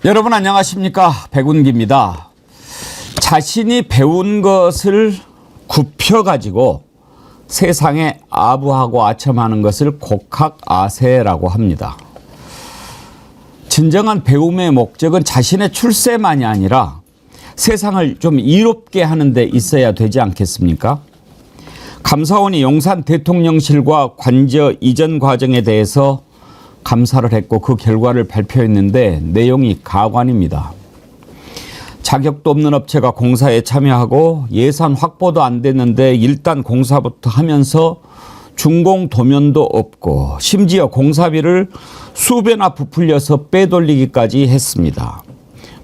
여러분 안녕하십니까? 백운기입니다. 자신이 배운 것을 굽혀가지고 세상에 아부하고 아첨하는 것을 곡학아세라고 합니다. 진정한 배움의 목적은 자신의 출세만이 아니라 세상을 좀 이롭게 하는 데 있어야 되지 않겠습니까? 감사원이 용산 대통령실과 관저 이전 과정에 대해서 감사를 했고 그 결과를 발표했는데 내용이 가관입니다. 자격도 없는 업체가 공사에 참여하고 예산 확보도 안 됐는데 일단 공사부터 하면서 준공 도면도 없고 심지어 공사비를 수배나 부풀려서 빼돌리기까지 했습니다.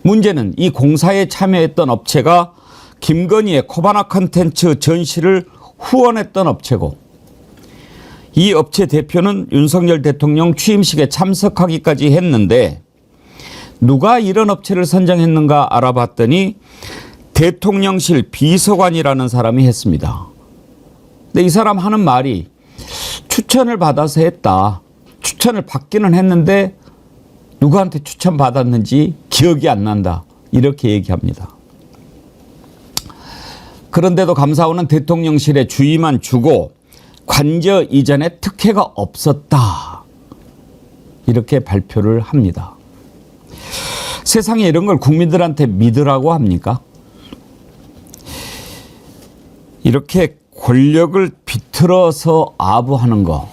문제는 이 공사에 참여했던 업체가 김건희의 코바나 콘텐츠 전시를 후원했던 업체고 이 업체 대표는 윤석열 대통령 취임식에 참석하기까지 했는데 누가 이런 업체를 선정했는가 알아봤더니 대통령실 비서관이라는 사람이 했습니다. 근데 이 사람 하는 말이 추천을 받아서 했다. 추천을 받기는 했는데 누구한테 추천받았는지 기억이 안 난다. 이렇게 얘기합니다. 그런데도 감사원은 대통령실에 주의만 주고 관저 이전에 특혜가 없었다. 이렇게 발표를 합니다. 세상에 이런 걸 국민들한테 믿으라고 합니까? 이렇게 권력을 비틀어서 아부하는 거,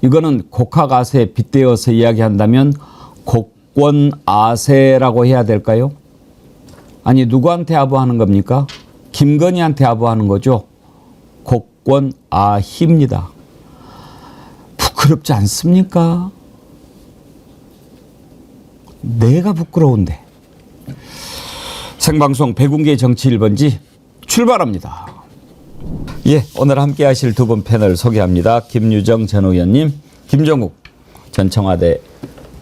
이거는 곡학아세에 빗대어서 이야기한다면 곡권아세라고 해야 될까요? 아니 누구한테 아부하는 겁니까? 김건희한테 아부하는 거죠. 곡권아희입니다. 부끄럽지 않습니까? 내가 부끄러운데. 생방송 백운기의 정치 1번지 출발합니다. 예, 오늘 함께 하실 두 분 패널 소개합니다. 김유정 전 의원님, 김종욱 전 청와대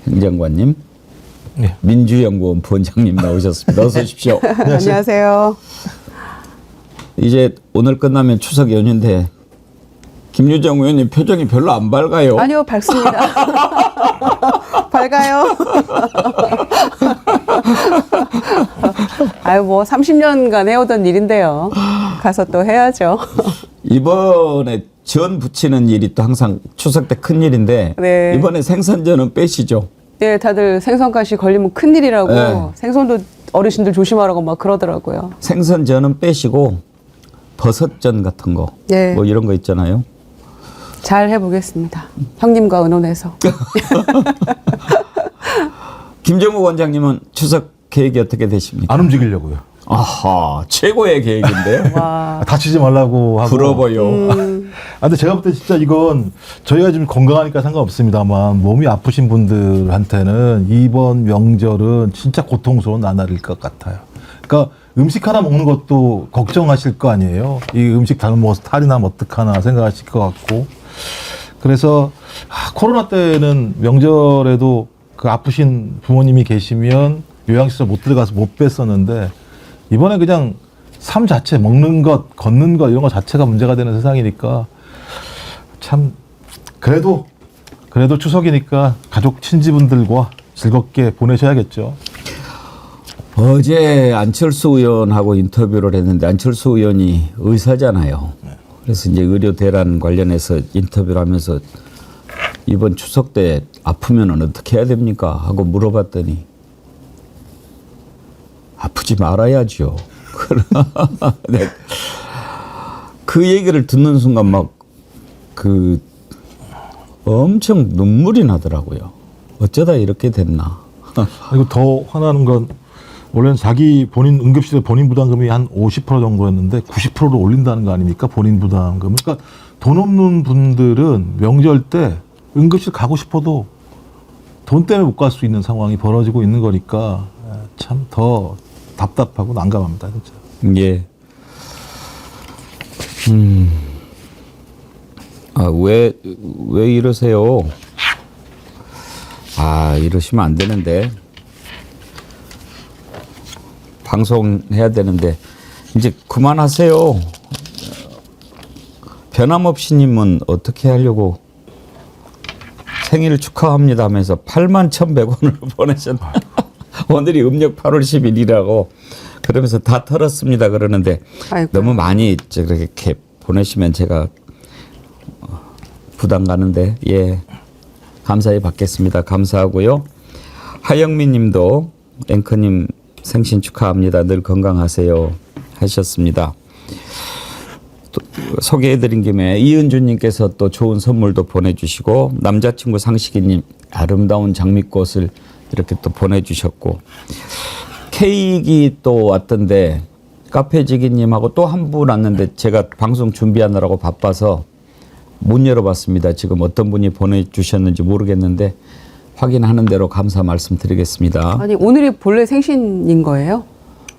행정관님, 네. 민주연구원 부원장님 나오셨습니다. 어서 오십시오. 안녕하세요. 이제 오늘 끝나면 추석 연휴인데 김유정 의원님 표정이 별로 안 밝아요. 아니요, 밝습니다. 밝아요. 아유, 뭐 30년간 해오던 일인데요. 가서 또 해야죠. 이번에 전 부치는 일이 또 항상 추석 때 큰 일인데 네. 이번에 생선전은 빼시죠. 네, 다들 생선가시 걸리면 큰일이라고 네. 생선도 어르신들 조심하라고 막 그러더라고요. 생선전은 빼시고 버섯전 같은 거, 네. 뭐 이런 거 있잖아요. 잘 해보겠습니다. 형님과 의논해서. 김정욱 원장님은 추석 계획이 어떻게 되십니까? 안 움직이려고요. 아하, 최고의 계획인데요. 와. 다치지 말라고 하고. 부러워요. 근데 제가 볼 때 진짜 이건 저희가 지금 건강하니까 상관없습니다만 몸이 아프신 분들한테는 이번 명절은 진짜 고통스러운 나날일 것 같아요. 그러니까 음식 하나 먹는 것도 걱정하실 거 아니에요. 이 음식 잘못 탈이 나면 어떡하나 생각하실 것 같고. 그래서 코로나 때는 명절에도 그 아프신 부모님이 계시면 요양시설 못 들어가서 못 뵀었는데 이번에 그냥 삶 자체 먹는 것, 걷는 것 이런 것 자체가 문제가 되는 세상이니까 참 그래도 추석이니까 가족 친지분들과 즐겁게 보내셔야겠죠. 어제 안철수 의원하고 인터뷰를 했는데 안철수 의원이 의사잖아요. 그래서 이제 의료 대란 관련해서 인터뷰를 하면서 이번 추석 때 아프면 어떻게 해야 됩니까? 하고 물어봤더니 아프지 말아야죠. 네. 그 얘기를 듣는 순간 막 그 엄청 눈물이 나더라고요. 어쩌다 이렇게 됐나. 그리고 더 화나는 건 원래는 자기 본인 응급실에 본인 부담금이 한 50% 정도였는데 90%로 올린다는 거 아닙니까? 본인 부담금. 그러니까 돈 없는 분들은 명절 때 응급실 가고 싶어도 돈 때문에 못 갈 수 있는 상황이 벌어지고 있는 거니까 참 더 답답하고 난감합니다, 진짜. 예. 왜 이러세요? 이러시면 안 되는데. 방송해야 되는데 이제 그만하세요. 변함없이님은 어떻게 하려고 생일 축하합니다 하면서 81,100원을 보내셨나. 오늘이 음력 8월 10일이라고 그러면서 다 털었습니다 그러는데 아이고. 너무 많이 저렇게 보내시면 제가 부담 가는데 예 감사히 받겠습니다. 감사하고요. 하영민 님도 앵커님 생신 축하합니다. 늘 건강하세요 하셨습니다. 또 소개해드린 김에 이은주님께서 또 좋은 선물도 보내주시고 남자친구 상식이님 아름다운 장미꽃을 이렇게 또 보내주셨고 케이크 또 왔던데 카페지기님하고 또 한 분 왔는데 제가 방송 준비하느라고 바빠서 못 열어봤습니다. 지금 어떤 분이 보내주셨는지 모르겠는데 확인하는 대로 감사 말씀드리겠습니다. 아니 오늘이 본래 생신인 거예요?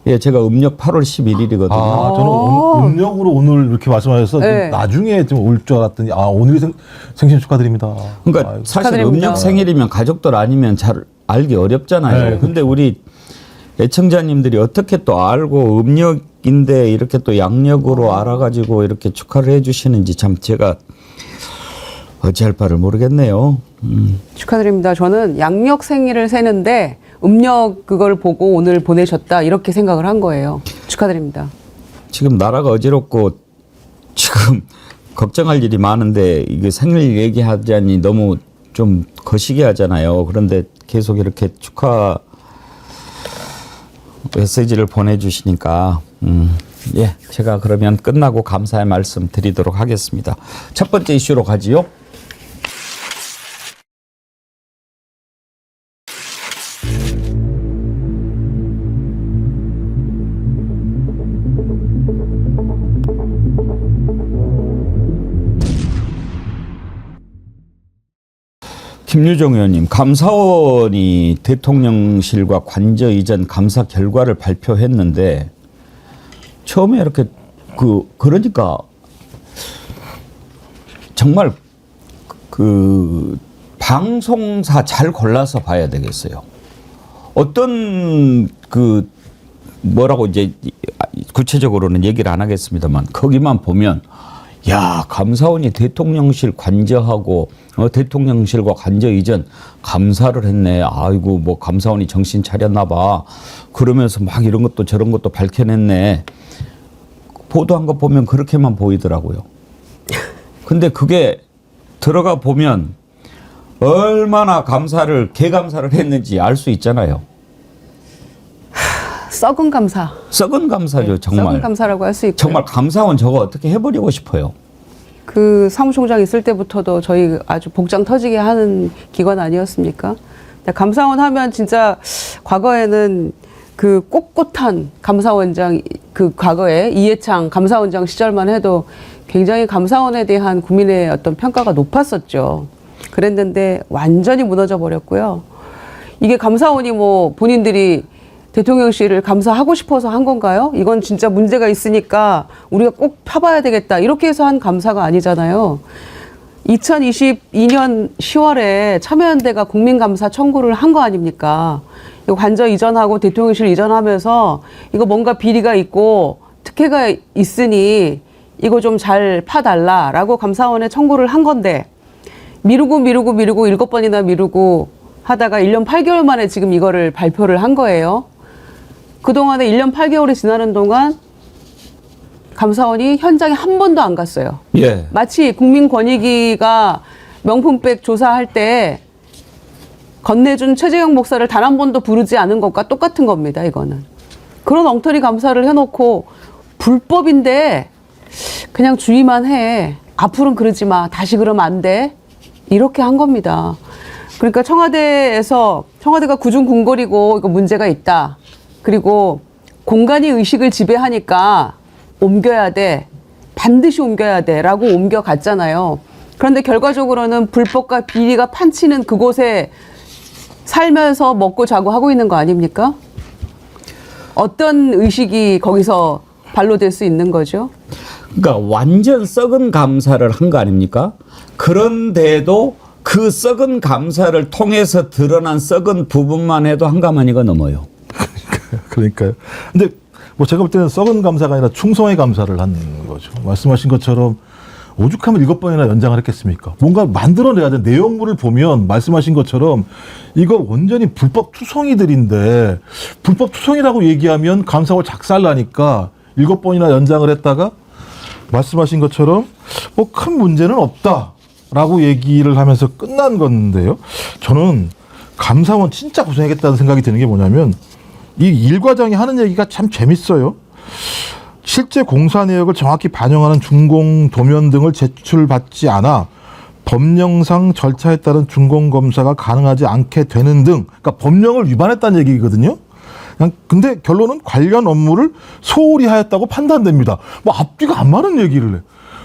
예, 제가 음력 8월 11일이거든요. 아, 저는 음력으로 오늘 이렇게 말씀하셔서 네. 나중에 좀 올 줄 알았더니 오늘이 생신 축하드립니다. 그러니까 아이고. 사실 축하드립니다. 음력 생일이면 가족들 아니면 잘 알기 어렵잖아요. 네. 근데 우리 애청자님들이 어떻게 또 알고 음력인데 이렇게 또 양력으로 알아가지고 이렇게 축하를 해주시는지 참 제가 어찌할 바를 모르겠네요. 축하드립니다. 저는 양력 생일을 세는데 음력 그걸 보고 오늘 보내셨다 이렇게 생각을 한 거예요. 축하드립니다. 지금 나라가 어지럽고 지금 걱정할 일이 많은데 이게 생일 얘기하자니 너무 좀 거시기 하잖아요. 그런데 계속 이렇게 축하 메시지를 보내주시니까 예, 제가 그러면 끝나고 감사의 말씀 드리도록 하겠습니다. 첫 번째 이슈로 가지요. 김유정 의원님, 감사원이 대통령실과 관저 이전 감사 결과를 발표했는데 처음에 이렇게 그러니까 정말 그 방송사 잘 골라서 봐야 되겠어요. 어떤 그 뭐라고 이제 구체적으로는 얘기를 안 하겠습니다만 거기만 보면 야, 감사원이 대통령실 관저하고 대통령실과 관저 이전 감사를 했네. 아이고 뭐 감사원이 정신 차렸나 봐. 그러면서 막 이런 것도 저런 것도 밝혀냈네. 보도한 거 보면 그렇게만 보이더라고요. 근데 그게 들어가 보면 얼마나 개감사를 했는지 알 수 있잖아요. 썩은 감사. 썩은 감사죠, 정말. 썩은 감사라고 할 수 있고. 정말 감사원 저거 어떻게 해버리고 싶어요. 그 사무총장 있을 때부터도 저희 아주 복장 터지게 하는 기관 아니었습니까? 근데 감사원 하면 진짜 과거에는 그 꼿꼿한 감사원장, 그 과거에 이해창 감사원장 시절만 해도 굉장히 감사원에 대한 국민의 어떤 평가가 높았었죠. 그랬는데 완전히 무너져 버렸고요. 이게 감사원이 뭐 본인들이 대통령실을 감사하고 싶어서 한 건가요? 이건 진짜 문제가 있으니까 우리가 꼭 펴봐야 되겠다. 이렇게 해서 한 감사가 아니잖아요. 2022년 10월에 참여연대가 국민감사 청구를 한 거 아닙니까? 이거 관저 이전하고 대통령실 이전하면서 이거 뭔가 비리가 있고 특혜가 있으니 이거 좀 잘 파달라라고 감사원에 청구를 한 건데 미루고 7번이나 미루고 하다가 1년 8개월 만에 지금 이거를 발표를 한 거예요. 그동안에 1년 8개월이 지나는 동안 감사원이 현장에 한 번도 안 갔어요. 예. 마치 국민권익위가 명품백 조사할 때 건네준 최재형 목사를 단 한 번도 부르지 않은 것과 똑같은 겁니다. 이거는. 그런 엉터리 감사를 해놓고 불법인데 그냥 주의만 해. 앞으로는 그러지 마. 다시 그러면 안 돼. 이렇게 한 겁니다. 그러니까 청와대가 구중궁궐이고 이거 문제가 있다. 그리고 공간이 의식을 지배하니까 옮겨야 돼. 반드시 옮겨야 돼. 라고 옮겨갔잖아요. 그런데 결과적으로는 불법과 비리가 판치는 그곳에 살면서 먹고 자고 하고 있는 거 아닙니까? 어떤 의식이 거기서 발로될 수 있는 거죠? 그러니까 완전 썩은 감사를 한 거 아닙니까? 그런데도 그 썩은 감사를 통해서 드러난 썩은 부분만 해도 한가마니가 넘어요. 그러니까요. 근데 뭐 제가 볼 때는 썩은 감사가 아니라 충성의 감사를 한 거죠. 말씀하신 것처럼 오죽하면 7번이나 연장을 했겠습니까? 뭔가 만들어내야 돼. 내용물을 보면 말씀하신 것처럼 이거 완전히 불법 투성이들인데 불법 투성이라고 얘기하면 감사원 작살나니까 7번이나 연장을 했다가 말씀하신 것처럼 뭐 큰 문제는 없다라고 얘기를 하면서 끝난 건데요. 저는 감사원 진짜 고생했겠다는 생각이 드는 게 뭐냐면 이 일과장이 하는 얘기가 참 재밌어요. 실제 공사 내역을 정확히 반영하는 준공 도면 등을 제출받지 않아 법령상 절차에 따른 준공 검사가 가능하지 않게 되는 등, 그러니까 법령을 위반했다는 얘기거든요. 근데 결론은 관련 업무를 소홀히 하였다고 판단됩니다. 뭐 앞뒤가 안 맞는 얘기를 해.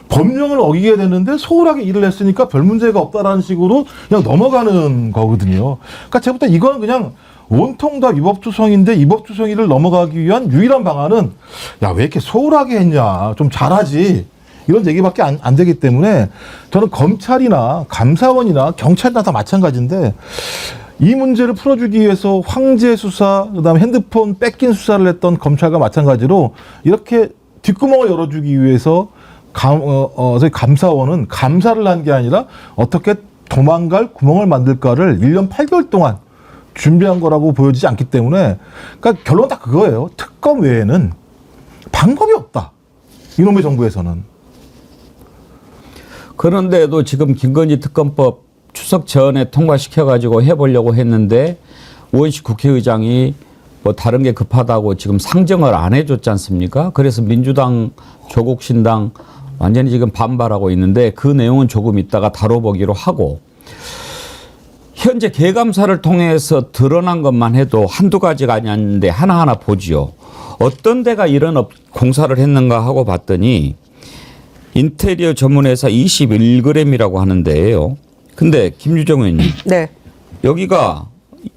법령을 어기게 되는데 소홀하게 일을 했으니까 별 문제가 없다라는 식으로 그냥 넘어가는 거거든요. 그러니까 제가 볼 때 이건 그냥 온통 다 위법투성인데 위법투성이를 넘어가기 위한 유일한 방안은 야, 왜 이렇게 소홀하게 했냐, 좀 잘하지, 이런 얘기밖에 안 되기 때문에 저는 검찰이나 감사원이나 경찰이나 다 마찬가지인데 이 문제를 풀어주기 위해서 황제 수사, 그다음에 핸드폰 뺏긴 수사를 했던 검찰과 마찬가지로 이렇게 뒷구멍을 열어주기 위해서 감사원은 감사를 한 게 아니라 어떻게 도망갈 구멍을 만들까를 1년 8개월 동안 준비한 거라고 보여지지 않기 때문에, 그러니까 결론은 다 그거예요. 특검 외에는 방법이 없다, 이놈의 정부에서는. 그런데도 지금 김건희 특검법 추석 전에 통과시켜가지고 해보려고 했는데 우원식 국회의장이 뭐 다른 게 급하다고 지금 상정을 안 해줬지 않습니까? 그래서 민주당, 조국신당 완전히 지금 반발하고 있는데 그 내용은 조금 있다가 다뤄보기로 하고, 현재 개감사를 통해서 드러난 것만 해도 한두 가지가 아니었는데 하나하나 보지요. 어떤 데가 이런 공사를 했는가 하고 봤더니 인테리어 전문회사 21g이라고 하는데요. 근데 김유정 의원님, 네. 여기가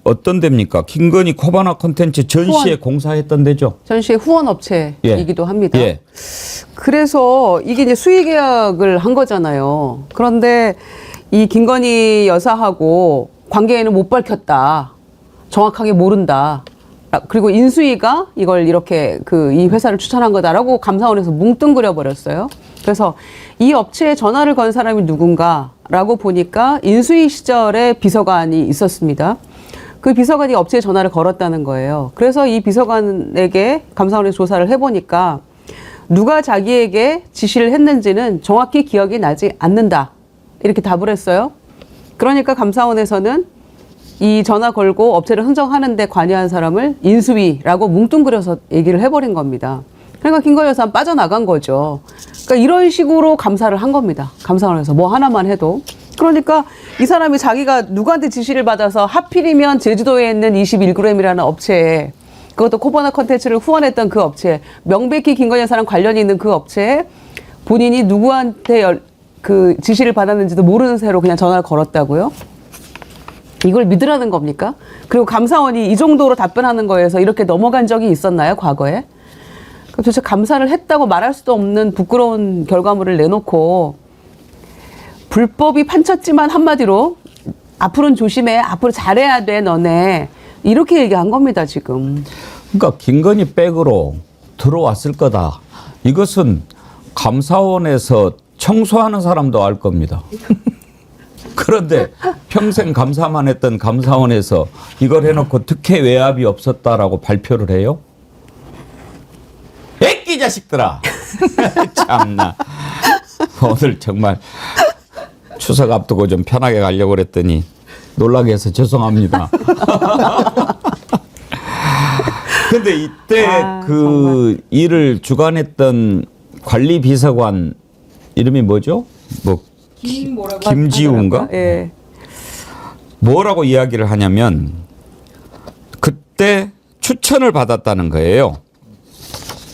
어떤 데입니까? 김건희 코바나 콘텐츠 전시회 후원. 공사했던 데죠. 전시의 후원 업체이기도 합니다. 예. 그래서 이게 이제 수의 계약을 한 거잖아요. 그런데 이 김건희 여사하고 관계는 못 밝혔다, 정확하게 모른다, 그리고 인수위가 이걸 이렇게 이 회사를 추천한 거다라고 감사원에서 뭉뚱그려 버렸어요. 그래서 이 업체에 전화를 건 사람이 누군가라고 보니까 인수위 시절에 비서관이 있었습니다. 그 비서관이 업체에 전화를 걸었다는 거예요. 그래서 이 비서관에게 감사원에서 조사를 해보니까 누가 자기에게 지시를 했는지는 정확히 기억이 나지 않는다, 이렇게 답을 했어요. 그러니까 감사원에서는 이 전화 걸고 업체를 흥정하는 데 관여한 사람을 인수위라고 뭉뚱그려서 얘기를 해버린 겁니다. 그러니까 김건희 여사는 빠져나간 거죠. 그러니까 이런 식으로 감사를 한 겁니다. 감사원에서 뭐 하나만 해도. 그러니까 이 사람이 자기가 누구한테 지시를 받아서 하필이면 제주도에 있는 21g이라는 업체에, 그것도 코바나 콘텐츠를 후원했던 그 업체, 명백히 김건희 여사랑 관련이 있는 그 업체에 본인이 누구한테 그 지시를 받았는지도 모르는 새로 그냥 전화를 걸었다고요? 이걸 믿으라는 겁니까? 그리고 감사원이 이 정도로 답변하는 거에서 이렇게 넘어간 적이 있었나요, 과거에? 도대체 감사를 했다고 말할 수도 없는 부끄러운 결과물을 내놓고 불법이 판쳤지만 한마디로 앞으로는 조심해, 앞으로 잘해야 돼 너네, 이렇게 얘기한 겁니다 지금. 그러니까 김건희 백으로 들어왔을 거다. 이것은 감사원에서 청소하는 사람도 알 겁니다. 그런데 평생 감사만 했던 감사원에서 이걸 해놓고 특혜 외압이 없었다라고 발표를 해요? 애끼 자식들아. 참나. 오늘 정말 추석 앞두고 좀 편하게 가려고 그랬더니 놀라게 해서 죄송합니다. 근데 이때 그 정말. 일을 주관했던 관리 비서관 이름이 뭐죠? 뭐 김지우인가? 예. 뭐라고 이야기를 하냐면 그때 추천을 받았다는 거예요.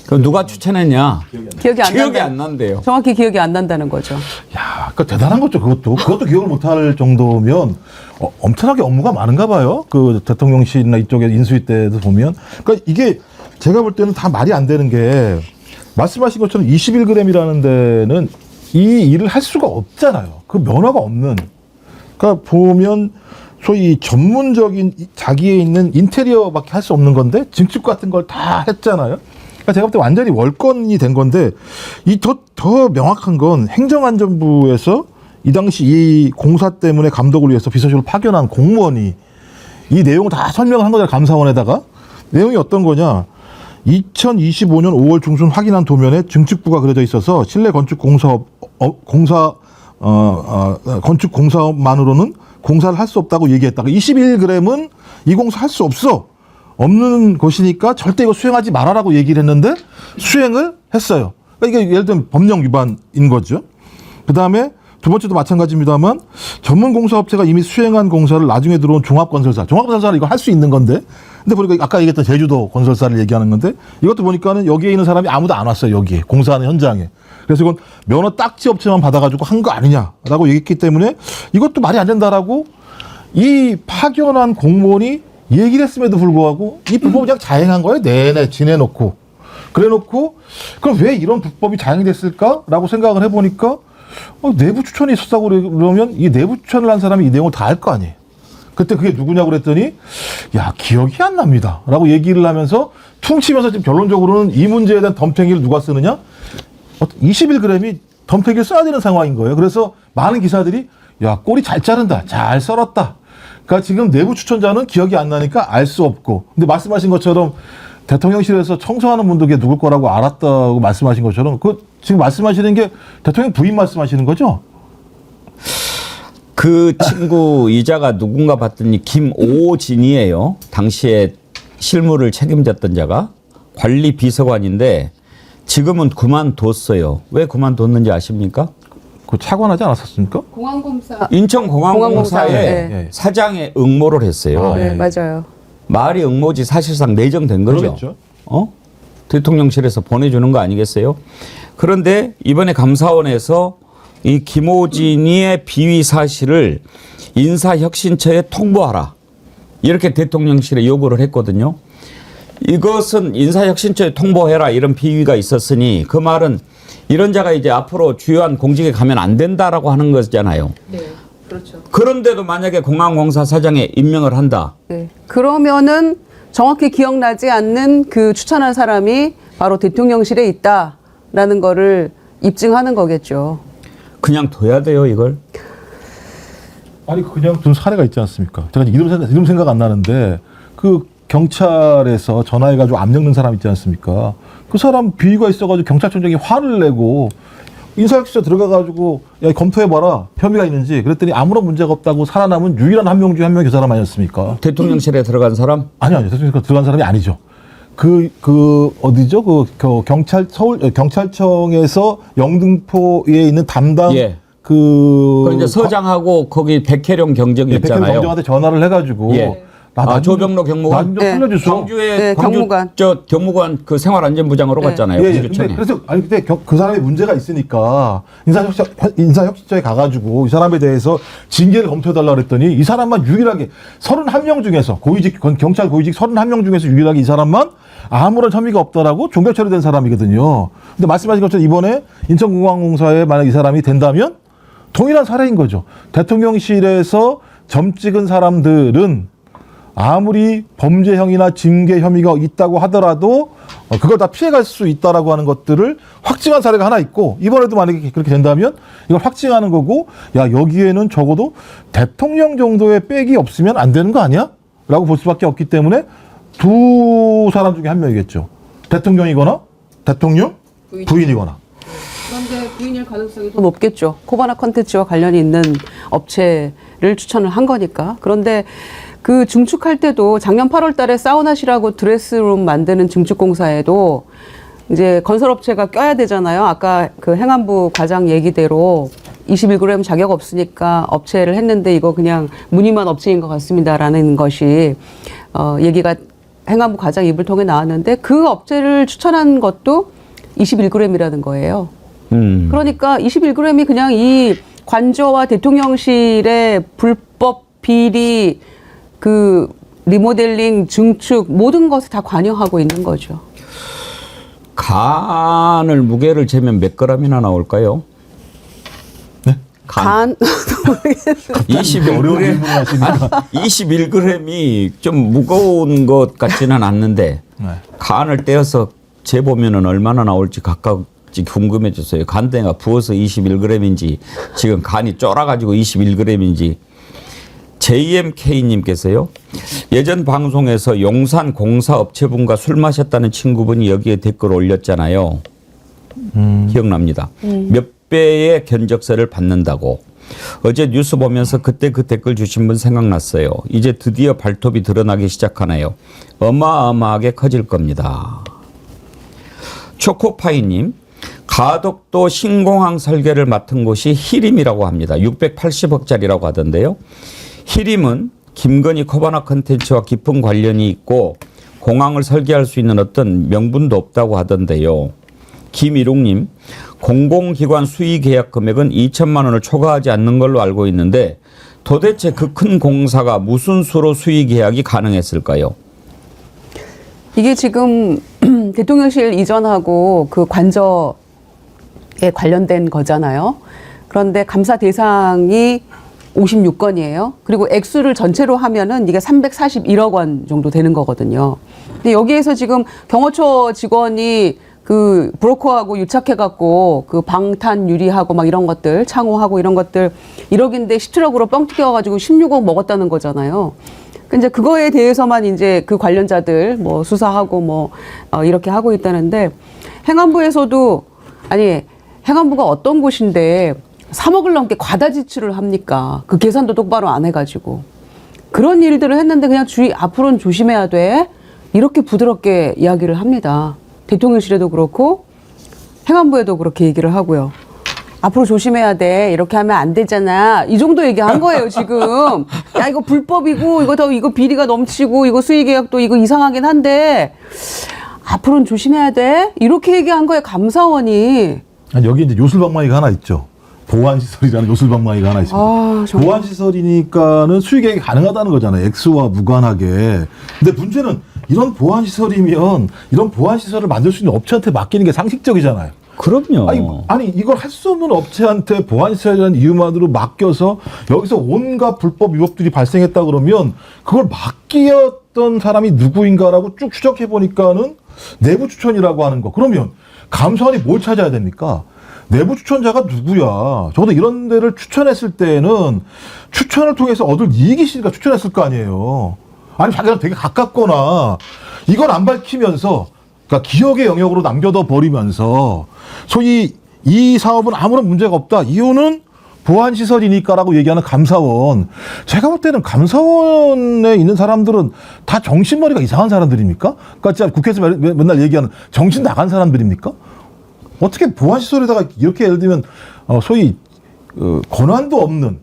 그럼 누가 추천했냐? 기억이 안 난대요. 정확히 기억이 안 난다는 거죠. 야, 그러니까 대단한 거죠. 그것도 기억을 못할 정도면 엄청나게 업무가 많은가 봐요. 그 대통령실이나 이쪽에 인수위 때도 보면. 그러니까 이게 제가 볼 때는 다 말이 안 되는 게, 말씀하신 것처럼 21g이라는 데는 이 일을 할 수가 없잖아요. 그 면허가 없는. 그러니까 보면 소위 전문적인 자기에 있는 인테리어밖에 할 수 없는 건데 증축 같은 걸 다 했잖아요. 그러니까 제가 볼 때 완전히 월권이 된 건데 이 더 명확한 건 행정안전부에서 이 당시 이 공사 때문에 감독을 위해서 비서실로 파견한 공무원이 이 내용을 다 설명을 한 거잖아요. 감사원에다가. 내용이 어떤 거냐. 2025년 5월 중순 확인한 도면에 증축부가 그려져 있어서 실내 건축 건축 공사업만으로는 공사를 할 수 없다고 얘기했다가 21g은 이 공사 할 수 없어. 없는 것이니까 절대 이거 수행하지 말아라고 얘기를 했는데 수행을 했어요. 그러니까 이게 예를 들면 법령 위반인 거죠. 그다음에 두 번째도 마찬가지입니다만 전문 공사업체가 이미 수행한 공사를 나중에 들어온 종합건설사는 이거 할 수 있는 건데 근데 보니까 아까 얘기했던 제주도 건설사를 얘기하는 건데 이것도 보니까는 여기에 있는 사람이 아무도 안 왔어요. 여기에 공사하는 현장에. 그래서 이건 면허 딱지 업체만 받아가지고 한 거 아니냐라고 얘기했기 때문에 이것도 말이 안 된다라고 이 파견한 공무원이 얘기를 했음에도 불구하고 이 불법을 그냥 자행한 거예요. 내내 지내놓고. 그래놓고 그럼 왜 이런 불법이 자행이 됐을까라고 생각을 해보니까 내부 추천이 있었다고 그러면 이 내부 추천을 한 사람이 이 내용을 다 알 거 아니에요. 그때 그게 누구냐고 그랬더니 야 기억이 안 납니다 라고 얘기를 하면서 퉁치면서 지금 결론적으로는 이 문제에 대한 덤탱이를 누가 쓰느냐 21g이 덤탱이를 써야 되는 상황인 거예요. 그래서 많은 기사들이 야 꼬리 잘 자른다 잘 썰었다. 그러니까 지금 내부 추천자는 기억이 안 나니까 알 수 없고 근데 말씀하신 것처럼 대통령실에서 청소하는 분도 그게 누굴 거라고 알았다고 말씀하신 것처럼 그 지금 말씀하시는 게 대통령 부인 말씀하시는 거죠? 그 친구 이자가 누군가 봤더니 김오진이에요. 당시에 실무를 책임졌던 자가 관리 비서관인데 지금은 그만뒀어요. 왜 그만뒀는지 아십니까? 그 차관하지 않았었습니까? 공항공사. 인천공항공사에 네. 사장에 응모를 했어요. 아, 네, 예. 맞아요. 말이 응모지 사실상 내정된 거죠. 그렇겠죠. 대통령실에서 보내주는 거 아니겠어요? 그런데 이번에 감사원에서 이 김오진이의 비위 사실을 인사혁신처에 통보하라. 이렇게 대통령실에 요구를 했거든요. 이것은 인사혁신처에 통보해라 이런 비위가 있었으니 그 말은 이런 자가 이제 앞으로 주요한 공직에 가면 안 된다라고 하는 거잖아요. 네, 그렇죠. 그런데도 만약에 공항공사 사장에 임명을 한다. 네. 그러면은 정확히 기억나지 않는 그 추천한 사람이 바로 대통령실에 있다라는 거를 입증하는 거겠죠. 그냥 둬야 돼요, 이걸. 아니 그냥 둔 사례가 있지 않습니까? 제가 이름 생각 안 나는데 그 경찰에서 전화해가지고 압력 넣는 사람 있지 않습니까? 그 사람 비위가 있어가지고 경찰청장이 화를 내고 인사혁신처 들어가가지고 야 검토해봐라 혐의가 있는지 그랬더니 아무런 문제가 없다고 살아남은 유일한 한 명 중에 한 명이 그 사람 아니었습니까? 대통령실에 들어간 사람? 아니요 대통령실 들어간 사람이 아니죠. 어디죠? 경찰청에서 영등포에 있는 담당 예. 그 이제 서장하고 거기 백혜령 경정이 백현 있잖아요. 경정한테 전화를 해가지고 예. 조병로 경무관. 나 좀 살려주소. 광주에 네, 경무관. 경무관 그 생활안전부장으로 네. 갔잖아요. 예, 예. 광주청에. 그래서 그때 그 사람이 문제가 있으니까 인사혁신처에 가가지고 이 사람에 대해서 징계를 검토해달라 그랬더니 이 사람만 유일하게 31명 중에서 경찰 고위직 31명 중에서 유일하게 이 사람만 아무런 혐의가 없다라고 종결 처리된 사람이거든요. 근데 말씀하신 것처럼 이번에 인천공항공사에 만약 이 사람이 된다면 동일한 사례인 거죠. 대통령실에서 점 찍은 사람들은 아무리 범죄형이나 징계 혐의가 있다고 하더라도 그걸 다 피해갈 수 있다라고 하는 것들을 확증한 사례가 하나 있고 이번에도 만약에 그렇게 된다면 이걸 확증하는 거고 야 여기에는 적어도 대통령 정도의 백이 없으면 안 되는 거 아니야? 라고 볼 수밖에 없기 때문에 두 사람 중에 한 명이겠죠. 대통령이거나 대통령 부인이거나. 그런데 부인일 가능성이 더 높겠죠. 코바나 컨텐츠와 관련이 있는 업체를 추천을 한 거니까. 그런데 그 증축할 때도 작년 8월 달에 사우나실하고 드레스룸 만드는 증축공사에도 이제 건설업체가 껴야 되잖아요. 아까 그 행안부 과장 얘기대로 21g 자격 없으니까 업체를 했는데 이거 그냥 무늬만 업체인 것 같습니다라는 것이 얘기가 행안부 과장 입을 통해 나왔는데 그 업체를 추천한 것도 21g이라는 거예요. 그러니까 21g이 그냥 이 관저와 대통령실의 불법 비리 그 리모델링, 증축 모든 것을 다 관여하고 있는 거죠. 간을 무게를 재면 몇 g이나 나올까요? 네? 간 21g이 좀 무거운 것 같지는 않는데 네. 간을 떼어서 재보면은 얼마나 나올지 가깝지 궁금해졌어요. 간대가 부어서 21g인지 지금 간이 쫄아가지고 21g인지. JMK님께서요. 예전 방송에서 용산 공사업체분과 술 마셨다는 친구분이 여기에 댓글 올렸잖아요. 기억납니다. 몇 배의 견적세를 받는다고. 어제 뉴스 보면서 그때 그 댓글 주신 분 생각났어요. 이제 드디어 발톱이 드러나기 시작하네요. 어마어마하게 커질 겁니다. 초코파이님, 가덕도 신공항 설계를 맡은 곳이 히림이라고 합니다. 680억짜리라고 하던데요. 히림은 김건희 코바나 컨텐츠와 깊은 관련이 있고 공항을 설계할 수 있는 어떤 명분도 없다고 하던데요. 김일웅님, 공공기관 수의 계약 금액은 2천만 원을 초과하지 않는 걸로 알고 있는데 도대체 그 큰 공사가 무슨 수로 수의 계약이 가능했을까요? 이게 지금 대통령실 이전하고 그 관저에 관련된 거잖아요. 그런데 감사 대상이 56건이에요. 그리고 액수를 전체로 하면은 이게 341억 원 정도 되는 거거든요. 근데 여기에서 지금 경호처 직원이 그 브로커하고 유착해갖고 그 방탄 유리하고 막 이런 것들 창호하고 이런 것들 1억인데 10트럭으로 뻥 튀겨가지고 16억 먹었다는 거잖아요. 이제 그거에 대해서만 이제 그 관련자들 뭐 수사하고 뭐 이렇게 하고 있다는데 행안부에서도 아니 행안부가 어떤 곳인데 3억을 넘게 과다 지출을 합니까? 그 계산도 똑바로 안 해가지고 그런 일들을 했는데 그냥 앞으로는 조심해야 돼 이렇게 부드럽게 이야기를 합니다. 대통령실에도 그렇고 행안부에도 그렇게 얘기를 하고요. 앞으로 조심해야 돼. 이렇게 하면 안 되잖아. 이 정도 얘기한 거예요, 지금. 야, 이거 불법이고, 이거 비리가 넘치고, 이거 수의계약도 이거 이상하긴 한데, 앞으로는 조심해야 돼. 이렇게 얘기한 거예요, 감사원이. 아니, 여기 이제 요술방망이가 하나 있죠. 보안시설이라는 요술방망이가 하나 있습니다. 아, 정말. 보안시설이니까는 수의계약이 가능하다는 거잖아요. 액수와 무관하게. 근데 문제는 이런 보안시설이면 이런 보안시설을 만들 수 있는 업체한테 맡기는 게 상식적이잖아요. 그럼요. 아니 이걸 할 수 없는 업체한테 보안시설이라는 이유만으로 맡겨서 여기서 온갖 불법 위법들이 발생했다 그러면 그걸 맡기었던 사람이 누구인가라고 쭉 추적해 보니까는 내부 추천이라고 하는 거. 그러면 감사원이 뭘 찾아야 됩니까? 내부 추천자가 누구야? 적어도 이런 데를 추천했을 때는 추천을 통해서 얻을 이익이 있으니까 추천했을 거 아니에요. 아니 자기랑 되게 가깝거나 이걸 안 밝히면서 그러니까 기억의 영역으로 남겨둬 버리면서 소위 이 사업은 아무런 문제가 없다. 이유는 보안시설이니까라고 얘기하는 감사원. 제가 볼 때는 감사원에 있는 사람들은 다 정신머리가 이상한 사람들입니까? 그러니까 진짜 국회에서 맨날 얘기하는 정신 나간 사람들입니까? 어떻게 보안시설에다가 이렇게 예를 들면 소위 권한도 없는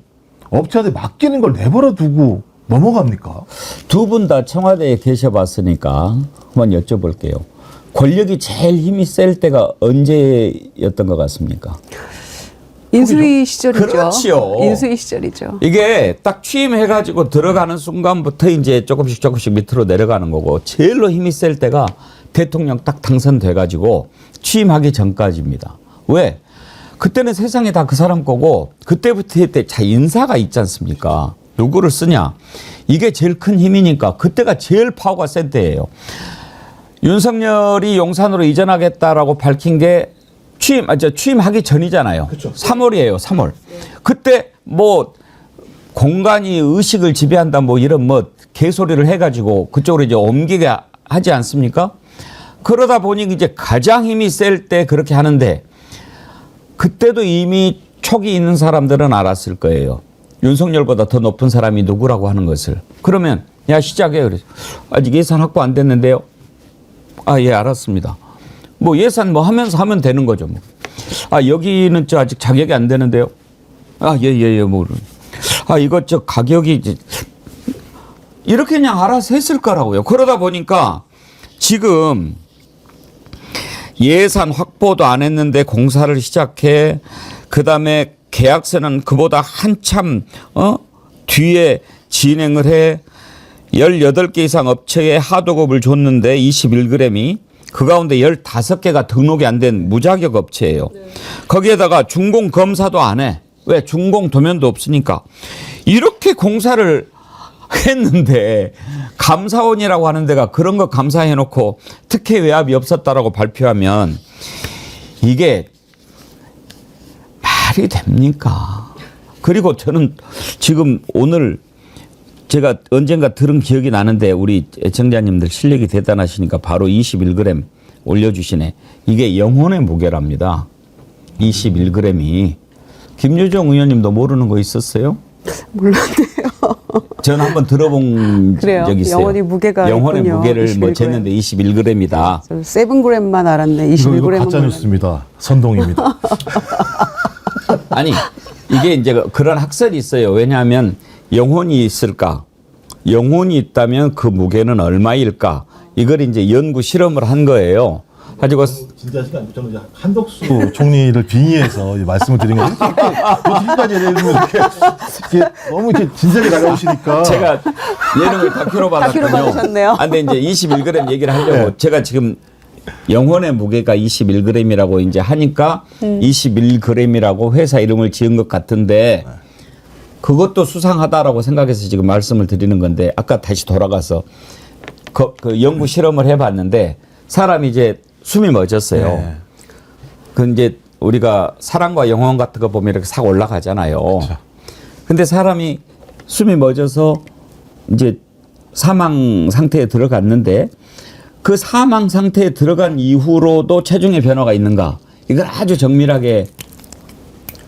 업체한테 맡기는 걸 내버려 두고 넘어갑니까? 두 분 다 청와대에 계셔봤으니까 한번 여쭤볼게요. 권력이 제일 힘이 셀 때가 언제였던 것 같습니까? 인수위 시절이죠. 그렇지요. 인수위 시절이죠. 이게 딱 취임해가지고 들어가는 순간부터 이제 조금씩 밑으로 내려가는 거고 제일로 힘이 셀 때가 대통령 딱 당선돼가지고 취임하기 전까지입니다. 왜? 그때는 세상이 다 그 사람 거고 그때부터 자 인사가 있지 않습니까? 누구를 쓰냐? 이게 제일 큰 힘이니까 그때가 제일 파워가 센 때예요. 윤석열이 용산으로 이전하겠다라고 밝힌 게 취임하기 전이잖아요. 그렇죠. 3월이에요, 3월. 그때 뭐 공간이 의식을 지배한다 뭐 이런 뭐 개소리를 해가지고 그쪽으로 이제 옮기게 하지 않습니까? 그러다 보니 이제 가장 힘이 셀 때 그렇게 하는데 그때도 이미 촉이 있는 사람들은 알았을 거예요. 윤석열보다 더 높은 사람이 누구라고 하는 것을. 그러면 야 시작해. 그래서 아직 예산 확보 안 됐는데요. 아, 예, 알았습니다. 뭐 예산 뭐 하면서 하면 되는 거죠. 뭐. 아, 여기는 저 아직 자격이 안 되는데요. 아, 예, 뭐. 아, 이거 저 가격이 이렇게 그냥 알아서 했을 거라고요. 그러다 보니까 지금 예산 확보도 안 했는데 공사를 시작해. 그다음에 계약서는 그보다 한참 뒤에 진행을 해. 18개 이상 업체에 하도급을 줬는데 21g이 그 가운데 15개가 등록이 안 된 무자격 업체예요. 네. 거기에다가 준공 검사도 안 해. 왜? 준공 도면도 없으니까. 이렇게 공사를 했는데 감사원이라고 하는 데가 그런 거 감사해놓고 특혜 외압이 없었다라고 발표하면 이게 말이 됩니까? 그리고 저는 지금 오늘 제가 언젠가 들은 기억이 나는데 우리 애청자님들 실력이 대단하시니까 바로 21g 올려주시네. 이게 영혼의 무게랍니다. 21g이. 김유정 의원님도 모르는 거 있었어요? 몰랐네요. 저는 한번 들어본 그래요. 적이 있어요. 영혼의 무게가 영혼의 있군요. 무게를 뭐 21g. jes는데 21g이다. 7g만 알았네. 이거 21g은 가짜 뉴스입니다. 선동입니다. 아니 이게 이제 그런 학설이 있어요. 왜냐하면 영혼이 있을까? 영혼이 있다면 그 무게는 얼마일까? 이걸 이제 연구 실험을 한 거예요. 가지고 진짜 시간 저는 이제 한덕수 총리를 빙의해서 말씀을 드린 거예요. 지금까지 예를 들면 이렇게 너무 이렇게 진지하게 다가오시니까 제가 예능을 다큐로 받았거든요. 다큐로 받으셨네요. 아, 근데 이제 21g 얘기를 하려고 제가 지금 영혼의 무게가 21g이라고 이제 하니까 21g이라고 회사 이름을 지은 것 같은데 그것도 수상하다라고 생각해서 지금 말씀을 드리는 건데 아까 다시 돌아가서 그 연구 실험을 해봤는데 사람이 이제 숨이 멎었어요. 네. 그 이제 우리가 사랑과 영혼 같은 거 보면 이렇게 싹 올라가잖아요. 그렇죠. 근데 사람이 숨이 멎어서 이제 사망 상태에 들어갔는데 그 사망 상태에 들어간 이후로도 체중의 변화가 있는가? 이걸 아주 정밀하게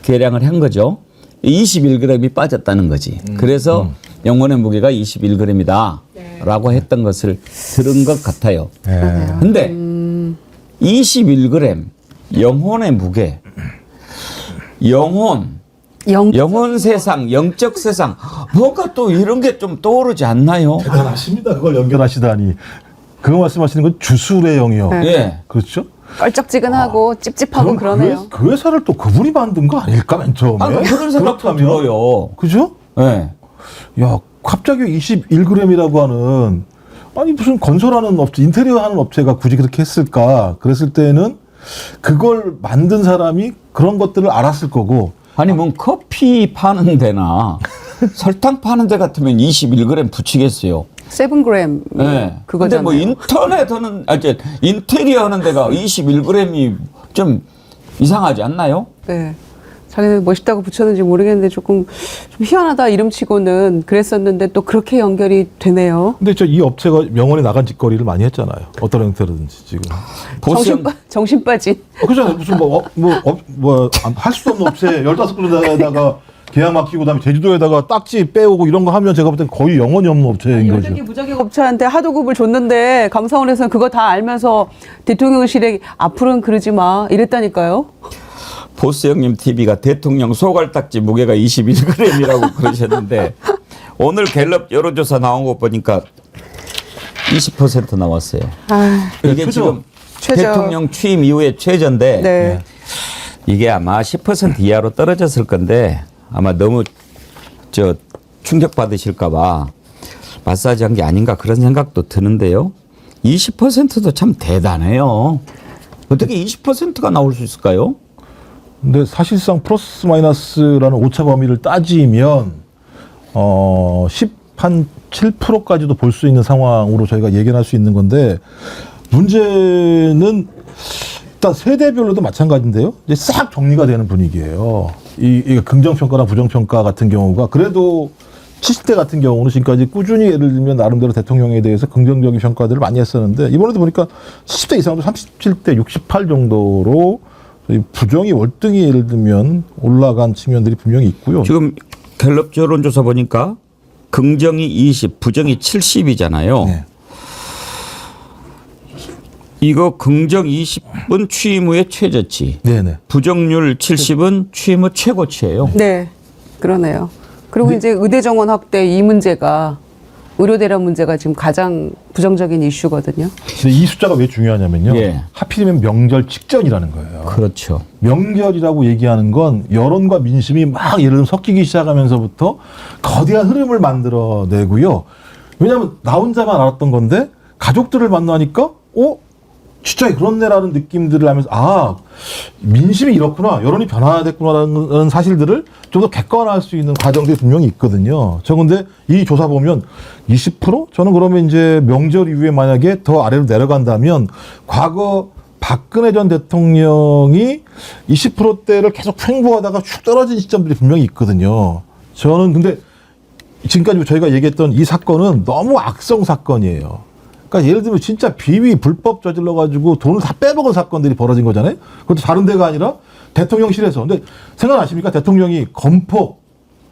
계량을 한 거죠. 21g이 빠졌다는 거지. 그래서 영혼의 무게가 21g이다. 라고 했던 것을 들은 것 같아요. 네. 근데 21g 영혼의 무게 영혼 세상 영적 세상 뭔가 또 이런 게 좀 떠오르지 않나요? 대단하십니다. 그걸 연결하시다니. 그거 말씀하시는 건 주술의 영이요. 네. 예. 그렇죠? 껄쩍지근하고 찝찝하고 그럼 그러네요. 그 회사를 또 그분이 만든 거 아닐까 맨 처음에? 아, 그런 생각도 들어요. 그죠? 예. 야, 갑자기 21g이라고 하는 아니 무슨 건설하는 업체, 인테리어 하는 업체가 굳이 그렇게 했을까? 그랬을 때는 그걸 만든 사람이 그런 것들을 알았을 거고. 아니 뭐 커피 파는 데나 설탕 파는 데 같으면 21g 붙이겠어요. 7g 네. 근데 그거잖아요. 뭐 인터넷 하는 이제 인테리어 하는 데가 21g이 좀 이상하지 않나요? 네. 자기는 멋있다고 붙였는지 모르겠는데 조금 좀 희한하다 이름치고는 그랬었는데 또 그렇게 연결이 되네요. 근데 이 업체가 명언에 나간 짓거리를 많이 했잖아요. 어떤 형태로든지 지금. 정신 빠진. 그렇잖아요. 무슨 할 수도 없는 업체 15군데다가 계약 맡기고 그다음에 제주도에다가 딱지 빼오고 이런 거 하면 제가 볼 땐 거의 영혼이 없는 업체인 거죠. 10개 무자격 업체한테 하도급을 줬는데 감사원에서는 그거 다 알면서 대통령실에 앞으로는 그러지 마 이랬다니까요. 보스 형님 TV가 대통령 소갈딱지 무게가 21g이라고 그러셨는데 오늘 갤럽 여론조사 나온 거 보니까 20% 나왔어요. 아, 이게 최저. 지금 최저. 대통령 취임 이후에 최저인데 네. 이게 아마 10% 이하로 떨어졌을 건데 아마 너무 충격 받으실까 봐 마사지한 게 아닌가 그런 생각도 드는데요. 20%도 참 대단해요. 어떻게 20%가 나올 수 있을까요? 근데 사실상 플러스 마이너스라는 오차 범위를 따지면 7%까지도 볼 수 있는 상황으로 저희가 예견할 수 있는 건데 문제는 일단 세대별로도 마찬가지인데요. 이제 싹 정리가 되는 분위기예요. 이 긍정평가나 부정평가 같은 경우가 그래도 70대 같은 경우는 지금까지 꾸준히 예를 들면 나름대로 대통령에 대해서 긍정적인 평가들을 많이 했었는데 이번에도 보니까 70대 이상도 37대 68 정도로 부정이 월등히 예를 들면 올라간 측면들이 분명히 있고요. 지금 갤럽 여론조사 보니까 긍정이 20, 부정이 70이잖아요. 네. 이거 긍정 20은 취임 후의 최저치, 네네. 부정률 70은 취임 후 최고치예요. 네. 그러네요. 그리고 이제 의대 정원 확대 이 문제가 의료 대란 문제가 지금 가장 부정적인 이슈거든요. 근데 이 숫자가 왜 중요하냐면요. 예. 하필이면 명절 직전이라는 거예요. 그렇죠. 명절이라고 얘기하는 건 여론과 민심이 막 예를 들면 섞이기 시작하면서부터 거대한 흐름을 만들어내고요. 왜냐하면 나 혼자만 알았던 건데 가족들을 만나니까 진짜 그렇네라는 느낌들을 하면서 아 민심이 이렇구나 여론이 변화됐구나라는 사실들을 좀 더 객관화할 수 있는 과정들이 분명히 있거든요. 저 근데 이 조사 보면 20%? 저는 그러면 이제 명절 이후에 만약에 더 아래로 내려간다면 과거 박근혜 전 대통령이 20%대를 계속 횡보하다가 쭉 떨어진 시점들이 분명히 있거든요. 저는 근데 지금까지 저희가 얘기했던 이 사건은 너무 악성 사건이에요. 그러니까 예를 들면 진짜 비위 불법 저질러가지고 돈을 다 빼먹은 사건들이 벌어진 거잖아요. 그것도 다른 데가 아니라 대통령실에서. 근데 생각나십니까? 대통령이 건폭,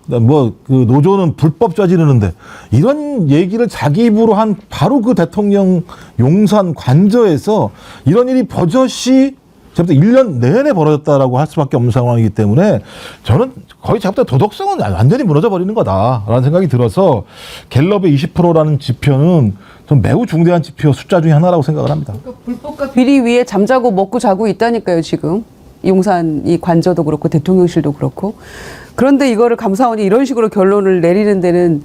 뭐, 그 노조는 불법 저지르는데 이런 얘기를 자기 입으로 한 바로 그 대통령 용산 관저에서 이런 일이 버젓이 제가 1년 내내 벌어졌다라고 할 수밖에 없는 상황이기 때문에 저는 거의 제가 도덕성은 완전히 무너져 버리는 거다라는 생각이 들어서 갤럽의 20%라는 지표는 좀 매우 중대한 지표 숫자 중에 하나라고 생각을 합니다. 그러니까 불법과 비리 위에 잠자고 먹고 자고 있다니까요, 지금. 용산 이 관저도 그렇고 대통령실도 그렇고. 그런데 이거를 감사원이 이런 식으로 결론을 내리는 데는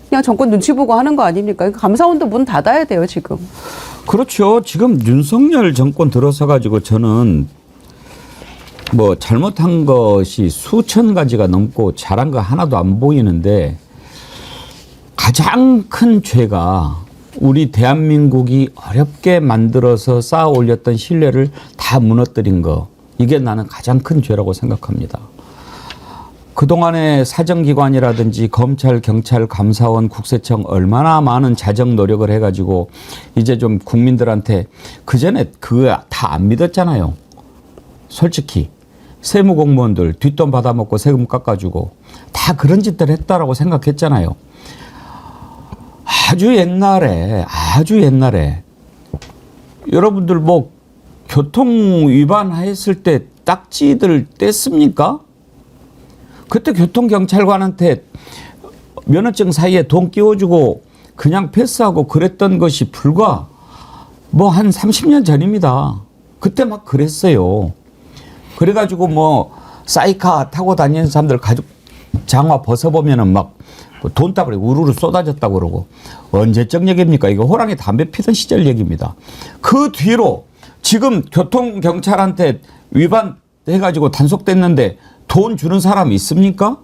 그냥 정권 눈치 보고 하는 거 아닙니까? 그러니까 감사원도 문 닫아야 돼요, 지금. 그렇죠. 지금 윤석열 정권 들어서 가지고 저는 뭐 잘못한 것이 수천 가지가 넘고 잘한 거 하나도 안 보이는데 가장 큰 죄가 우리 대한민국이 어렵게 만들어서 쌓아 올렸던 신뢰를 다 무너뜨린 거. 이게 나는 가장 큰 죄라고 생각합니다. 그동안의 사정기관이라든지 검찰, 경찰, 감사원, 국세청 얼마나 많은 자정 노력을 해가지고 이제 좀 국민들한테 그전에 그거 다 안 믿었잖아요. 솔직히 세무공무원들 뒷돈 받아먹고 세금 깎아주고 다 그런 짓들 했다라고 생각했잖아요. 아주 옛날에 여러분들 뭐 교통 위반했을 때 딱지들 뗐습니까? 그때 교통경찰관한테 면허증 사이에 돈 끼워주고 그냥 패스하고 그랬던 것이 불과 뭐 한 30년 전입니다. 그때 막 그랬어요. 그래가지고 뭐 사이카 타고 다니는 사람들 가죽 장화 벗어보면은 막 돈다발이 우르르 쏟아졌다고 그러고 언제적 얘기입니까? 이거 호랑이 담배 피던 시절 얘기입니다. 그 뒤로 지금 교통경찰한테 위반해가지고 단속됐는데 돈 주는 사람 있습니까?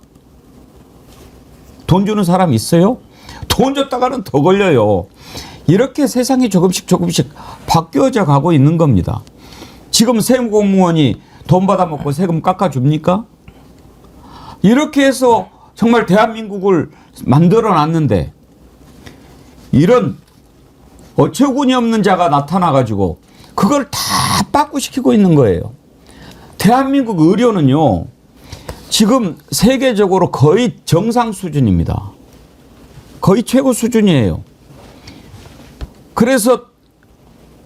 돈 주는 사람 있어요? 돈 줬다가는 더 걸려요. 이렇게 세상이 조금씩 바뀌어져 가고 있는 겁니다. 지금 세무공무원이 돈 받아먹고 세금 깎아줍니까? 이렇게 해서 정말 대한민국을 만들어놨는데 이런 어처구니 없는 자가 나타나가지고 그걸 다 빠꾸시키고 있는 거예요. 대한민국 의료는요. 지금 세계적으로 거의 정상 수준입니다. 거의 최고 수준이에요. 그래서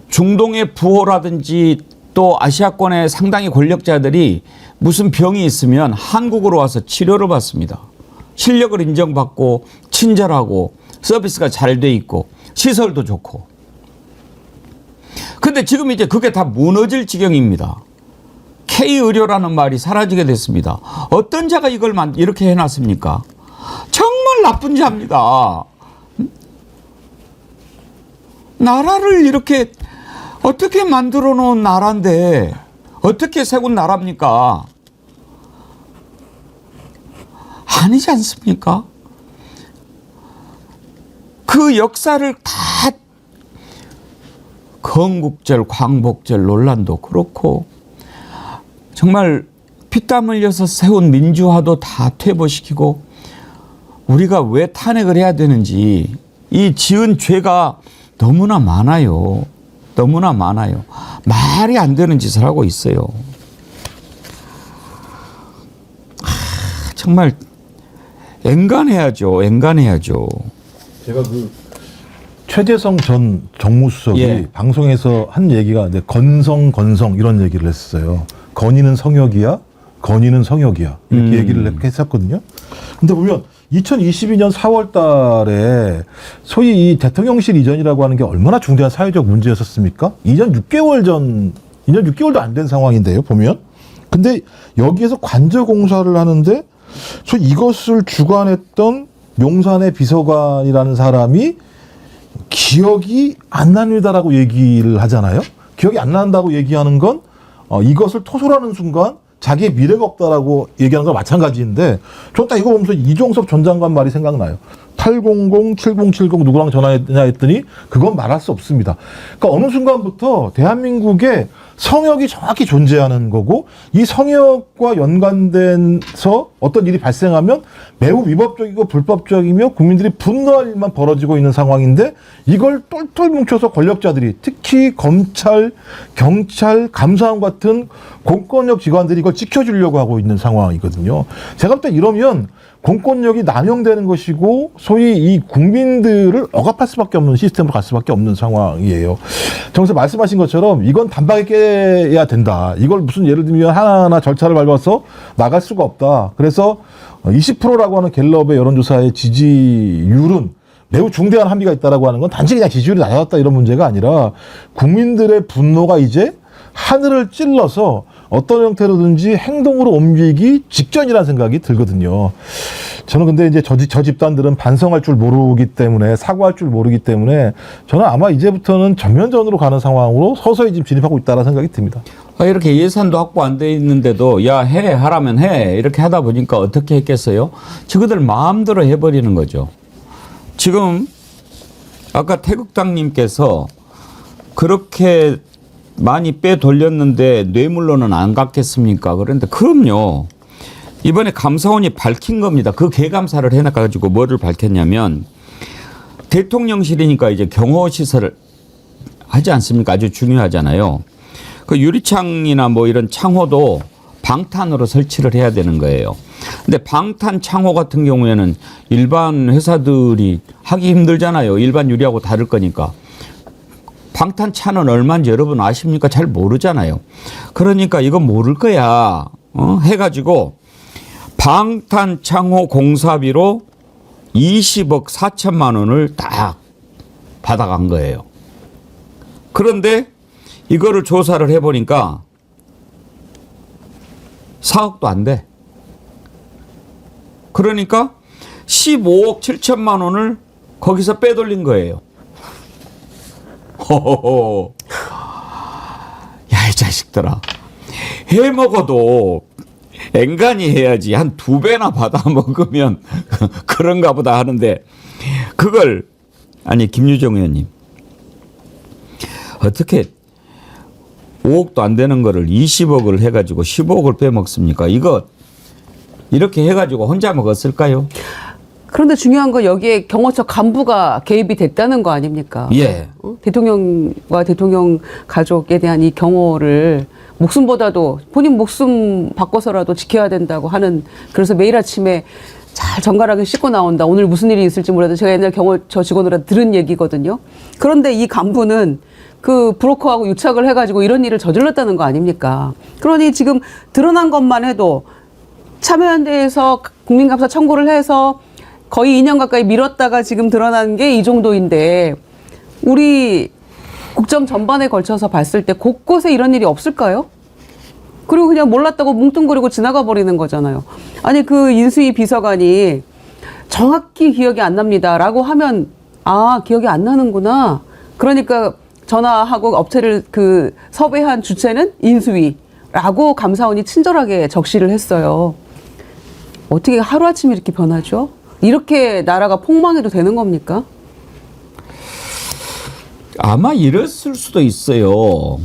중동의 부호라든지 또 아시아권의 상당히 권력자들이 무슨 병이 있으면 한국으로 와서 치료를 받습니다. 실력을 인정받고 친절하고 서비스가 잘 돼 있고 시설도 좋고. 근데 지금 이제 그게 다 무너질 지경입니다. K의료라는 말이 사라지게 됐습니다. 어떤 자가 이걸 이렇게 해놨습니까? 정말 나쁜 자입니다. 나라를 이렇게 어떻게 만들어 놓은 나라인데 어떻게 세운 나라입니까? 아니지 않습니까? 그 역사를 다 건국절, 광복절 논란도 그렇고 정말 피땀 흘려서 세운 민주화도 다 퇴보시키고 우리가 왜 탄핵을 해야 되는지 이 지은 죄가 너무나 많아요. 너무나 많아요. 말이 안 되는 짓을 하고 있어요. 정말 엔간해야죠. 제가 그 최재성 전 정무수석이 예. 방송에서 한 얘기가 이제 건성 이런 얘기를 했어요. 건의는 성역이야, 건의는 성역이야 이렇게 얘기를 했었거든요. 근데 보면 2022년 4월 달에 소위 이 대통령실 이전이라고 하는 게 얼마나 중대한 사회적 문제였었습니까? 2년 6개월도 안 된 상황인데요, 보면. 근데 여기에서 관저 공사를 하는데 소위 이것을 주관했던 용산의 비서관이라는 사람이 기억이 안 납니다라고 얘기를 하잖아요. 기억이 안 난다고 얘기하는 건 이것을 토설하는 순간 자기의 미래가 없다라고 얘기하는 건 마찬가지인데 저는 딱 이거 보면서 이종섭 전 장관 말이 생각나요. 800, 7070 누구랑 전화했냐 했더니 그건 말할 수 없습니다. 그러니까 어느 순간부터 대한민국의 성역이 정확히 존재하는 거고 이 성역과 연관돼서 어떤 일이 발생하면 매우 위법적이고 불법적이며 국민들이 분노할 일만 벌어지고 있는 상황인데 이걸 똘똘 뭉쳐서 권력자들이 특히 검찰, 경찰, 감사원 같은 공권력 기관들이 이걸 지켜주려고 하고 있는 상황이거든요. 제가 볼 때 이러면 공권력이 남용되는 것이고 소위 이 국민들을 억압할 수밖에 없는 시스템으로 갈 수밖에 없는 상황이에요. 정서 말씀하신 것처럼 이건 단박에 깨야 된다. 이걸 무슨 예를 들면 하나하나 절차를 밟아서 나갈 수가 없다. 그래서 20%라고 하는 갤럽의 여론조사의 지지율은 매우 중대한 한계가 있다라고 하는 건 단지 그냥 지지율이 낮았다 이런 문제가 아니라 국민들의 분노가 이제 하늘을 찔러서 어떤 형태로든지 행동으로 옮기기 직전이라는 생각이 들거든요. 저는 근데 이제 저 집단들은 반성할 줄 모르기 때문에 사과할 줄 모르기 때문에 저는 아마 이제부터는 전면전으로 가는 상황으로 서서히 지금 진입하고 있다는 생각이 듭니다. 이렇게 예산도 확보 안 돼 있는데도 야, 하라면 해. 이렇게 하다 보니까 어떻게 했겠어요? 저그들 마음대로 해버리는 거죠. 지금 아까 태극당님께서 그렇게 많이 빼돌렸는데 뇌물로는 안 갚겠습니까? 그런데 그럼요. 이번에 감사원이 밝힌 겁니다. 그 개감사를 해놔가지고 뭐를 밝혔냐면 대통령실이니까 이제 경호시설을 하지 않습니까? 아주 중요하잖아요. 그 유리창이나 뭐 이런 창호도 방탄으로 설치를 해야 되는 거예요. 근데 방탄 창호 같은 경우에는 일반 회사들이 하기 힘들잖아요. 일반 유리하고 다를 거니까. 방탄차는 얼마인지 여러분 아십니까? 잘 모르잖아요. 그러니까 이건 모를 거야. 해가지고 방탄창호 공사비로 20억 4천만 원을 딱 받아간 거예요. 그런데 이거를 조사를 해보니까 4억도 안 돼. 그러니까 15억 7천만 원을 거기서 빼돌린 거예요. 호호호. 야, 이 자식들아. 해 먹어도 앵간히 해야지. 한 2배나 받아 먹으면 그런가 보다 하는데 그걸 아니 김유정 의원님 어떻게 5억도 안 되는 거를 20억을 해가지고 15억을 빼먹습니까? 이거 이렇게 해가지고 혼자 먹었을까요? 그런데 중요한 건 여기에 경호처 간부가 개입이 됐다는 거 아닙니까? 예. 대통령과 대통령 가족에 대한 이 경호를 목숨보다도 본인 목숨 바꿔서라도 지켜야 된다고 하는, 그래서 매일 아침에 잘 정갈하게 씻고 나온다. 오늘 무슨 일이 있을지 몰라도 제가 옛날 경호처 직원으로 들은 얘기거든요. 그런데 이 간부는 그 브로커하고 유착을 해가지고 이런 일을 저질렀다는 거 아닙니까? 그러니 지금 드러난 것만 해도 참여연대에서 국민감사 청구를 해서 거의 2년 가까이 미뤘다가 지금 드러난 게 이 정도인데 우리 국정 전반에 걸쳐서 봤을 때 곳곳에 이런 일이 없을까요? 그리고 그냥 몰랐다고 뭉뚱그리고 지나가 버리는 거잖아요. 아니 그 인수위 비서관이 정확히 기억이 안 납니다라고 하면 아 기억이 안 나는구나. 그러니까 전화하고 업체를 그 섭외한 주체는 인수위라고 감사원이 친절하게 적시를 했어요. 어떻게 하루아침에 이렇게 변하죠? 이렇게 나라가 폭망해도 되는 겁니까? 아마 이랬을 수도 있어요.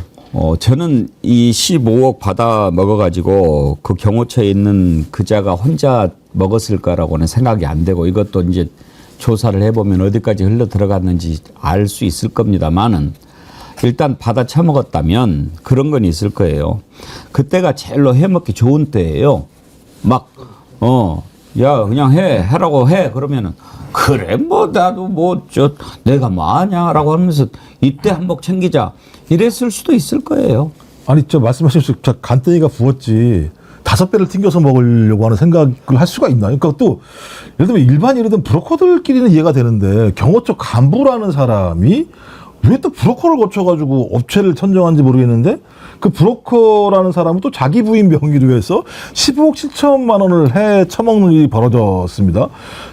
저는 이 15억 받아 먹어가지고 그 경호처에 있는 그자가 혼자 먹었을까라고는 생각이 안 되고 이것도 이제 조사를 해보면 어디까지 흘러 들어갔는지 알 수 있을 겁니다만은 일단 받아 처먹었다면 그런 건 있을 거예요. 그때가 제일로 해먹기 좋은 때예요. 막 야 그냥 해라고 해 그러면은 그래 뭐 나도 뭐 내가 뭐 아냐라고 하면서 이때 한몫 챙기자 이랬을 수도 있을 거예요. 아니 말씀하신 간땡이가 부었지 5배를 튕겨서 먹으려고 하는 생각을 할 수가 있나요? 그러니까 또 예를 들면 일반인이든 브로커들끼리는 이해가 되는데 경호처 간부라는 사람이 왜 또 브로커를 거쳐가지고 업체를 선정한지 모르겠는데 그 브로커라는 사람은 또 자기 부인 명의로 해서 15억 7천만 원을 해 처먹는 일이 벌어졌습니다.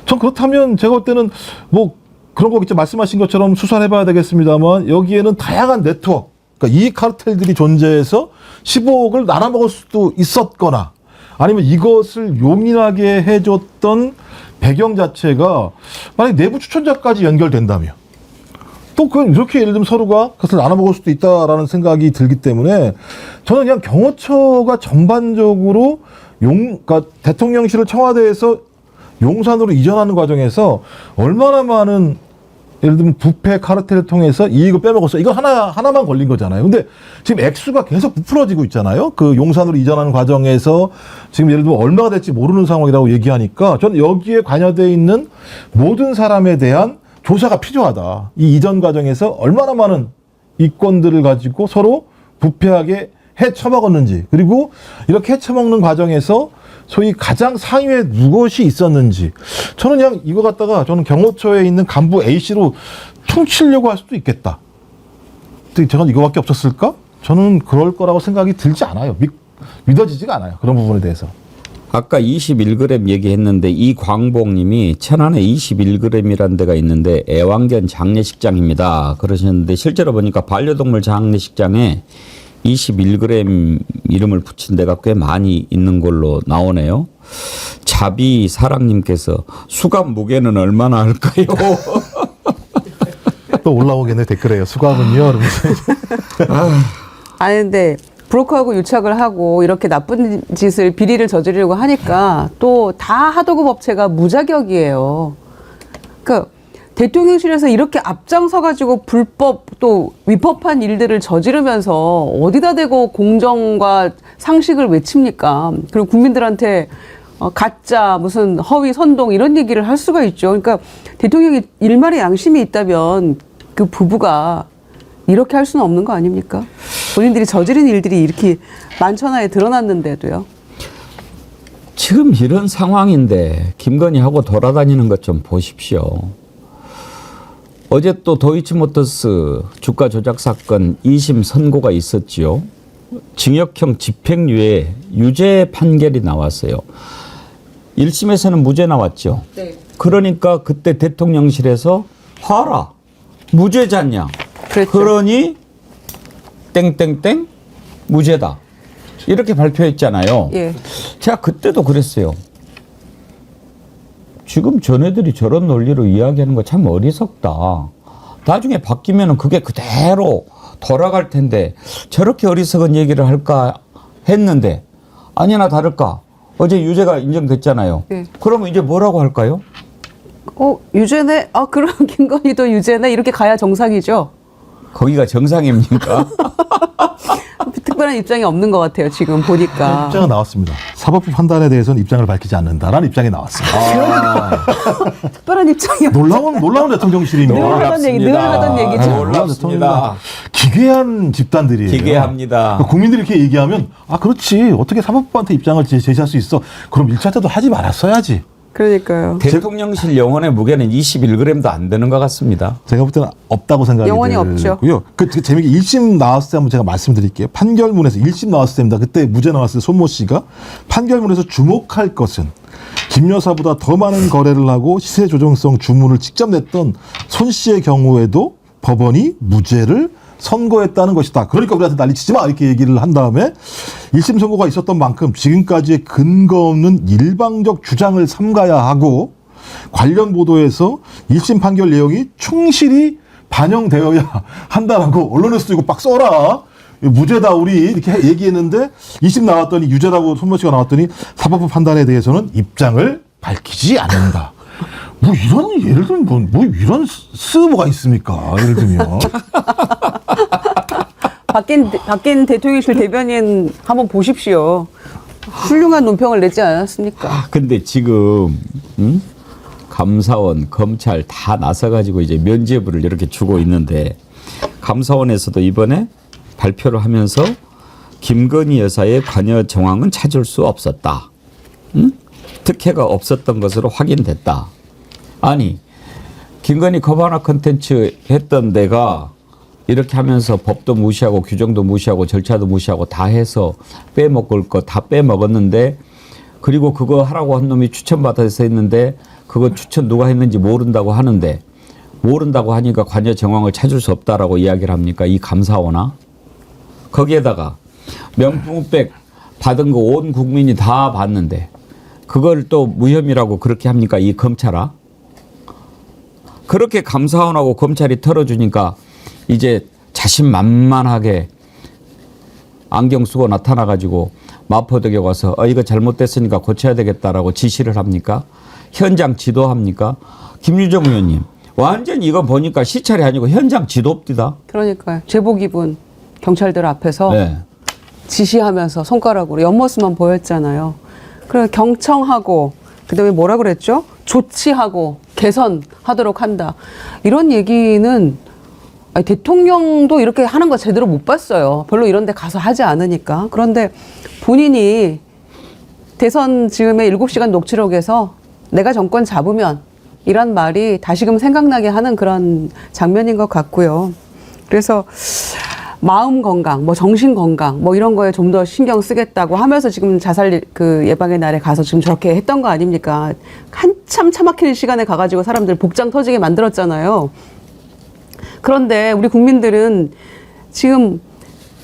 전 그렇다면 제가 볼 때는 뭐 그런 거 있죠. 말씀하신 것처럼 수사를 해봐야 되겠습니다만 여기에는 다양한 네트워크 그러니까 이 카르텔들이 존재해서 15억을 나눠 먹을 수도 있었거나 아니면 이것을 용인하게 해줬던 배경 자체가 만약 내부 추천자까지 연결된다면 또 그건 이렇게 예를 들면 서로가 그것을 나눠 먹을 수도 있다라는 생각이 들기 때문에 저는 그냥 경호처가 전반적으로 그러니까 대통령실을 청와대에서 용산으로 이전하는 과정에서 얼마나 많은 예를 들면 부패 카르텔을 통해서 이익을 빼먹었어. 이거 하나만 걸린 거잖아요. 근데 지금 액수가 계속 부풀어지고 있잖아요. 그 용산으로 이전하는 과정에서 지금 예를 들면 얼마가 될지 모르는 상황이라고 얘기하니까 저는 여기에 관여되어 있는 모든 사람에 대한 조사가 필요하다. 이 이전 과정에서 얼마나 많은 이권들을 가지고 서로 부패하게 해쳐먹었는지 그리고 이렇게 해쳐먹는 과정에서 소위 가장 상위에 무엇이 있었는지 저는 그냥 이거 갖다가 저는 경호처에 있는 간부 A씨로 퉁치려고 할 수도 있겠다. 근데 저는 이거밖에 없었을까? 저는 그럴 거라고 생각이 들지 않아요. 믿어지지가 않아요. 그런 부분에 대해서. 아까 21g 얘기했는데 이광복님이 천안에 21g이라는 데가 있는데 애완견 장례식장입니다. 그러셨는데 실제로 보니까 반려동물 장례식장에 21g 이름을 붙인 데가 꽤 많이 있는 걸로 나오네요. 자비 사랑님께서 수갑 무게는 얼마나 할까요? 또 올라오겠네 댓글에요. 수갑은요. 이러면서. 아니 근데 브로커하고 유착을 하고 이렇게 나쁜 짓을 비리를 저지르려고 하니까 또 다 하도급 업체가 무자격이에요. 그러니까 대통령실에서 이렇게 앞장서가지고 불법 또 위법한 일들을 저지르면서 어디다 대고 공정과 상식을 외칩니까? 그리고 국민들한테 가짜 무슨 허위 선동 이런 얘기를 할 수가 있죠. 그러니까 대통령이 일말의 양심이 있다면 그 부부가 이렇게 할 수는 없는 거 아닙니까? 본인들이 저지른 일들이 이렇게 만천하에 드러났는데도요. 지금 이런 상황인데 김건희하고 돌아다니는 것 좀 보십시오. 어제 또 도이치모터스 주가 조작 사건 2심 선고가 있었지요. 징역형 집행유예 유죄 판결이 나왔어요. 1심에서는 무죄 나왔죠. 네. 그러니까 그때 대통령실에서 봐라 무죄잖냐. 그랬죠. 그러니 땡땡땡 무죄다. 이렇게 발표했잖아요. 예. 제가 그때도 그랬어요. 지금 전애들이 저런 논리로 이야기하는 거 참 어리석다. 나중에 바뀌면 그게 그대로 돌아갈 텐데 저렇게 어리석은 얘기를 할까 했는데 아니나 다를까 어제 유죄가 인정됐잖아요. 네. 그러면 이제 뭐라고 할까요? 유죄네? 그럼 김건희도 유죄네? 이렇게 가야 정상이죠? 거기가 정상입니까? 특별한 입장이 없는 것 같아요, 지금 보니까. 입장은 나왔습니다. 사법부 판단에 대해서는 입장을 밝히지 않는다라는 입장이 나왔습니다. 특별한 입장이 없 놀라운 대통령실입니다. 늘 하던 얘기, 늘 하던 얘기죠. 놀랍습니다. 기괴한 집단들이에요. 기괴합니다. 국민들이 이렇게 얘기하면 그렇지 어떻게 사법부한테 입장을 제시할 수 있어. 그럼 1차자도 하지 말았어야지. 그러니까요. 대통령실 영혼의 무게는 21g도 안 되는 것 같습니다. 제가 볼 때는 없다고 생각이 영원히 없죠. 들고요. 그 재미있게 1심 나왔을 때 한번 제가 말씀드릴게요. 판결문에서 1심 나왔을 때입니다. 그때 무죄 나왔을 때 손모 씨가 판결문에서 주목할 것은 김 여사보다 더 많은 거래를 하고 시세 조정성 주문을 직접 냈던 손 씨의 경우에도 법원이 무죄를 선고했다는 것이다. 그러니까 우리한테 난리치지 마 이렇게 얘기를 한 다음에 1심 선고가 있었던 만큼 지금까지의 근거 없는 일방적 주장을 삼가야 하고 관련 보도에서 1심 판결 내용이 충실히 반영되어야 한다라고 언론에서도 이거 막 써라. 무죄다 우리 이렇게 얘기했는데 2심 나왔더니 유죄라고 손모 씨가 나왔더니 사법부 판단에 대해서는 입장을 밝히지 않는다. 뭐 이런 예를 들면 뭐 이런 스모가 있습니까? 예를 들면 바뀐 대통령실 대변인 한번 보십시오. 훌륭한 논평을 내지 않았습니까? 근데 지금 감사원, 검찰 다 나서가지고 이제 면죄부를 이렇게 주고 있는데 감사원에서도 이번에 발표를 하면서 김건희 여사의 관여 정황은 찾을 수 없었다. 특혜가 없었던 것으로 확인됐다. 아니 김건희 커버나 컨텐츠 했던 데가 이렇게 하면서 법도 무시하고 규정도 무시하고 절차도 무시하고 다 해서 빼먹을 거 다 빼먹었는데 그리고 그거 하라고 한 놈이 추천받아서 했는데 그거 추천 누가 했는지 모른다고 하는데 모른다고 하니까 관여 정황을 찾을 수 없다라고 이야기를 합니까? 이 감사원아? 거기에다가 명품백 받은 거 온 국민이 다 봤는데 그걸 또 무혐의라고 그렇게 합니까? 이 검찰아? 그렇게 감사원하고 검찰이 털어주니까 이제 자신만만하게 안경 쓰고 나타나가지고 마포역에 와서 이거 잘못됐으니까 고쳐야 되겠다라고 지시를 합니까? 현장 지도합니까? 김유정 의원님 완전 이거 보니까 시찰이 아니고 현장 지도입니다. 그러니까요. 제복 입은 경찰들 앞에서 네. 지시하면서 손가락으로 옆모습만 보였잖아요. 그래 경청하고 그다음에 뭐라 그랬죠? 조치하고 개선하도록 한다. 이런 얘기는 아니, 대통령도 이렇게 하는 거 제대로 못 봤어요. 별로 이런 데 가서 하지 않으니까. 그런데 본인이 대선 즈음에 7시간 녹취록에서 내가 정권 잡으면 이란 말이 다시금 생각나게 하는 그런 장면인 것 같고요. 그래서 마음 건강, 뭐 정신 건강, 뭐 이런 거에 좀 더 신경 쓰겠다고 하면서 지금 자살 그 예방의 날에 가서 지금 저렇게 했던 거 아닙니까? 한참 차 막히는 시간에 가가지고 사람들 복장 터지게 만들었잖아요. 그런데 우리 국민들은 지금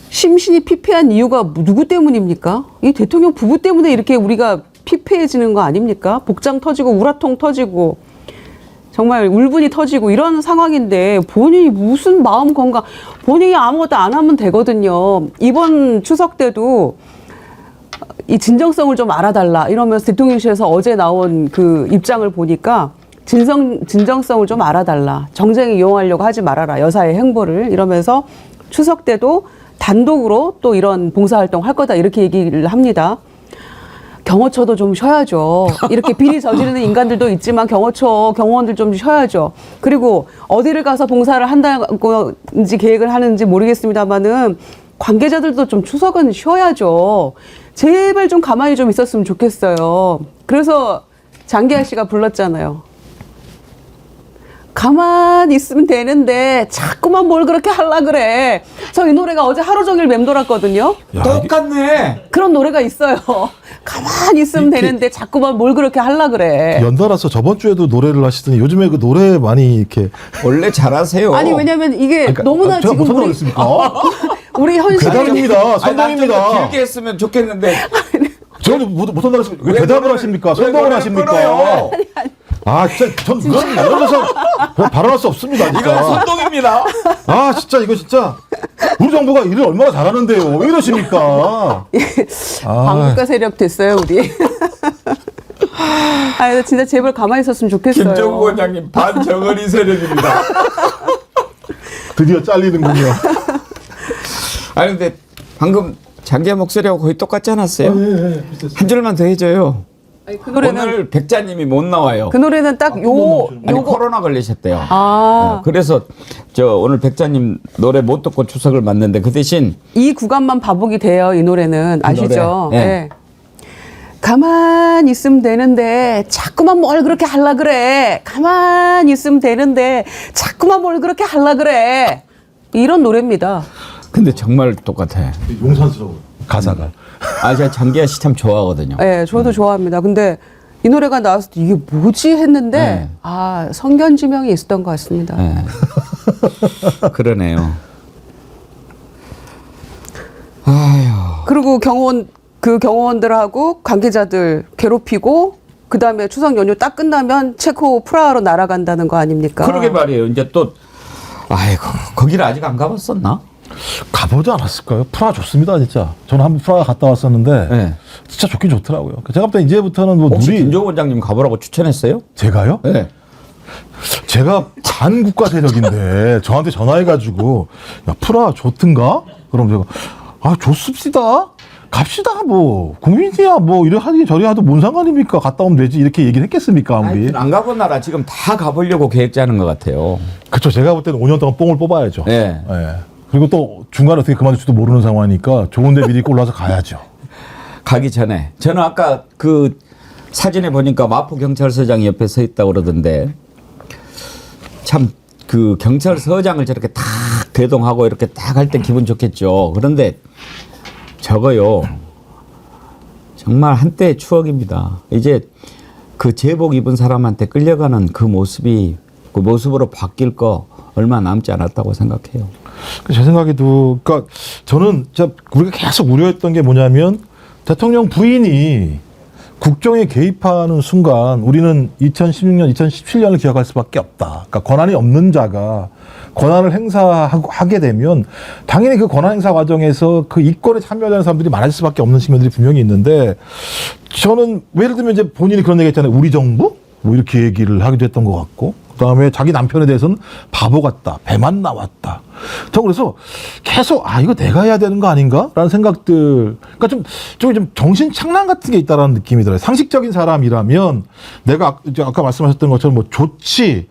심신이 피폐한 이유가 누구 때문입니까? 이 대통령 부부 때문에 이렇게 우리가 피폐해지는 거 아닙니까? 복장 터지고 우라통 터지고 정말 울분이 터지고 이런 상황인데 본인이 무슨 마음 건강, 본인이 아무것도 안 하면 되거든요. 이번 추석 때도 이 진정성을 좀 알아달라 이러면서 대통령실에서 어제 나온 그 입장을 보니까 진정성을 좀 알아달라. 정쟁에 이용하려고 하지 말아라. 여사의 행보를 이러면서 추석 때도 단독으로 또 이런 봉사활동 할 거다 이렇게 얘기를 합니다. 경호처도 좀 쉬어야죠. 이렇게 비리 저지르는 인간들도 있지만 경호처, 경호원들 좀 쉬어야죠. 그리고 어디를 가서 봉사를 한다고인지 계획을 하는지 모르겠습니다만은 관계자들도 좀 추석은 쉬어야죠. 제발 좀 가만히 좀 있었으면 좋겠어요. 그래서 장기하 씨가 불렀잖아요. 가만히 있으면 되는데 자꾸만 뭘 그렇게 하려 그래. 저 이 노래가 어제 하루 종일 맴돌았거든요. 야, 똑같네. 그런 노래가 있어요. 가만히 있으면 되는데 자꾸만 뭘 그렇게 하려 그래. 연달아서 저번 주에도 노래를 하시더니 요즘에 그 노래 많이 이렇게 원래 잘하세요. 아니 왜냐면 이게 그러니까 너무나 제가 지금 못한다고 우리, 그랬습니까? 우리 현실 대단합니다. 아니, 선동입니다. 난 길게 했으면 좋겠는데 저는 못한다고 그랬습니까? 왜 왜 대답을 노래를- 하십니까? 왜 선동을 노래를 하십니까? 끊어요? 아 진짜 전 그런 면에서 발언할 수 없습니다. 이건 진짜. 선동입니다. 아 진짜 이거 진짜 우리 정부가 일을 얼마나 잘하는데요. 왜 이러십니까? 반국가 세력 됐어요 우리. 아 진짜 제발 가만히 있었으면 좋겠어요. 김정국 원장님 반정어리 세력입니다. 드디어 잘리는군요. 아니 근데 방금 장기하 목소리하고 거의 똑같지 않았어요? 네, 한 줄만 더 해줘요. 아니, 그 노래는 오늘 백자님이 못 나와요. 그 노래는 딱 아니 요거 코로나 걸리셨대요. 아. 그래서 저 오늘 백자님 노래 못 듣고 추석을 맞는데 그 대신 이 구간만 반복이 돼요. 이 노래는 아시죠? 노래. 예. 네. 가만히 있으면 되는데 자꾸만 뭘 그렇게 하려 그래. 가만히 있으면 되는데 자꾸만 뭘 그렇게 하려 그래. 이런 노래입니다. 근데 정말 똑같아. 용산스러워 가사가. 아 제가 장기하 씨 참 좋아하거든요. 네, 저도 좋아합니다. 근데 이 노래가 나왔을 때 이게 뭐지 했는데 네. 아 성견지명이 있었던 것 같습니다. 네. 그러네요. 아휴. 그리고 경호원들하고 관계자들 괴롭히고 그 다음에 추석 연휴 딱 끝나면 체코 프라하로 날아간다는 거 아닙니까? 그러게 말이에요. 이제 또 아이고 거기를 아직 안 가봤었나? 가보지 않았을까요? 프라하 좋습니다, 진짜. 저는 한번 프라하 갔다 왔었는데 네. 진짜 좋긴 좋더라고요. 제가 볼 때 이제부터는 뭐 혹시 누리 김종원 원장님 가보라고 추천했어요? 제가요? 네. 제가 반국가 세력인데 저한테 전화해가지고 야 프라하 좋든가? 그럼 제가 아 좋습시다. 갑시다 뭐 국민이야 뭐 이래 하기 저리 하도 뭔 상관입니까? 갔다 오면 되지 이렇게 얘기를 했겠습니까? 아무리. 하여튼 안 가본 나라 지금 다 가보려고 계획 짜는 것 같아요. 그렇죠. 제가 볼 때는 5년 동안 뽕을 뽑아야죠. 네. 예. 그리고 또 중간에 어떻게 그만둘지도 모르는 상황이니까 좋은데 미리 골라서 가야죠. 가기 전에 저는 아까 그 사진에 보니까 마포 경찰서장이 옆에 서 있다고 그러던데 참 그 경찰서장을 저렇게 탁 대동하고 이렇게 딱 할 때 기분 좋겠죠. 그런데 저거요 정말 한때의 추억입니다. 이제 그 제복 입은 사람한테 끌려가는 그 모습이 그 모습으로 바뀔 거 얼마 남지 않았다고 생각해요. 제 생각에도, 그러니까 저는 진짜 우리가 계속 우려했던 게 뭐냐면 대통령 부인이 국정에 개입하는 순간 우리는 2016년, 2017년을 기억할 수밖에 없다. 그러니까 권한이 없는 자가 권한을 행사하게 되면 당연히 그 권한 행사 과정에서 그 이권에 참여하는 사람들이 많을 수밖에 없는 측면들이 분명히 있는데 저는 예를 들면 이제 본인이 그런 얘기 했잖아요. 우리 정부? 뭐 이렇게 얘기를 하기도 했던 것 같고 그다음에 자기 남편에 대해서는 바보 같다. 배만 나왔다. 저 그래서 계속 이거 내가 해야 되는 거 아닌가라는 생각들. 그러니까 좀 정신 착란 같은 게 있다라는 느낌이 들어요. 상식적인 사람이라면 내가 아까 말씀하셨던 것처럼 뭐 조치,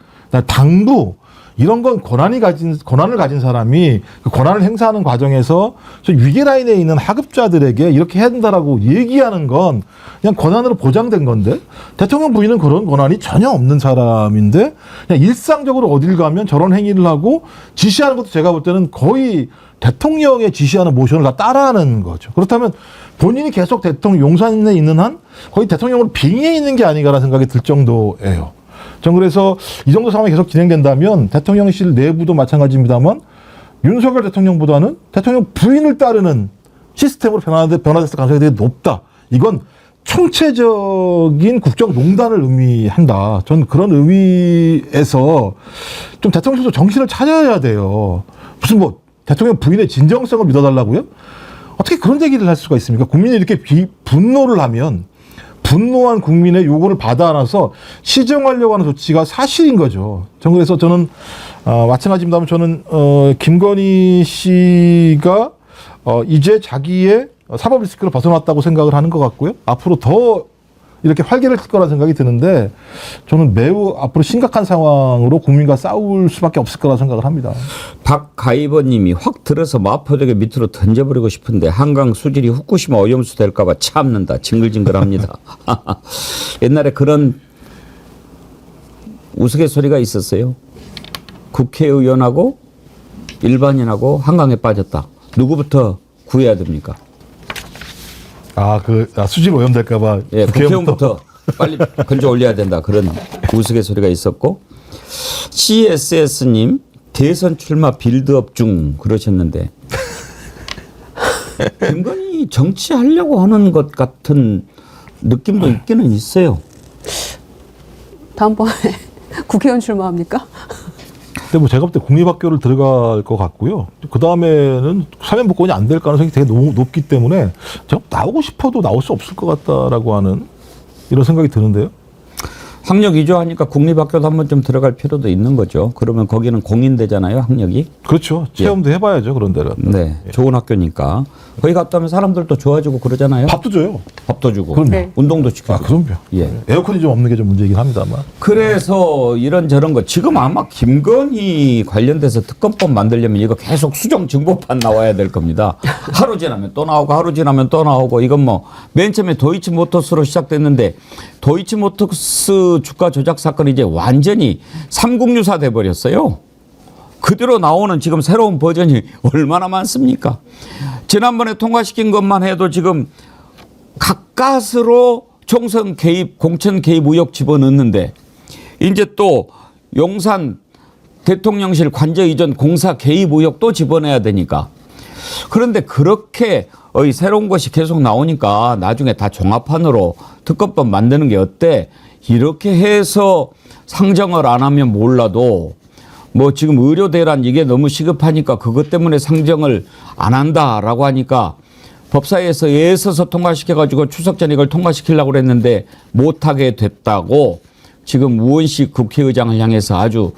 당부 이런 건 권한을 가진 사람이 그 권한을 행사하는 과정에서 위계 라인에 있는 하급자들에게 이렇게 해야 된다라고 얘기하는 건 그냥 권한으로 보장된 건데 대통령 부인은 그런 권한이 전혀 없는 사람인데 그냥 일상적으로 어딜 가면 저런 행위를 하고 지시하는 것도 제가 볼 때는 거의 대통령의 지시하는 모션을 다 따라하는 거죠. 그렇다면 본인이 계속 대통령 용산에 있는 한 거의 대통령으로 빙의해 있는 게 아닌가라는 생각이 들 정도예요. 전 그래서 이 정도 상황이 계속 진행된다면 대통령실 내부도 마찬가지입니다만 윤석열 대통령보다는 대통령 부인을 따르는 시스템으로 변화됐을 가능성이 되게 높다. 이건 총체적인 국정농단을 의미한다. 전 그런 의미에서 좀 대통령실도 정신을 차려야 돼요. 무슨 뭐 대통령 부인의 진정성을 믿어달라고요? 어떻게 그런 얘기를 할 수가 있습니까? 국민이 이렇게 분노를 하면 분노한 국민의 요구를 받아 안아서 시정하려고 하는 조치가 사실인 거죠. 그래서 저는 마찬가지입니다만 저는 김건희 씨가 이제 자기의 사법 리스크를 벗어났다고 생각을 하는 것 같고요. 앞으로 더 이렇게 활개를 칠 거라는 생각이 드는데 저는 매우 앞으로 심각한 상황으로 국민과 싸울 수밖에 없을 거라 생각을 합니다. 박가이버님이 확 들어서 마포대교 밑으로 던져버리고 싶은데 한강 수질이 후쿠시마 오염수 될까 봐 참는다. 징글징글합니다. 옛날에 그런 우스갯소리가 있었어요. 국회의원하고 일반인하고 한강에 빠졌다. 누구부터 구해야 됩니까? 수질 오염될까봐. 예, 국회의원부터 빨리 건져 올려야 된다. 그런 우스갯소리가 있었고. CSS님, 대선 출마 빌드업 중 그러셨는데. 김건희 정치하려고 하는 것 같은 느낌도 있기는 있어요. 다음번에 국회의원 출마합니까? 근데 뭐 제가 볼 때 국립학교를 들어갈 것 같고요. 그 다음에는 사면복권이 안 될 가능성이 되게 너무 높기 때문에 제가 나오고 싶어도 나올 수 없을 것 같다라고 하는 이런 생각이 드는데요. 학력 위조하니까 국립학교도 한번 좀 들어갈 필요도 있는 거죠. 그러면 거기는 공인되잖아요, 학력이. 그렇죠. 체험도 해봐야죠, 그런 데는. 네, 좋은 학교니까. 거기 갔다 오면 사람들도 좋아지고 그러잖아요. 밥도 줘요. 밥도 주고. 그럼요. 네. 운동도 시키고. 그럼요. 예. 에어컨이 좀 없는 게 좀 문제이긴 합니다만. 그래서 이런저런 거 지금 아마 김건희 관련돼서 특검법 만들려면 이거 계속 수정 증거판 나와야 될 겁니다. 하루 지나면 또 나오고 하루 지나면 또 나오고 이건 뭐 맨 처음에 도이치모터스로 시작됐는데 도이치모터스 주가 조작 사건이 이제 완전히 삼국유사 돼버렸어요. 그대로 나오는 지금 새로운 버전이 얼마나 많습니까? 지난번에 통과시킨 것만 해도 지금 가까스로 총선 개입, 공천 개입 의혹 집어넣는데 이제 또 용산 대통령실 관저 이전 공사 개입 의혹 또 집어내야 되니까 그런데 그렇게 새로운 것이 계속 나오니까 나중에 다 종합판으로 특검법 만드는 게 어때? 이렇게 해서 상정을 안 하면 몰라도 뭐 지금 의료 대란 이게 너무 시급하니까 그것 때문에 상정을 안 한다라고 하니까 법사위에서 애써서 통과시켜가지고 추석 전에 이걸 통과시키려고 그랬는데 못하게 됐다고 지금 우원식 국회의장을 향해서 아주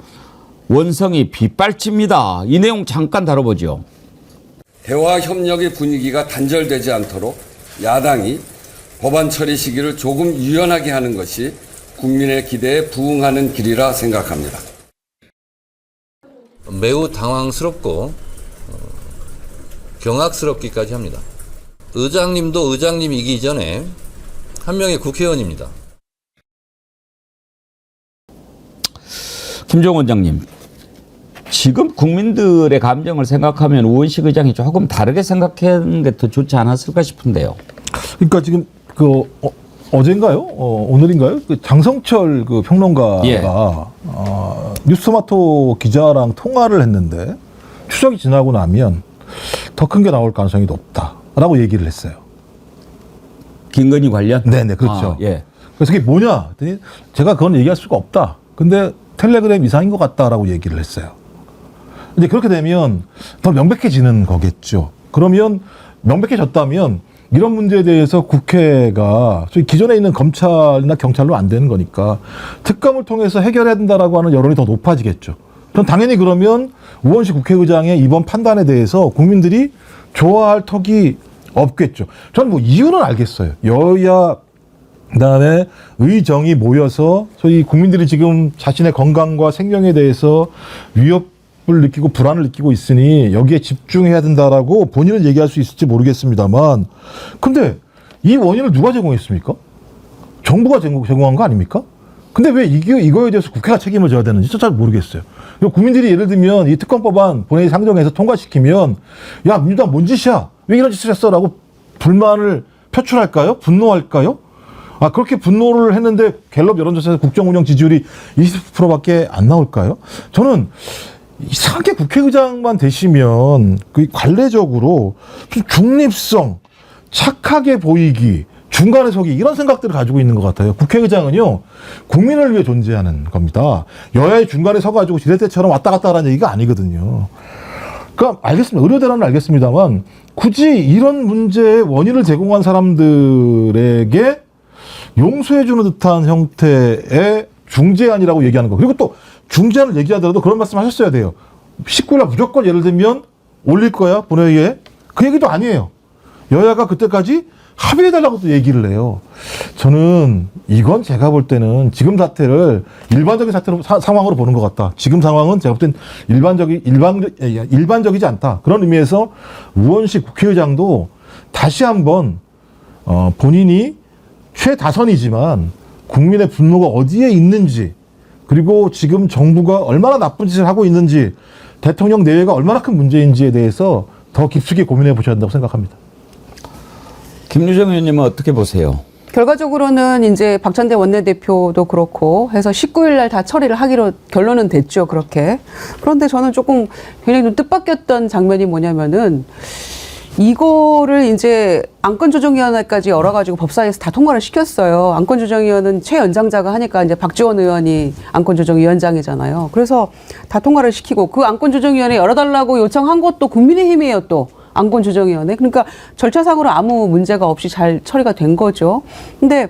원성이 빗발칩니다. 이 내용 잠깐 다뤄보죠. 대화 협력의 분위기가 단절되지 않도록 야당이 법안 처리 시기를 조금 유연하게 하는 것이 국민의 기대에 부응하는 길이라 생각합니다. 매우 당황스럽고 경악스럽기까지 합니다. 의장님도 의장님이기 전에 한 명의 국회의원입니다. 김종원 원장님, 지금 국민들의 감정을 생각하면 우원식 의장이 조금 다르게 생각하는 게 더 좋지 않았을까 싶은데요. 그러니까 지금 어젠가요? 오늘인가요? 그 장성철 그 평론가가 예. 뉴스토마토 기자랑 통화를 했는데 추석이 지나고 나면 더 큰 게 나올 가능성이 높다라고 얘기를 했어요. 김건희 관련? 네네, 그렇죠. 아, 예. 그래서 그게 뭐냐? 했더니 제가 그건 얘기할 수가 없다. 근데 텔레그램 이상인 것 같다라고 얘기를 했어요. 이제 그렇게 되면 더 명백해지는 거겠죠. 그러면 명백해졌다면 이런 문제에 대해서 국회가 소위 기존에 있는 검찰이나 경찰로 안 되는 거니까 특검을 통해서 해결해야 된다라고 하는 여론이 더 높아지겠죠. 전 당연히 그러면 우원식 국회의장의 이번 판단에 대해서 국민들이 좋아할 턱이 없겠죠. 저는 뭐 이유는 알겠어요. 여야 그다음에 의정이 모여서 소위 국민들이 지금 자신의 건강과 생명에 대해서 위협을 느끼고 불안을 느끼고 있으니 여기에 집중해야 된다라고 본인은 얘기할 수 있을지 모르겠습니다만, 근데 이 원인을 누가 제공했습니까? 정부가 제공한 거 아닙니까? 근데 왜 이거에 대해서 국회가 책임을 져야 되는지 잘 모르겠어요. 국민들이 예를 들면 이 특검법안 본회의 상정해서 통과시키면 야, 민주당 뭔 짓이야? 왜 이런 짓을 했어? 라고 불만을 표출할까요? 분노할까요? 아, 그렇게 분노를 했는데 갤럽 여론조사에서 국정운영 지지율이 20%밖에 안 나올까요? 저는 이상하게 국회의장만 되시면 그 관례적으로 좀 중립성, 착하게 보이기, 중간에 서기 이런 생각들을 가지고 있는 것 같아요. 국회의장은요, 국민을 위해 존재하는 겁니다. 여야의 중간에 서가지고 지렛대처럼 왔다 갔다 하라는 얘기가 아니거든요. 그러니까 알겠습니다. 의료대란은 알겠습니다만 굳이 이런 문제의 원인을 제공한 사람들에게 용서해주는 듯한 형태의 중재안이라고 얘기하는 거. 그리고 또 중재안을 얘기하더라도 그런 말씀 하셨어야 돼요. 19일 날 무조건 예를 들면 올릴 거야, 본회의에. 그 얘기도 아니에요. 여야가 그때까지 합의해달라고 또 얘기를 해요. 저는 이건 제가 볼 때는 지금 사태를 일반적인 사태로 상황으로 보는 것 같다. 지금 상황은 제가 볼 땐 일반적이지 않다. 그런 의미에서 우원식 국회의장도 다시 한번 본인이 최다선이지만 국민의 분노가 어디에 있는지, 그리고 지금 정부가 얼마나 나쁜 짓을 하고 있는지, 대통령 내외가 얼마나 큰 문제인지에 대해서 더 깊숙이 고민해 보셔야 한다고 생각합니다. 김유정 의원님은 어떻게 보세요? 결과적으로는 이제 박찬대 원내대표도 그렇고 해서 19일 날 다 처리를 하기로 결론은 됐죠, 그렇게. 그런데 저는 조금 굉장히 좀 뜻밖이었던 장면이 뭐냐면은 이거를 이제 안건조정위원회까지 열어가지고 법사위에서 다 통과를 시켰어요. 안건조정위원은 최연장자가 하니까 이제 박지원 의원이 안건조정위원장이잖아요. 그래서 다 통과를 시키고 그 안건조정위원회 열어달라고 요청한 것도 국민의힘이에요, 또. 안건조정위원회. 그러니까 절차상으로 아무 문제가 없이 잘 처리가 된 거죠. 근데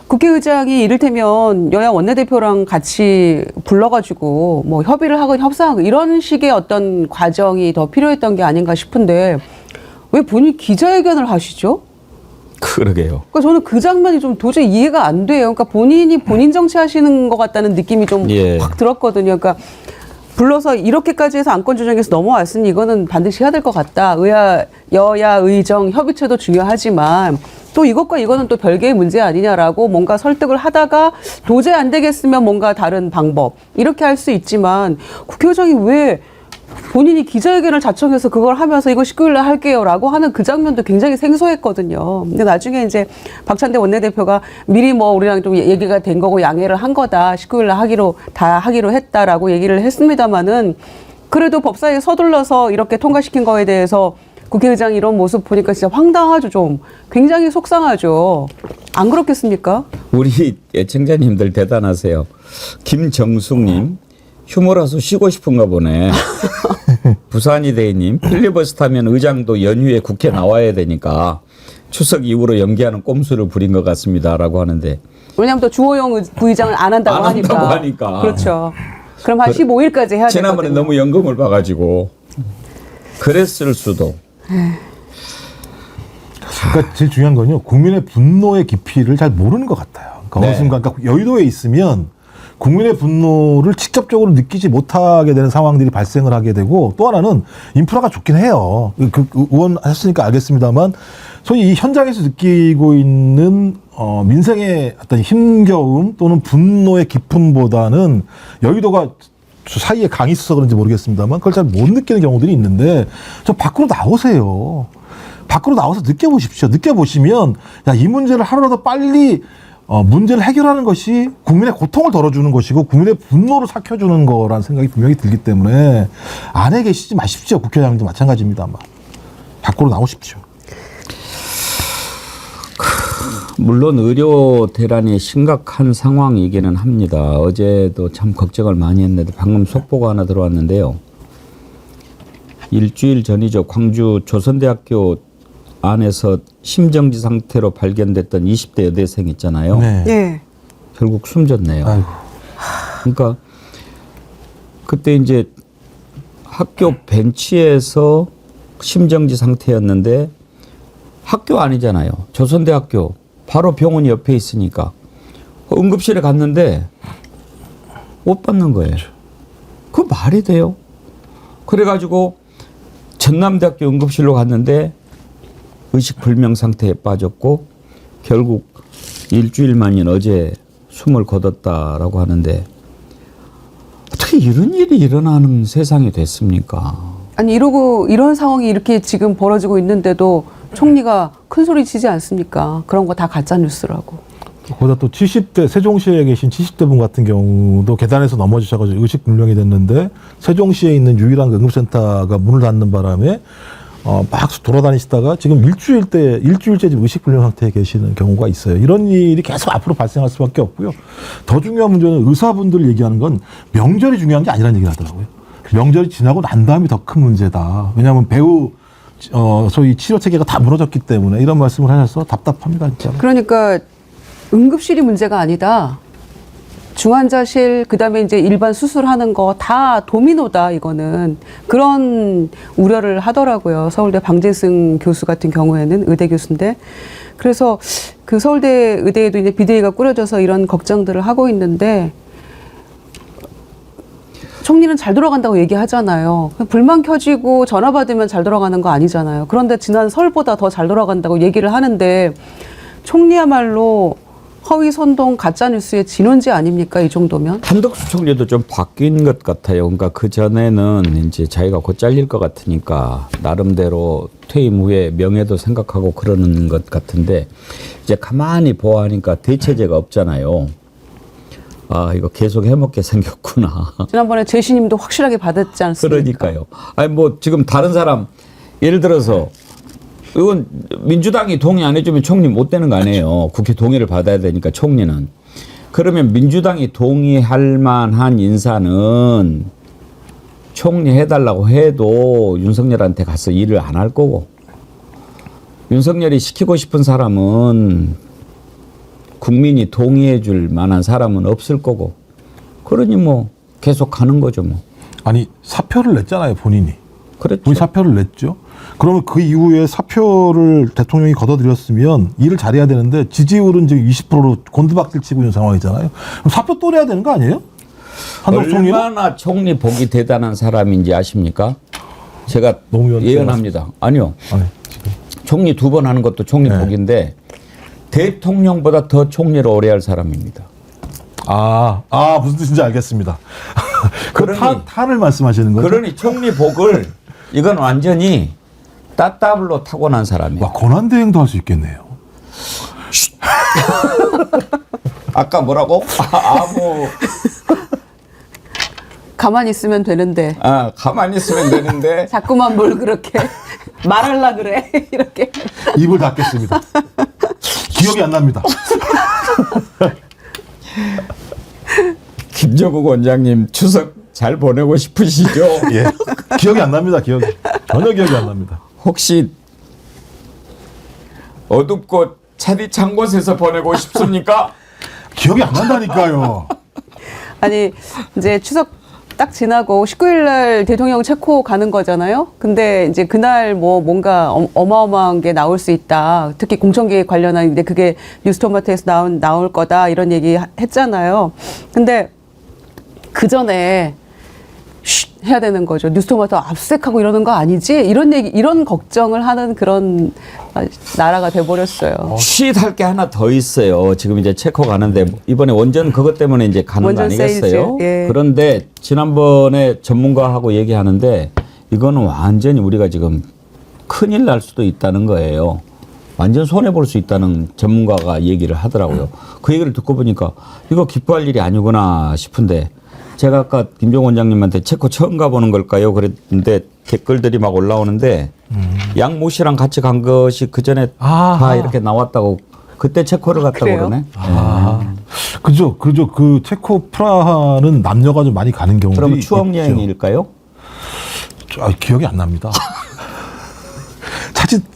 국회의장이 이를테면 여야 원내대표랑 같이 불러가지고 뭐 협의를 하건 협상하건 이런 식의 어떤 과정이 더 필요했던 게 아닌가 싶은데 왜 본인 기자회견을 하시죠? 그러게요. 그러니까 저는 그 장면이 좀 도저히 이해가 안 돼요. 그러니까 본인이 본인 정치하시는 것 같다는 느낌이 좀 확 들었거든요. 그러니까 불러서 이렇게까지 해서 안건조정에서 넘어왔으니 이거는 반드시 해야 될 것 같다. 여야 의정 협의체도 중요하지만 또 이것과 이거는 또 별개의 문제 아니냐라고 뭔가 설득을 하다가 도저히 안 되겠으면 뭔가 다른 방법 이렇게 할 수 있지만 국회의장이 왜 본인이 기자회견을 자청해서 그걸 하면서 이거 19일 날 할게요라고 하는 그 장면도 굉장히 생소했거든요. 근데 나중에 이제 박찬대 원내대표가 미리 뭐 우리랑 좀 얘기가 된 거고 양해를 한 거다. 19일 날 하기로 했다라고 얘기를 했습니다마는 그래도 법사위에 서둘러서 이렇게 통과시킨 거에 대해서 국회의장이 이런 모습 보니까 진짜 황당하죠, 좀. 굉장히 속상하죠. 안 그렇겠습니까? 우리 애청자님들 대단하세요. 김정숙님. 휴머라서 쉬고 싶은가 보네. 부산이대님, 필리버스터면 의장도 연휴에 국회 나와야 되니까 추석 이후로 연기하는 꼼수를 부린 것 같습니다라고 하는데. 왜냐하면 또 주호영 부의장을 안 한다고 하니까. 그렇죠. 그럼 한 15일까지 해야 되거든요. 지난번에 너무 연금을 봐가지고 그랬을 수도. 그러니까 제일 중요한 건요, 국민의 분노의 깊이를 잘 모르는 것 같아요. 그러니까 어느 순간, 그러니까 여의도에 있으면 국민의 분노를 직접적으로 느끼지 못하게 되는 상황들이 발생을 하게 되고, 또 하나는 인프라가 좋긴 해요. 그 의원 하셨으니까 알겠습니다만 소위 이 현장에서 느끼고 있는 민생의 어떤 힘겨움 또는 분노의 깊음보다는 여의도가 사이에 강이 있어서 그런지 모르겠습니다만 그걸 잘 못 느끼는 경우들이 있는데, 저 밖으로 나오세요. 밖으로 나와서 느껴보십시오. 느껴보시면 야, 이 문제를 하루라도 빨리 문제를 해결하는 것이 국민의 고통을 덜어주는 것이고 국민의 분노를 삭혀주는 거라는 생각이 분명히 들기 때문에 안에 계시지 마십시오. 국회의장도 마찬가지입니다만. 밖으로 나오십시오. 물론 의료 대란이 심각한 상황이기는 합니다. 어제도 참 걱정을 많이 했는데 방금 속보가 하나 들어왔는데요. 일주일 전이죠. 광주 조선대학교 안에서 심정지 상태로 발견됐던 20대 여대생 있잖아요. 네. 예. 결국 숨졌네요. 아이고. 그러니까 그때 이제 학교 벤치에서 심정지 상태였는데 학교 아니잖아요. 조선대학교 바로 병원이 옆에 있으니까 응급실에 갔는데 못 받는 거예요. 그 말이 돼요? 그래가지고 전남대학교 응급실로 갔는데 의식불명 상태에 빠졌고 결국 일주일 만인 어제 숨을 거뒀다라고 하는데 어떻게 이런 일이 일어나는 세상이 됐습니까? 아니 이러고 이런 상황이 이렇게 지금 벌어지고 있는데도 총리가 큰 소리 치지 않습니까? 그런 거 다 가짜 뉴스라고. 거기다 또 70대 세종시에 계신 70대 분 같은 경우도 계단에서 넘어지셔가지고 의식불명이 됐는데 세종시에 있는 유일한 응급센터가 문을 닫는 바람에 막 돌아다니시다가 지금 일주일째 지금 의식불명 상태에 계시는 경우가 있어요. 이런 일이 계속 앞으로 발생할 수밖에 없고요. 더 중요한 문제는 의사분들 얘기하는 건 명절이 중요한 게 아니라는 얘기를 하더라고요. 명절이 지나고 난 다음이 더 큰 문제다. 왜냐하면 배우 소위 치료 체계가 다 무너졌기 때문에 이런 말씀을 하셔서 답답합니다, 진짜. 그러니까 응급실이 문제가 아니다. 중환자실 그다음에 이제 일반 수술하는 거 다 도미노다 이거는 그런 우려를 하더라고요. 서울대 방재승 교수 같은 경우에는 의대 교수인데 그래서 그 서울대 의대에도 이제 비대위가 꾸려져서 이런 걱정들을 하고 있는데 총리는 잘 돌아간다고 얘기하잖아요. 불만 켜지고 전화 받으면 잘 돌아가는 거 아니잖아요. 그런데 지난 설보다 더 잘 돌아간다고 얘기를 하는데 총리야말로 허위 선동 가짜 뉴스의 진원지 아닙니까? 이 정도면? 한덕수 총리도 좀 바뀐 것 같아요. 그러니까 그 전에는 이제 자기가 곧 잘릴 것 같으니까 나름대로 퇴임 후에 명예도 생각하고 그러는 것 같은데 이제 가만히 보아하니까 대체제가 없잖아요. 아 이거 계속 해먹게 생겼구나. 지난번에 제시님도 확실하게 받았지 않습니까? 그러니까요. 아니 뭐 지금 다른 사람 예를 들어서 이건 민주당이 동의 안 해주면 총리 못 되는 거 아니에요. 국회 동의를 받아야 되니까 총리는. 그러면 민주당이 동의할 만한 인사는 총리 해달라고 해도 윤석열한테 가서 일을 안 할 거고 윤석열이 시키고 싶은 사람은 국민이 동의해 줄 만한 사람은 없을 거고 그러니 뭐 계속 가는 거죠 뭐. 아니 사표를 냈잖아요, 본인이. 그렇죠. 본인이 사표를 냈죠. 그러면 그 이후에 사표를 대통령이 걷어들였으면 일을 잘해야 되는데 지지율은 지금 20%로 곤두박질 치고 있는 상황이잖아요. 그럼 사표 또 내야 되는 거 아니에요? 한덕수 총리는? 얼마나 총리 복이 대단한 사람인지 아십니까? 제가 노무현 예언합니다. 아니요. 아니, 지금. 총리 2번 하는 것도 총리 네. 복인데 대통령보다 더 총리를 오래 할 사람입니다. 무슨 뜻인지 알겠습니다. 그 그러니- 탄을 말씀하시는 거죠? 그러니 총리 복을 이건 완전히 따따블로 타고난 사람이에요. 와, 권한대행도 할 수 있겠네요. 아까 뭐라고? 아무 가만히 있으면 되는데 가만히 있으면 되는데 자꾸만 뭘 그렇게 말할라 그래 이렇게. 입을 닫겠습니다. 기억이 안 납니다. 김정욱 원장님 추석 잘 보내고 싶으시죠? 예. 기억이 안 납니다. 전혀 기억이 안 납니다. 혹시 어둡고 차디찬 곳에서 보내고 싶습니까? 기억이 안 난다니까요. 아니 이제 추석 딱 지나고 19일 날 대통령 체코 가는 거잖아요. 근데 이제 그날 뭐 뭔가 어마어마한 게 나올 수 있다. 특히 공천계획 관련한 근데 그게 뉴스토마토에서 나올 거다 이런 얘기 했잖아요. 근데 그 전에 해야 되는 거죠. 뉴스토마토 압수색하고 이러는 거 아니지? 이런 걱정을 하는 그런 나라가 돼버렸어요. 쉿할 게 하나 더 있어요. 지금 이제 체코 가는데 이번에 원전 그것 때문에 이제 가는 거 원전 아니겠어요? 세일즈, 예. 그런데 지난번에 전문가하고 얘기하는데 이거는 완전히 우리가 지금 큰일 날 수도 있다는 거예요. 완전 손해볼 수 있다는 전문가가 얘기를 하더라고요. 그 얘기를 듣고 보니까 이거 기뻐할 일이 아니구나 싶은데 제가 아까 김종 원장님한테 체코 처음 가보는 걸까요? 그랬는데 댓글들이 막 올라오는데 양모 씨랑 같이 간 것이 그 전에 다 이렇게 나왔다고 그때 체코를 갔다고 그래요? 그러네. 그죠. 그 체코 프라하는 남녀가 좀 많이 가는 경우도 그럼 추억 있죠. 여행일까요? 기억이 안 납니다.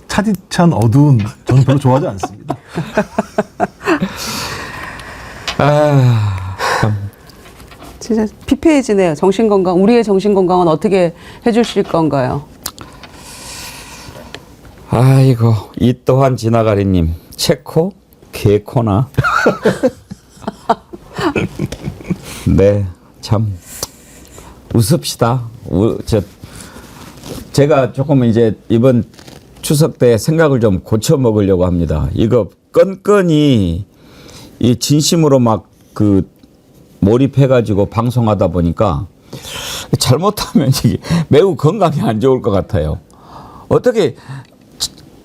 차디찬 어두운 저는 별로 좋아하지 않습니다. 진짜 피폐해지네요. 정신건강, 우리의 정신건강은 어떻게 해주실 건가요? 아이고 이 또한 지나가리님 체코 개코나 네 참 웃읍시다. 제가 조금 이제 이번 추석 때 생각을 좀 고쳐 먹으려고 합니다. 이거 끈끈이 이 진심으로 막 그 몰입해가지고 방송하다 보니까 잘못하면 이게 매우 건강에 안 좋을 것 같아요. 어떻게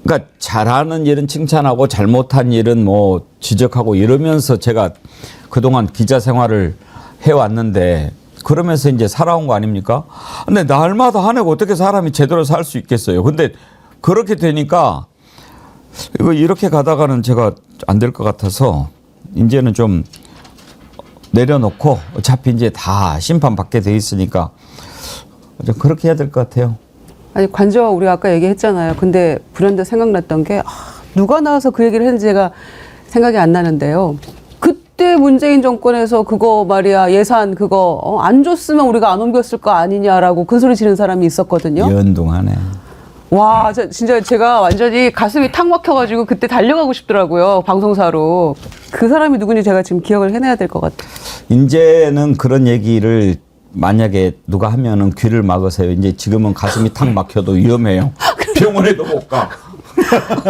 그러니까 잘하는 일은 칭찬하고 잘못한 일은 뭐 지적하고 이러면서 제가 그동안 기자 생활을 해왔는데 그러면서 이제 살아온 거 아닙니까? 근데 날마다 화내고 어떻게 사람이 제대로 살 수 있겠어요. 근데 그렇게 되니까 이거 이렇게 가다가는 제가 안 될 것 같아서 이제는 좀 내려놓고 어차피 이제 다 심판받게 돼 있으니까 좀 그렇게 해야 될 것 같아요. 아니 관저와 우리가 아까 얘기했잖아요. 근데 불현듯 생각났던 게 누가 나와서 그 얘기를 했는지 제가 생각이 안 나는데요. 그때 문재인 정권에서 그거 말이야 예산 그거 안 줬으면 우리가 안 옮겼을 거 아니냐라고 큰 소리 지르는 사람이 있었거든요. 연동하네. 와, 진짜 제가 완전히 가슴이 탁 막혀가지고 그때 달려가고 싶더라고요. 방송사로. 그 사람이 누군지 제가 지금 기억을 해내야 될 것 같아요. 이제는 그런 얘기를 만약에 누가 하면은 귀를 막으세요. 이제 지금은 가슴이 탁 막혀도 위험해요. 병원에도 못 가.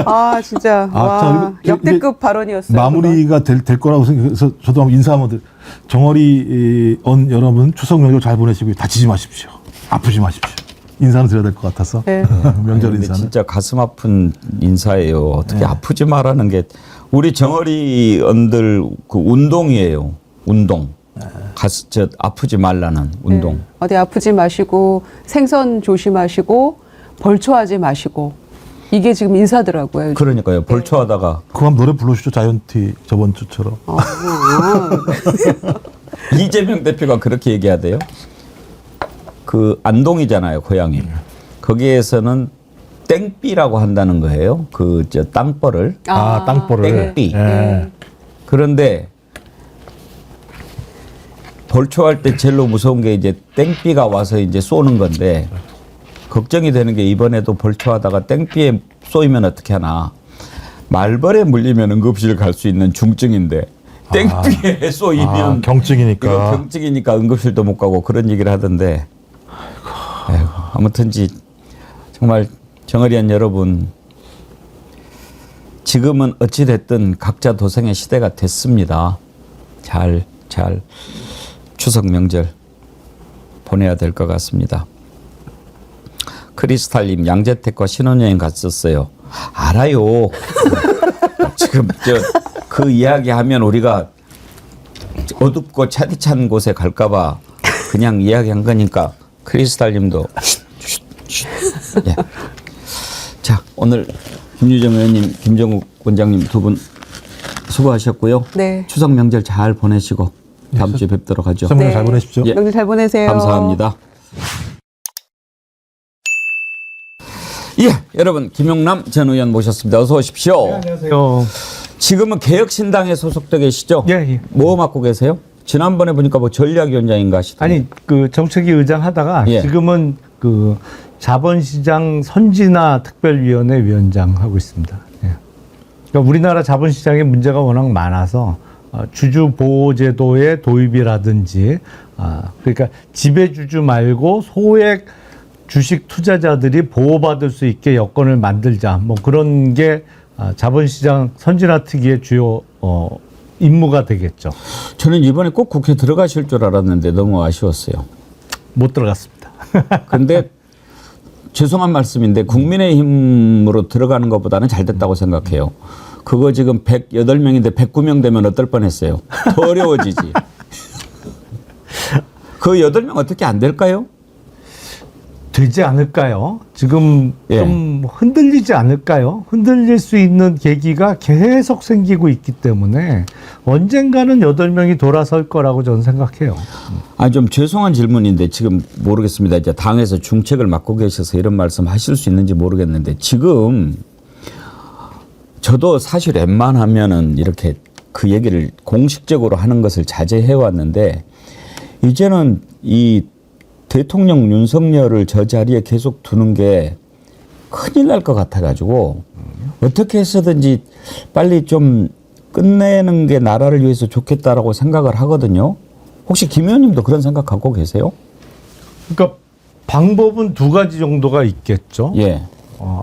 아, 진짜. 와, 이제 역대급 발언이었어요. 마무리가 될 거라고 생각해서 저도 한번 인사 한번 드려. 정어리 언 여러분 추석 명절 잘 보내시고 다치지 마십시오. 아프지 마십시오. 인사는 드려야 될 것 같아서 네. 명절 근데 인사는. 진짜 가슴 아픈 인사예요. 어떻게 아프지 말라는 게 우리 정어리 언들 그 운동이에요. 운동. 저 아프지 말라는 운동. 네. 어디 아프지 마시고 생선 조심하시고 벌초하지 마시고 이게 지금 인사더라고요. 그러니까요. 벌초하다가 그거 한번 노래 불러주죠. 자이언티 저번 주처럼. 이재명 대표가 그렇게 얘기하대요. 그 안동이잖아요, 고향이. 거기에서는 땡삐라고 한다는 거예요. 그 저 땅벌을. 땅볼을. 땡삐. 예. 그런데 벌초할 때 제일로 무서운 게 이제 땡삐가 와서 이제 쏘는 건데 걱정이 되는 게 이번에도 벌초하다가 땡삐에 쏘이면 어떻게 하나. 말벌에 물리면 응급실 갈 수 있는 중증인데 땡삐에 쏘이면 경증이니까. 이거 경증이니까 응급실도 못 가고 그런 얘기를 하던데. 아이고, 아무튼지 정말 정어리한 여러분 지금은 어찌 됐든 각자 도생의 시대가 됐습니다. 잘 추석 명절 보내야 될 것 같습니다. 크리스탈님 양재택과 신혼여행 갔었어요. 알아요. 지금 그 이야기하면 우리가 어둡고 차디찬 곳에 갈까봐 그냥 이야기한 거니까 크리스탈님도 예. 자 오늘 김유정 의원님, 김정욱 원장님 두 분 수고하셨고요. 네. 추석 명절 잘 보내시고 다음 주에 뵙도록 하죠. 추석 명절 네. 잘 보내십시오. 예. 명절 잘 보내세요. 감사합니다. 예, 여러분 김용남 전 의원 모셨습니다. 어서 오십시오. 안녕하세요. 지금은 개혁신당에 소속돼 계시죠? 예, 예. 뭐 맡고 계세요? 지난번에 보니까 뭐 전략위원장인가 하시던데. 아니 그 정책위 의장 하다가 예. 지금은 그 자본시장 선진화 특별위원회 위원장 하고 있습니다. 예. 그러니까 우리나라 자본시장에 문제가 워낙 많아서 주주 보호 제도의 도입이라든지 그러니까 지배주주 말고 소액 주식 투자자들이 보호받을 수 있게 여건을 만들자 뭐 그런 게 자본시장 선진화 특위의 주요 임무가 되겠죠. 저는 이번에 꼭 국회 들어가실 줄 알았는데 너무 아쉬웠어요. 못 들어갔습니다. 근데 죄송한 말씀인데 국민의힘으로 들어가는 것보다는 잘 됐다고 생각해요. 그거 지금 108명인데 109명 되면 어떨 뻔했어요. 더 어려워지지. 그 8명 어떻게 안 될까요? 되지 않을까요? 지금 예. 좀 흔들리지 않을까요? 흔들릴 수 있는 계기가 계속 생기고 있기 때문에 언젠가는 8명이 돌아설 거라고 저는 생각해요. 아, 좀 죄송한 질문인데 지금 모르겠습니다. 이제 당에서 중책을 맡고 계셔서 이런 말씀 하실 수 있는지 모르겠는데 지금 저도 사실 웬만하면은 이렇게 그 얘기를 공식적으로 하는 것을 자제해 왔는데 이제는 이 대통령 윤석열을 저 자리에 계속 두는 게 큰일 날 것 같아가지고 어떻게 해서든지 빨리 좀 끝내는 게 나라를 위해서 좋겠다라고 생각을 하거든요. 혹시 김 의원님도 그런 생각 갖고 계세요? 그러니까 방법은 두 가지 정도가 있겠죠. 예.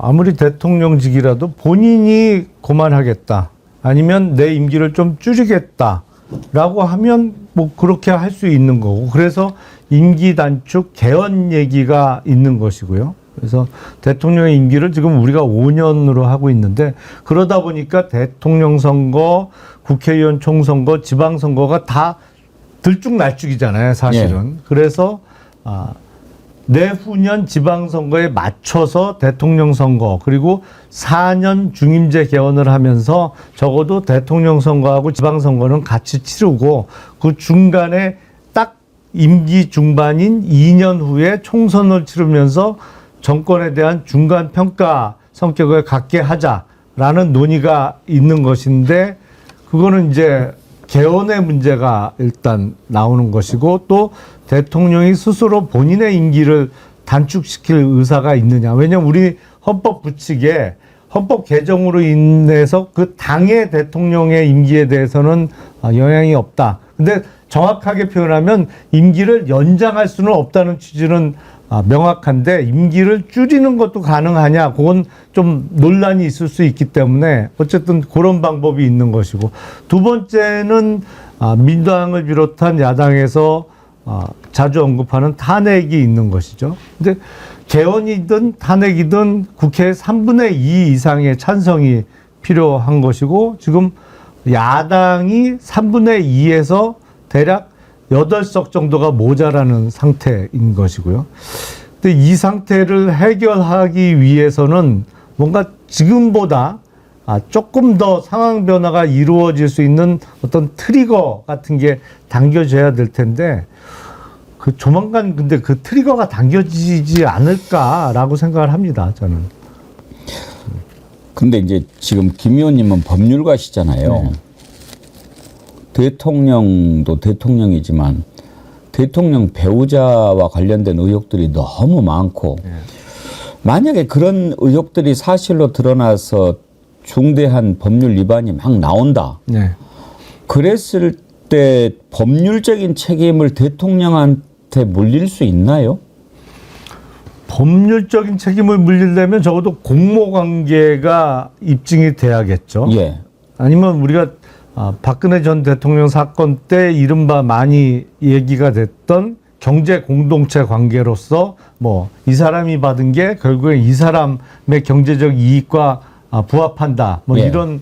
아무리 대통령직이라도 본인이 그만하겠다. 아니면 내 임기를 좀 줄이겠다라고 하면 뭐 그렇게 할 수 있는 거고. 그래서 임기 단축 개헌 얘기가 있는 것이고요. 그래서 대통령의 임기를 지금 우리가 5년으로 하고 있는데 그러다 보니까 대통령 선거, 국회의원 총선거, 지방선거가 다 들쭉날쭉이잖아요, 사실은. 그래서 내후년 지방선거에 맞춰서 대통령 선거 그리고 4년 중임제 개헌을 하면서 적어도 대통령 선거하고 지방선거는 같이 치르고 그 중간에 딱 임기 중반인 2년 후에 총선을 치르면서 정권에 대한 중간 평가 성격을 갖게 하자라는 논의가 있는 것인데 그거는 이제 개헌의 문제가 일단 나오는 것이고 또 대통령이 스스로 본인의 임기를 단축시킬 의사가 있느냐. 왜냐하면 우리 헌법 부칙에 헌법 개정으로 인해서 그 당의 대통령의 임기에 대해서는 영향이 없다. 근데 정확하게 표현하면 임기를 연장할 수는 없다는 취지는 명확한데 임기를 줄이는 것도 가능하냐 그건 좀 논란이 있을 수 있기 때문에 어쨌든 그런 방법이 있는 것이고 두 번째는 민주당을 비롯한 야당에서 자주 언급하는 탄핵이 있는 것이죠. 근데 개헌이든 탄핵이든 국회 3분의 2 이상의 찬성이 필요한 것이고 지금 야당이 3분의 2에서 대략 8석 정도가 모자라는 상태인 것이고요. 근데 이 상태를 해결하기 위해서는 뭔가 지금보다 조금 더 상황 변화가 이루어질 수 있는 어떤 트리거 같은 게 당겨져야 될 텐데 그 조만간 근데 그 트리거가 당겨지지 않을까라고 생각을 합니다. 저는. 근데 이제 지금 김 의원님은 법률가시잖아요. 네. 대통령도 대통령이지만 대통령 배우자와 관련된 의혹들이 너무 많고 만약에 그런 의혹들이 사실로 드러나서 중대한 법률 위반이 막 나온다. 네. 그랬을 때 법률적인 책임을 대통령한테 물릴 수 있나요? 법률적인 책임을 물리려면 적어도 공모관계가 입증이 돼야겠죠. 예. 아니면 우리가 박근혜 전 대통령 사건 때 이른바 많이 얘기가 됐던 경제 공동체 관계로서 뭐 이 사람이 받은 게 결국에 이 사람의 경제적 이익과 부합한다. 뭐 예. 이런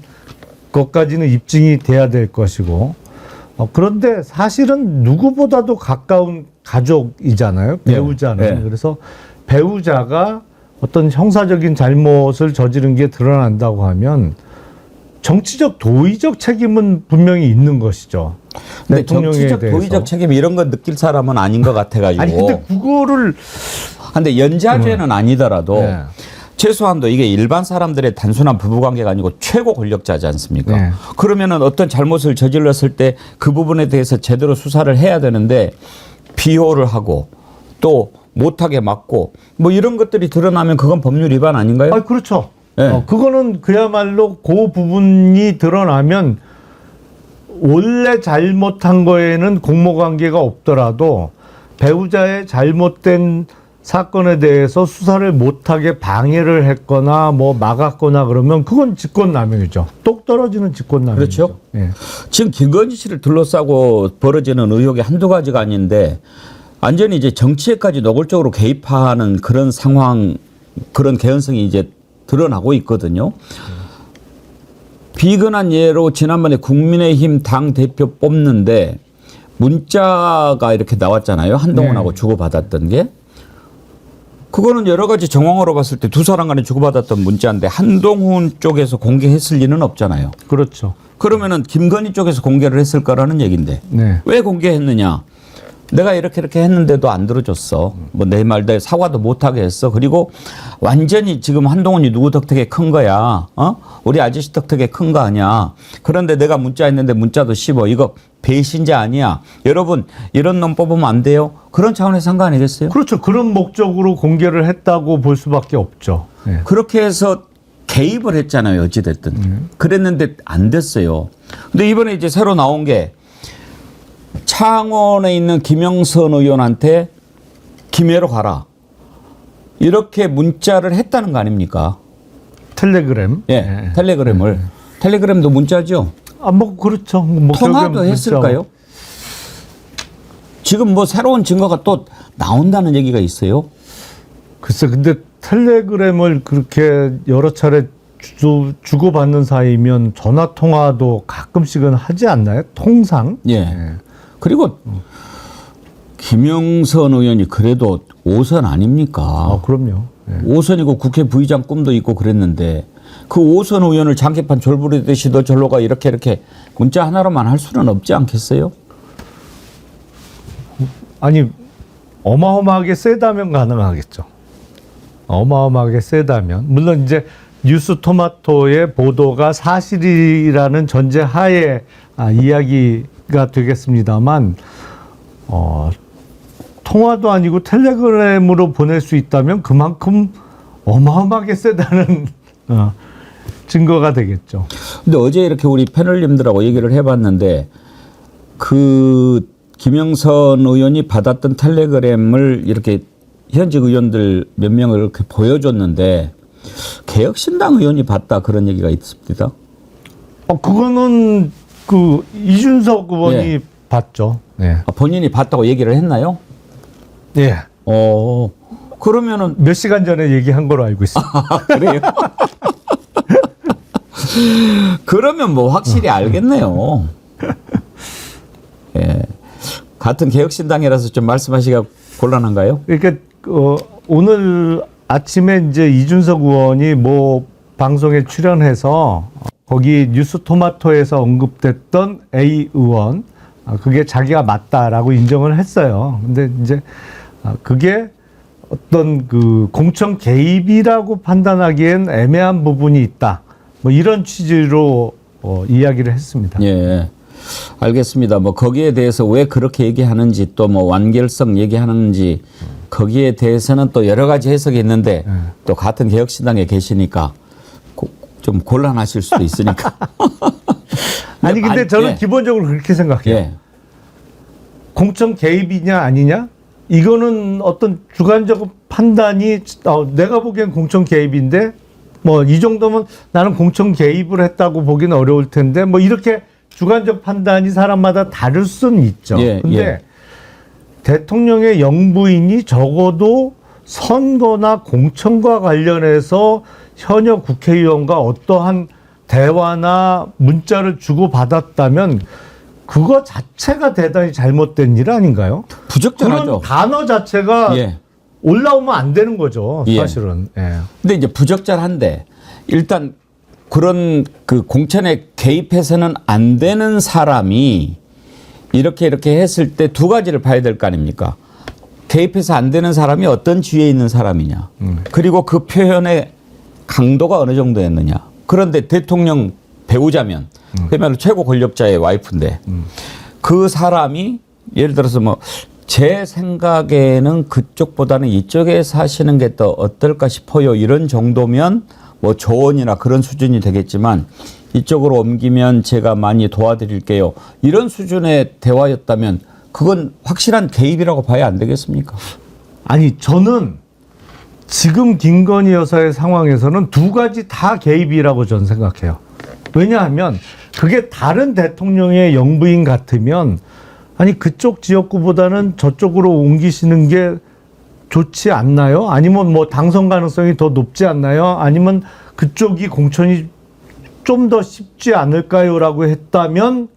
것까지는 입증이 돼야 될 것이고 그런데 사실은 누구보다도 가까운 가족이잖아요. 배우자는. 예. 그래서 배우자가 어떤 형사적인 잘못을 저지른 게 드러난다고 하면 정치적 도의적 책임은 분명히 있는 것이죠. 근데 대통령에 정치적 대해서. 도의적 책임 이런 거 느낄 사람은 아닌 것 같아가지고. 아니 근데 그거를 근데 연좌죄는 아니더라도 네. 최소한도 이게 일반 사람들의 단순한 부부관계가 아니고 최고 권력자지 않습니까? 네. 그러면은 어떤 잘못을 저질렀을 때 그 부분에 대해서 제대로 수사를 해야 되는데 비호를 하고 또 못하게 막고 뭐 이런 것들이 드러나면 그건 법률 위반 아닌가요? 그렇죠. 네. 그거는 그야말로 그 부분이 드러나면 원래 잘못한 거에는 공모관계가 없더라도 배우자의 잘못된 사건에 대해서 수사를 못하게 방해를 했거나 뭐 막았거나 그러면 그건 직권남용이죠. 똑 떨어지는 직권남용이죠. 그렇죠. 예. 지금 김건희 씨를 둘러싸고 벌어지는 의혹이 한두 가지가 아닌데 완전히 이제 정치에까지 노골적으로 개입하는 그런 상황이 그런 개연성이 이제 드러나고 있거든요. 비근한 예로 지난번에 국민의힘 당 대표 뽑는데 문자가 이렇게 나왔잖아요. 한동훈하고 주고받았던 게. 그거는 여러 가지 정황으로 봤을 때 두 사람 간에 주고받았던 문자인데 한동훈 쪽에서 공개했을 리는 없잖아요. 그렇죠. 그러면은 김건희 쪽에서 공개를 했을 거라는 얘기인데 네. 왜 공개했느냐? 내가 이렇게 했는데도 안 들어줬어. 뭐 내 말대로 사과도 못하게 했어. 그리고 완전히 지금 한동훈이 누구 덕택에 큰 거야. 우리 아저씨 덕택에 큰 거 아니야. 그런데 내가 문자했는데 문자도 씹어. 이거 배신자 아니야. 여러분 이런 놈 뽑으면 안 돼요. 그런 차원에서 한 거 아니겠어요? 그렇죠. 그런 목적으로 공개를 했다고 볼 수밖에 없죠. 네. 그렇게 해서 개입을 했잖아요. 어찌됐든. 그랬는데 안 됐어요. 근데 이번에 이제 새로 나온 게 창원에 있는 김영선 의원한테 김해로 가라. 이렇게 문자를 했다는 거 아닙니까? 텔레그램. 예, 네. 텔레그램을. 텔레그램도 문자죠. 아, 뭐 그렇죠. 뭐 통화도 결국엔 했을까요? 지금 뭐 새로운 증거가 또 나온다는 얘기가 있어요. 글쎄, 근데 텔레그램을 그렇게 여러 차례 주고받는 사이면 전화 통화도 가끔씩은 하지 않나요? 통상. 예. 그리고 김영선 의원이 그래도 5선 아닙니까? 아, 그럼요. 예. 5선이고 국회 부의장 꿈도 있고 그랬는데 그 5선 의원을 장기판 졸부리듯이 너 절로 가 이렇게 문자 하나로만 할 수는 없지 않겠어요? 아니, 어마어마하게 세다면 가능하겠죠. 어마어마하게 세다면. 물론 이제 뉴스 토마토의 보도가 사실이라는 전제 하에 이야기가 되겠습니다만, 통화도 아니고 텔레그램으로 보낼 수 있다면 그만큼 어마어마하게 세다는 증거가 되겠죠. 근데 어제 이렇게 우리 패널님들하고 얘기를 해봤는데 그 김영선 의원이 받았던 텔레그램을 이렇게 현직 의원들 몇 명을 이렇게 보여줬는데 개혁신당 의원이 봤다 그런 얘기가 있습니다. 그거는 그 이준석 의원이 예. 봤죠. 네. 본인이 봤다고 얘기를 했나요? 예. 그러면은 몇 시간 전에 얘기한 걸로 알고 있습니다. 그래요? 그러면 뭐 확실히 알겠네요. 예. 같은 개혁신당이라서 좀 말씀하시기가 곤란한가요? 그러니까 오늘 아침에 이제 이준석 의원이 뭐 방송에 출연해서 거기 뉴스 토마토에서 언급됐던 A 의원 그게 자기가 맞다라고 인정을 했어요. 근데 이제 그게 어떤 그 공천 개입이라고 판단하기엔 애매한 부분이 있다. 뭐 이런 취지로 이야기를 했습니다. 예. 알겠습니다. 뭐 거기에 대해서 왜 그렇게 얘기하는지 또 뭐 완결성 얘기하는지 거기에 대해서는 또 여러 가지 해석이 있는데 또 같은 개혁신당에 계시니까 좀 곤란하실 수도 있으니까. 아니 근데 저는 예. 기본적으로 그렇게 생각해요. 예. 공천 개입이냐 아니냐 이거는 어떤 주관적 판단이 내가 보기엔 공천 개입인데 뭐 이 정도면 나는 공천 개입을 했다고 보기는 어려울 텐데 뭐 이렇게 주관적 판단이 사람마다 다를 수는 있죠. 예, 근데 예. 대통령의 영부인이 적어도 선거나 공천과 관련해서 현역 국회의원과 어떠한 대화나 문자를 주고받았다면 그거 자체가 대단히 잘못된 일 아닌가요? 부적절하죠. 그런 단어 자체가 예. 올라오면 안 되는 거죠. 예. 사실은. 예. 근데 이제 부적절한데 일단 그런 그 공천에 개입해서는 안 되는 사람이 이렇게 했을 때 두 가지를 봐야 될 거 아닙니까? 개입해서 안 되는 사람이 어떤 지위에 있는 사람이냐. 그리고 그 표현의 강도가 어느 정도였느냐. 그런데 대통령 배우자면 그야말로 최고 권력자의 와이프인데 그 사람이 예를 들어서 뭐 제 생각에는 그쪽보다는 이쪽에 사시는 게 더 어떨까 싶어요. 이런 정도면 뭐 조언이나 그런 수준이 되겠지만 이쪽으로 옮기면 제가 많이 도와드릴게요. 이런 수준의 대화였다면 그건 확실한 개입이라고 봐야 안 되겠습니까? 아니 저는 지금 김건희 여사의 상황에서는 두 가지 다 개입이라고 저는 생각해요. 왜냐하면 그게 다른 대통령의 영부인 같으면 아니 그쪽 지역구보다는 저쪽으로 옮기시는 게 좋지 않나요? 아니면 뭐 당선 가능성이 더 높지 않나요? 아니면 그쪽이 공천이 좀 더 쉽지 않을까요?라고 했다면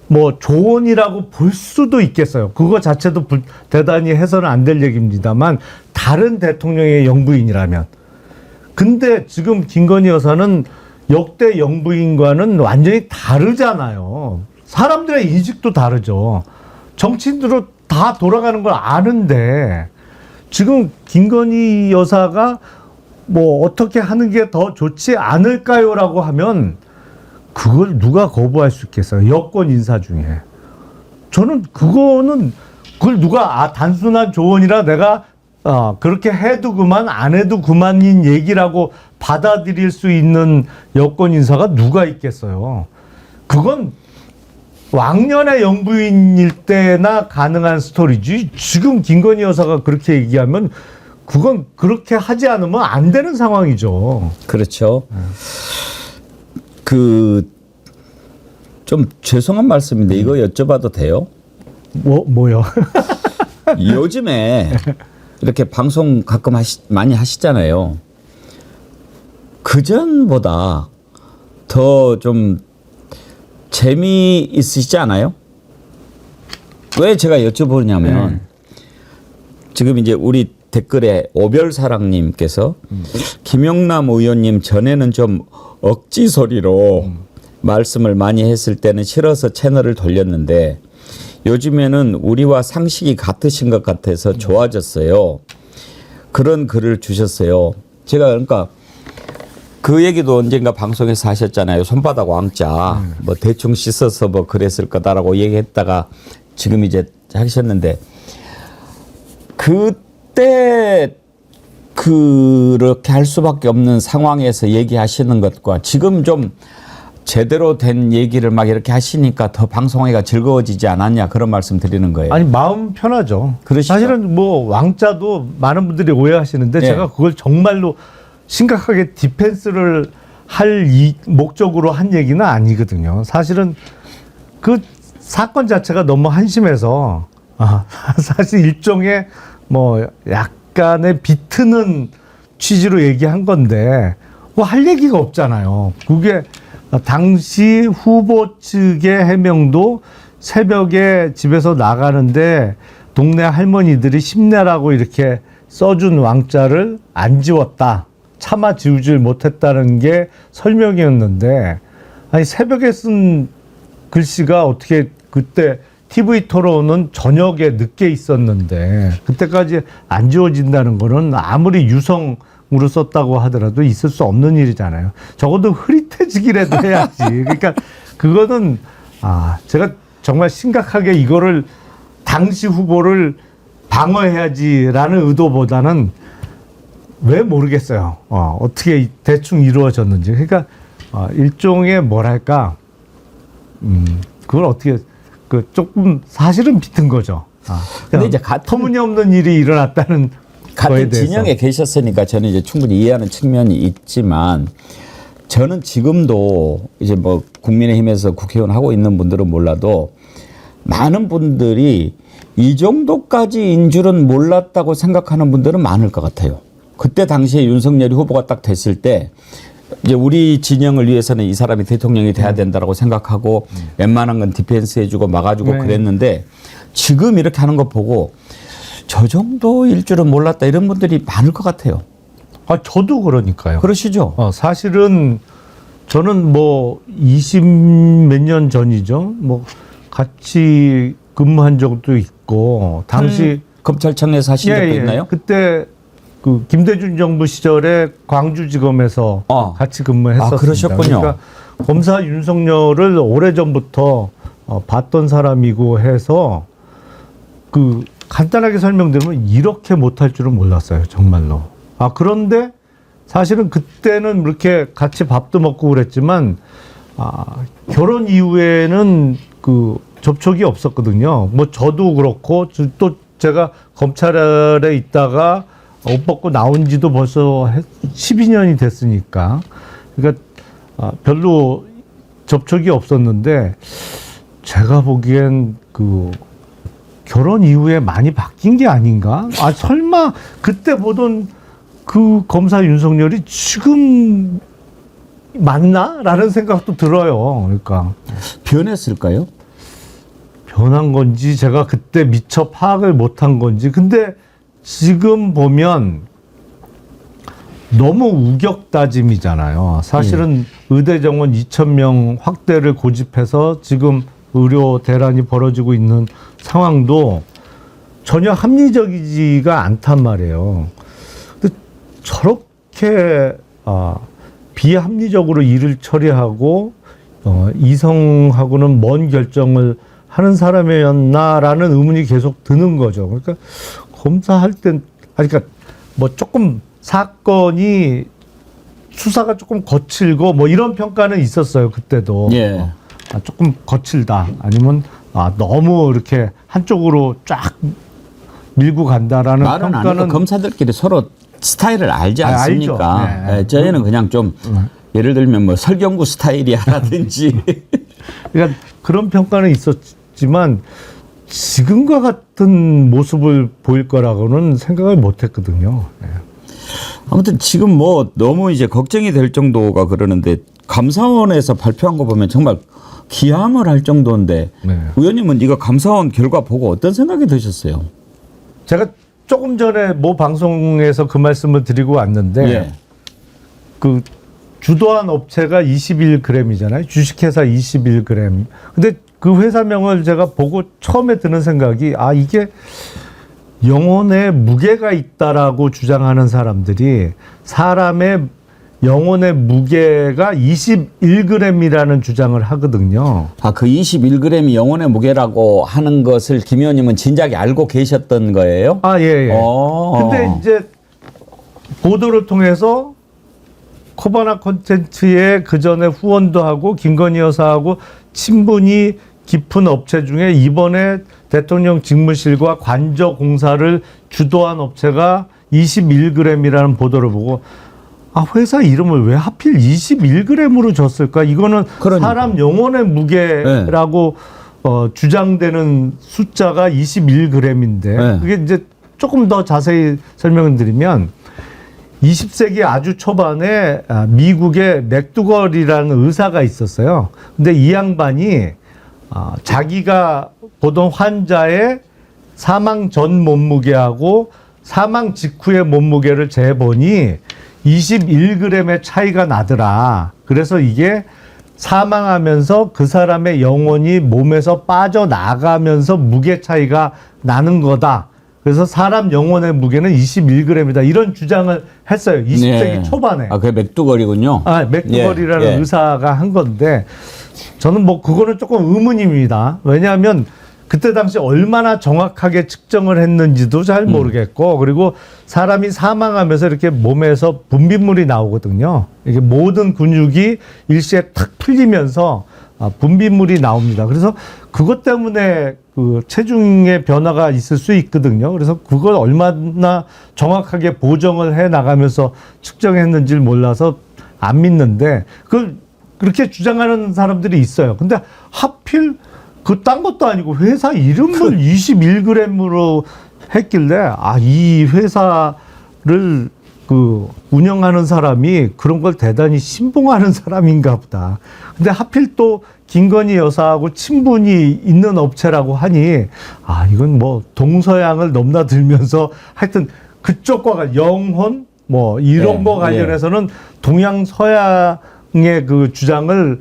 뭐 조언이라고 볼 수도 있겠어요. 그거 자체도 대단히 해서는 안 될 얘기입니다만 다른 대통령의 영부인이라면. 근데 지금 김건희 여사는 역대 영부인과는 완전히 다르잖아요. 사람들의 인식도 다르죠. 정치인들은 다 돌아가는 걸 아는데 지금 김건희 여사가 뭐 어떻게 하는 게 더 좋지 않을까요라고 하면 그걸 누가 거부할 수 있겠어요? 여권 인사 중에. 저는 그걸 누가 단순한 조언이라 내가 그렇게 해도 그만 안 해도 그만인 얘기라고 받아들일 수 있는 여권 인사가 누가 있겠어요? 그건 왕년의 영부인일 때나 가능한 스토리지. 지금 김건희 여사가 그렇게 얘기하면 그건 그렇게 하지 않으면 안 되는 상황이죠. 그렇죠. 좀 죄송한 말씀인데 이거 여쭤봐도 돼요? 뭐요? 요즘에 이렇게 방송 가끔 많이 하시잖아요. 그전보다 더 좀 재미있으시지 않아요? 왜 제가 여쭤보냐면 지금 이제 우리 댓글에 오별사랑님께서 김영남 의원님 전에는 좀 억지 소리로 말씀을 많이 했을 때는 싫어서 채널을 돌렸는데 요즘에는 우리와 상식이 같으신 것 같아서 좋아졌어요. 그런 글을 주셨어요. 제가 그러니까 그 얘기도 언젠가 방송에서 하셨잖아요. 손바닥 왕자 뭐 대충 씻어서 뭐 그랬을 거다라고 얘기했다가 지금 이제 하셨는데 그때 그렇게 할 수밖에 없는 상황에서 얘기하시는 것과 지금 좀 제대로 된 얘기를 막 이렇게 하시니까 더 방송하기가 즐거워지지 않았냐 그런 말씀 드리는 거예요. 아니 마음 편하죠. 그러시죠? 사실은 뭐 왕자도 많은 분들이 오해하시는데 네. 제가 그걸 정말로 심각하게 디펜스를 할 목적으로 한 얘기는 아니거든요. 사실은 그 사건 자체가 너무 한심해서 사실 일종의 뭐 약간의 비트는 취지로 얘기한 건데 뭐 할 얘기가 없잖아요. 그게 당시 후보 측의 해명도 새벽에 집에서 나가는데 동네 할머니들이 힘내라고 이렇게 써준 왕자를 안 지웠다. 차마 지우질 못했다는 게 설명이었는데 아니 새벽에 쓴 글씨가 어떻게 그때 TV 토론은 저녁에 늦게 있었는데 그때까지 안 지워진다는 거는 아무리 유성으로 썼다고 하더라도 있을 수 없는 일이잖아요. 적어도 흐릿해지기라도 해야지. 그러니까 그거는 제가 정말 심각하게 이거를 당시 후보를 방어해야지라는 의도보다는 왜 모르겠어요. 어떻게 대충 이루어졌는지. 그러니까 일종의 뭐랄까 그걸 어떻게 조금 사실은 비튼 거죠. 근데 이제 터무니없는 일이 일어났다는 거에 같은 대해서. 진영에 계셨으니까 저는 이제 충분히 이해하는 측면이 있지만 저는 지금도 이제 뭐 국민의힘에서 국회의원 하고 있는 분들은 몰라도 많은 분들이 이 정도까지인 줄은 몰랐다고 생각하는 분들은 많을 것 같아요. 그때 당시에 윤석열이 후보가 딱 됐을 때 이제 우리 진영을 위해서는 이 사람이 대통령이 돼야 된다라고 생각하고 웬만한 건 디펜스 해주고 막아주고 네. 그랬는데 지금 이렇게 하는 거 보고 저 정도일 줄은 몰랐다 이런 분들이 많을 것 같아요. 저도 그러니까요. 그러시죠? 사실은 저는 뭐 20 몇 년 전이죠. 뭐 같이 근무한 적도 있고 당시 검찰청에서 하신 적도 있나요? 그때 그 김대중 정부 시절에 광주지검에서 같이 근무했었습니다. 그러셨군요. 그러니까 검사 윤석열을 오래전부터 봤던 사람이고 해서 그 간단하게 설명드리면 이렇게 못할 줄은 몰랐어요. 정말로. 그런데 사실은 그때는 이렇게 같이 밥도 먹고 그랬지만 결혼 이후에는 그 접촉이 없었거든요. 뭐 저도 그렇고 또 제가 검찰에 있다가 옷 벗고 나온 지도 벌써 12년이 됐으니까. 그러니까 별로 접촉이 없었는데 제가 보기엔 그 결혼 이후에 많이 바뀐 게 아닌가? 아, 설마 그때 보던 그 검사 윤석열이 지금 맞나? 라는 생각도 들어요. 그러니까. 변했을까요? 변한 건지 제가 그때 미처 파악을 못한 건지. 근데 지금 보면 너무 우격다짐이잖아요. 사실은 의대 정원 2,000명 확대를 고집해서 지금 의료 대란이 벌어지고 있는 상황도 전혀 합리적이지가 않단 말이에요. 근데 저렇게 비합리적으로 일을 처리하고 이성하고는 먼 결정을 하는 사람이었나라는 의문이 계속 드는 거죠. 그러니까 검사할 땐 그러니까 뭐 조금 사건이 수사가 조금 거칠고 뭐 이런 평가는 있었어요. 그때도. 예. 조금 거칠다. 아니면 너무 이렇게 한쪽으로 쫙 밀고 간다라는 말은 안 해도 평가는 검사들끼리 서로 스타일을 알지 않습니까? 알죠. 네. 예, 저희는 그냥 좀 예를 들면 뭐 설경구 스타일이라든지 그러니까 그런 평가는 있었지만 지금과 같은 모습을 보일 거라고는 생각을 못 했거든요. 네. 아무튼 지금 뭐 너무 이제 걱정이 될 정도가 그러는데 감사원에서 발표한 거 보면 정말 기함을 할 정도인데 네. 의원님은 이거 감사원 결과 보고 어떤 생각이 드셨어요? 제가 조금 전에 모 방송에서 그 말씀을 드리고 왔는데 예. 그 주도한 업체가 21g이잖아요. 주식회사 21g. 근데 그 회사명을 제가 보고 처음에 드는 생각이 이게 영혼에 무게가 있다라고 주장하는 사람들이 사람의 영혼의 무게가 21g이라는 주장을 하거든요. 그 21g이 영혼의 무게라고 하는 것을 김 의원님은 진작에 알고 계셨던 거예요? 예. 근데 이제 보도를 통해서 코바나 콘텐츠에 그 전에 후원도 하고 김건희 여사하고 친분이 깊은 업체 중에 이번에 대통령 직무실과 관저 공사를 주도한 업체가 21g이라는 보도를 보고 회사 이름을 왜 하필 21g으로 줬을까? 이거는 그러니까. 사람 영혼의 무게라고 주장되는 숫자가 21g인데 네. 그게 이제 조금 더 자세히 설명을 드리면 20세기 아주 초반에 미국의 맥두걸이라는 의사가 있었어요. 근데 이 양반이 자기가 보던 환자의 사망 전 몸무게하고 사망 직후의 몸무게를 재보니 21g의 차이가 나더라. 그래서 이게 사망하면서 그 사람의 영혼이 몸에서 빠져나가면서 무게 차이가 나는 거다. 그래서 사람 영혼의 무게는 21g이다. 이런 주장을 했어요. 20세기 초반에. 그게 맥두걸이군요. 맥두걸이라는 예. 의사가 한 건데 저는 뭐 그거는 조금 의문입니다. 왜냐하면 그때 당시 얼마나 정확하게 측정을 했는지도 잘 모르겠고 그리고 사람이 사망하면서 이렇게 몸에서 분비물이 나오거든요. 이게 모든 근육이 일시에 탁 풀리면서 분비물이 나옵니다. 그래서 그것 때문에 그 체중의 변화가 있을 수 있거든요. 그래서 그걸 얼마나 정확하게 보정을 해 나가면서 측정했는지를 몰라서 안 믿는데 그렇게 주장하는 사람들이 있어요. 근데 하필 딴 것도 아니고 회사 이름을 21g으로 했길래 이 회사를 운영하는 사람이 그런 걸 대단히 신봉하는 사람인가 보다. 근데 하필 또 김건희 여사하고 친분이 있는 업체라고 하니 이건 뭐 동서양을 넘나들면서 하여튼 그쪽과 영혼 뭐 이런 거 관련해서는 동양 서양의 그 주장을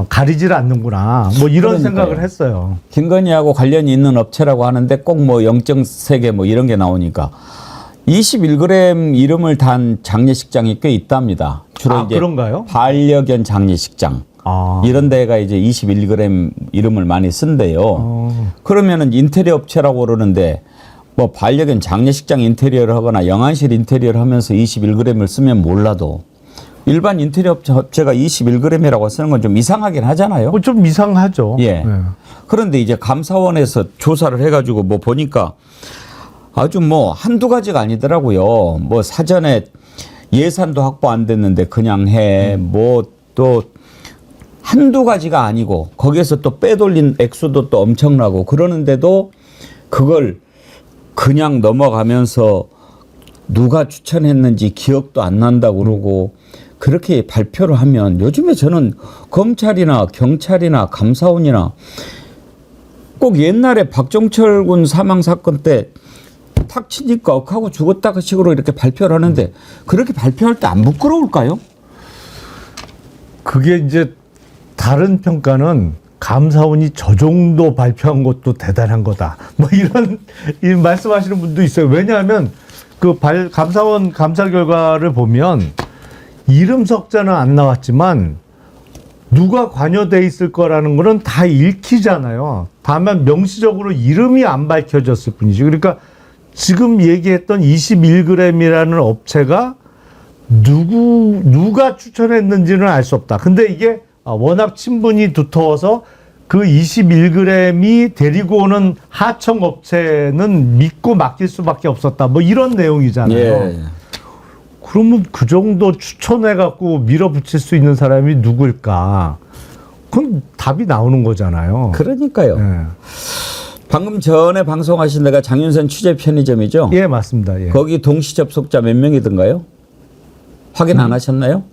가리질 않는구나. 뭐 이런 그러니까요. 생각을 했어요. 김건희하고 관련이 있는 업체라고 하는데 꼭 뭐 영정세계 뭐 이런 게 나오니까 21g 이름을 단 장례식장이 꽤 있답니다. 주로 이제 그런가요? 반려견 장례식장 이런 데가 이제 21g 이름을 많이 쓴대요. 그러면은 인테리어 업체라고 그러는데 뭐 반려견 장례식장 인테리어를 하거나 영안실 인테리어를 하면서 21g을 쓰면 몰라도 일반 인테리어 업체가 21g이라고 쓰는 건 좀 이상하긴 하잖아요. 좀 이상하죠. 예. 네. 그런데 이제 감사원에서 조사를 해가지고 뭐 보니까 아주 뭐 한두 가지가 아니더라고요. 뭐 사전에 예산도 확보 안 됐는데 그냥 해. 뭐 또 한두 가지가 아니고 거기에서 또 빼돌린 액수도 또 엄청나고 그러는데도 그걸 그냥 넘어가면서 누가 추천했는지 기억도 안 난다고 그러고 그렇게 발표를 하면 요즘에 저는 검찰이나 경찰이나 감사원이나 꼭 옛날에 박종철 군 사망 사건 때 탁 치니까 억하고 죽었다 그 식으로 이렇게 발표를 하는데 그렇게 발표할 때 안 부끄러울까요? 그게 이제 다른 평가는 감사원이 저 정도 발표한 것도 대단한 거다. 뭐 이런 이 말씀하시는 분도 있어요. 왜냐하면 그 감사원 감사 결과를 보면 이름 석자는 안 나왔지만 누가 관여돼 있을 거라는 거는 다 읽히잖아요. 다만 명시적으로 이름이 안 밝혀졌을 뿐이지. 그러니까 지금 얘기했던 21g이라는 업체가 누가 추천했는지는 알 수 없다. 근데 이게 워낙 친분이 두터워서 그 21g이 데리고 오는 하청 업체는 믿고 맡길 수밖에 없었다. 뭐 이런 내용이잖아요. 예. 그러면 그 정도 추천해갖고 밀어붙일 수 있는 사람이 누굴까? 그건 답이 나오는 거잖아요. 그러니까요. 예. 방금 전에 방송하신 데가 장윤선 취재 편의점이죠? 예, 맞습니다. 예. 거기 동시 접속자 몇 명이던가요? 확인 안 하셨나요?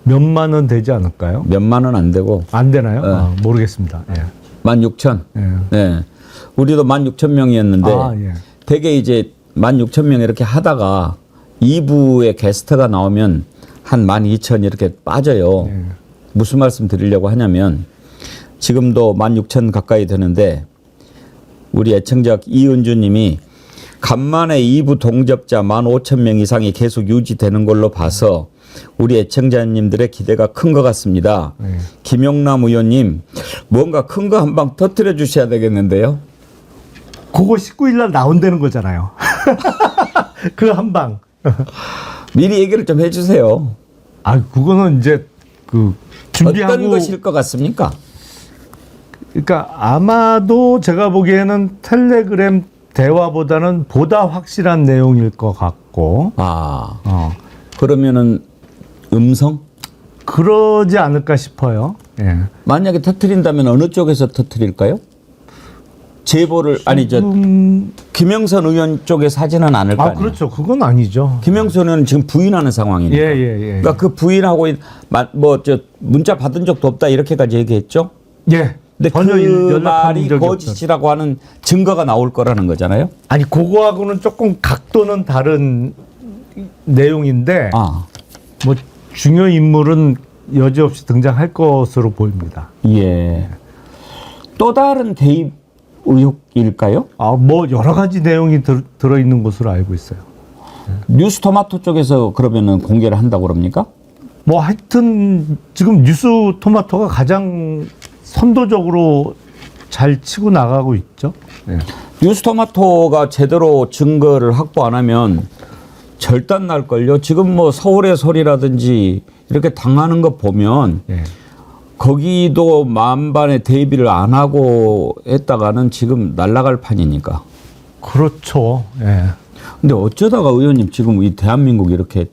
몇만 원 되지 않을까요? 몇만 원 안 되고 안 되나요? 모르겠습니다. 예. 16,000. 예. 네. 우리도 16,000명이었는데 아, 예. 되게 이제 16,000명 이렇게 하다가 2부에 게스트가 나오면 한 12,000 이렇게 빠져요. 예. 무슨 말씀 드리려고 하냐면 지금도 16,000 가까이 되는데 우리 애청자 이은주 님이 간만에 2부 동접자 15,000명 이상이 계속 유지되는 걸로 봐서 우리 애청자님들의 기대가 큰 것 같습니다. 네. 김용남 의원님 뭔가 큰 거 한 방 터뜨려 주셔야 되겠는데요. 그거 19일 날 나온다는 거잖아요. 그 한 방. 미리 얘기를 좀 해주세요. 아, 그거는 이제 그 준비하고 어떤 것일 것 같습니까? 그러니까 아마도 제가 보기에는 텔레그램 대화보다는 보다 확실한 내용일 것 같고 그러면은 음성? 그러지 않을까 싶어요. 예. 만약에 터뜨린다면 어느 쪽에서 터뜨릴까요? 제보를 아니 저 김영선 의원 쪽에 사진은 않을 거 아니에요. 그렇죠. 그건 아니죠. 김영선 의원은 지금 부인하는 상황이니까. 예. 그러니까 그 부인하고 뭐 저 문자 받은 적도 없다 이렇게까지 얘기했죠. 예. 근데 전혀 그 연락한 말이 적이 거짓이라고 하는 증거가 나올 거라는 거잖아요. 아니 그거하고는 조금 각도는 다른 내용인데 뭐 중요 인물은 여지없이 등장할 것으로 보입니다. 예. 또 다른 대입 의혹일까요? 뭐 여러 가지 내용이 들어 있는 것으로 알고 있어요. 뉴스토마토 쪽에서 그러면은 공개를 한다고 그럽니까? 뭐 하여튼 지금 뉴스토마토가 가장 선도적으로 잘 치고 나가고 있죠. 네. 뉴스토마토가 제대로 증거를 확보 안 하면 절단 날걸요. 지금 뭐 서울의 소리라든지 이렇게 당하는 거 보면 네. 거기도 만반의 대비를 안 하고 했다가는 지금 날아갈 판이니까. 그렇죠. 예. 근데 어쩌다가 의원님 지금 이 대한민국 이렇게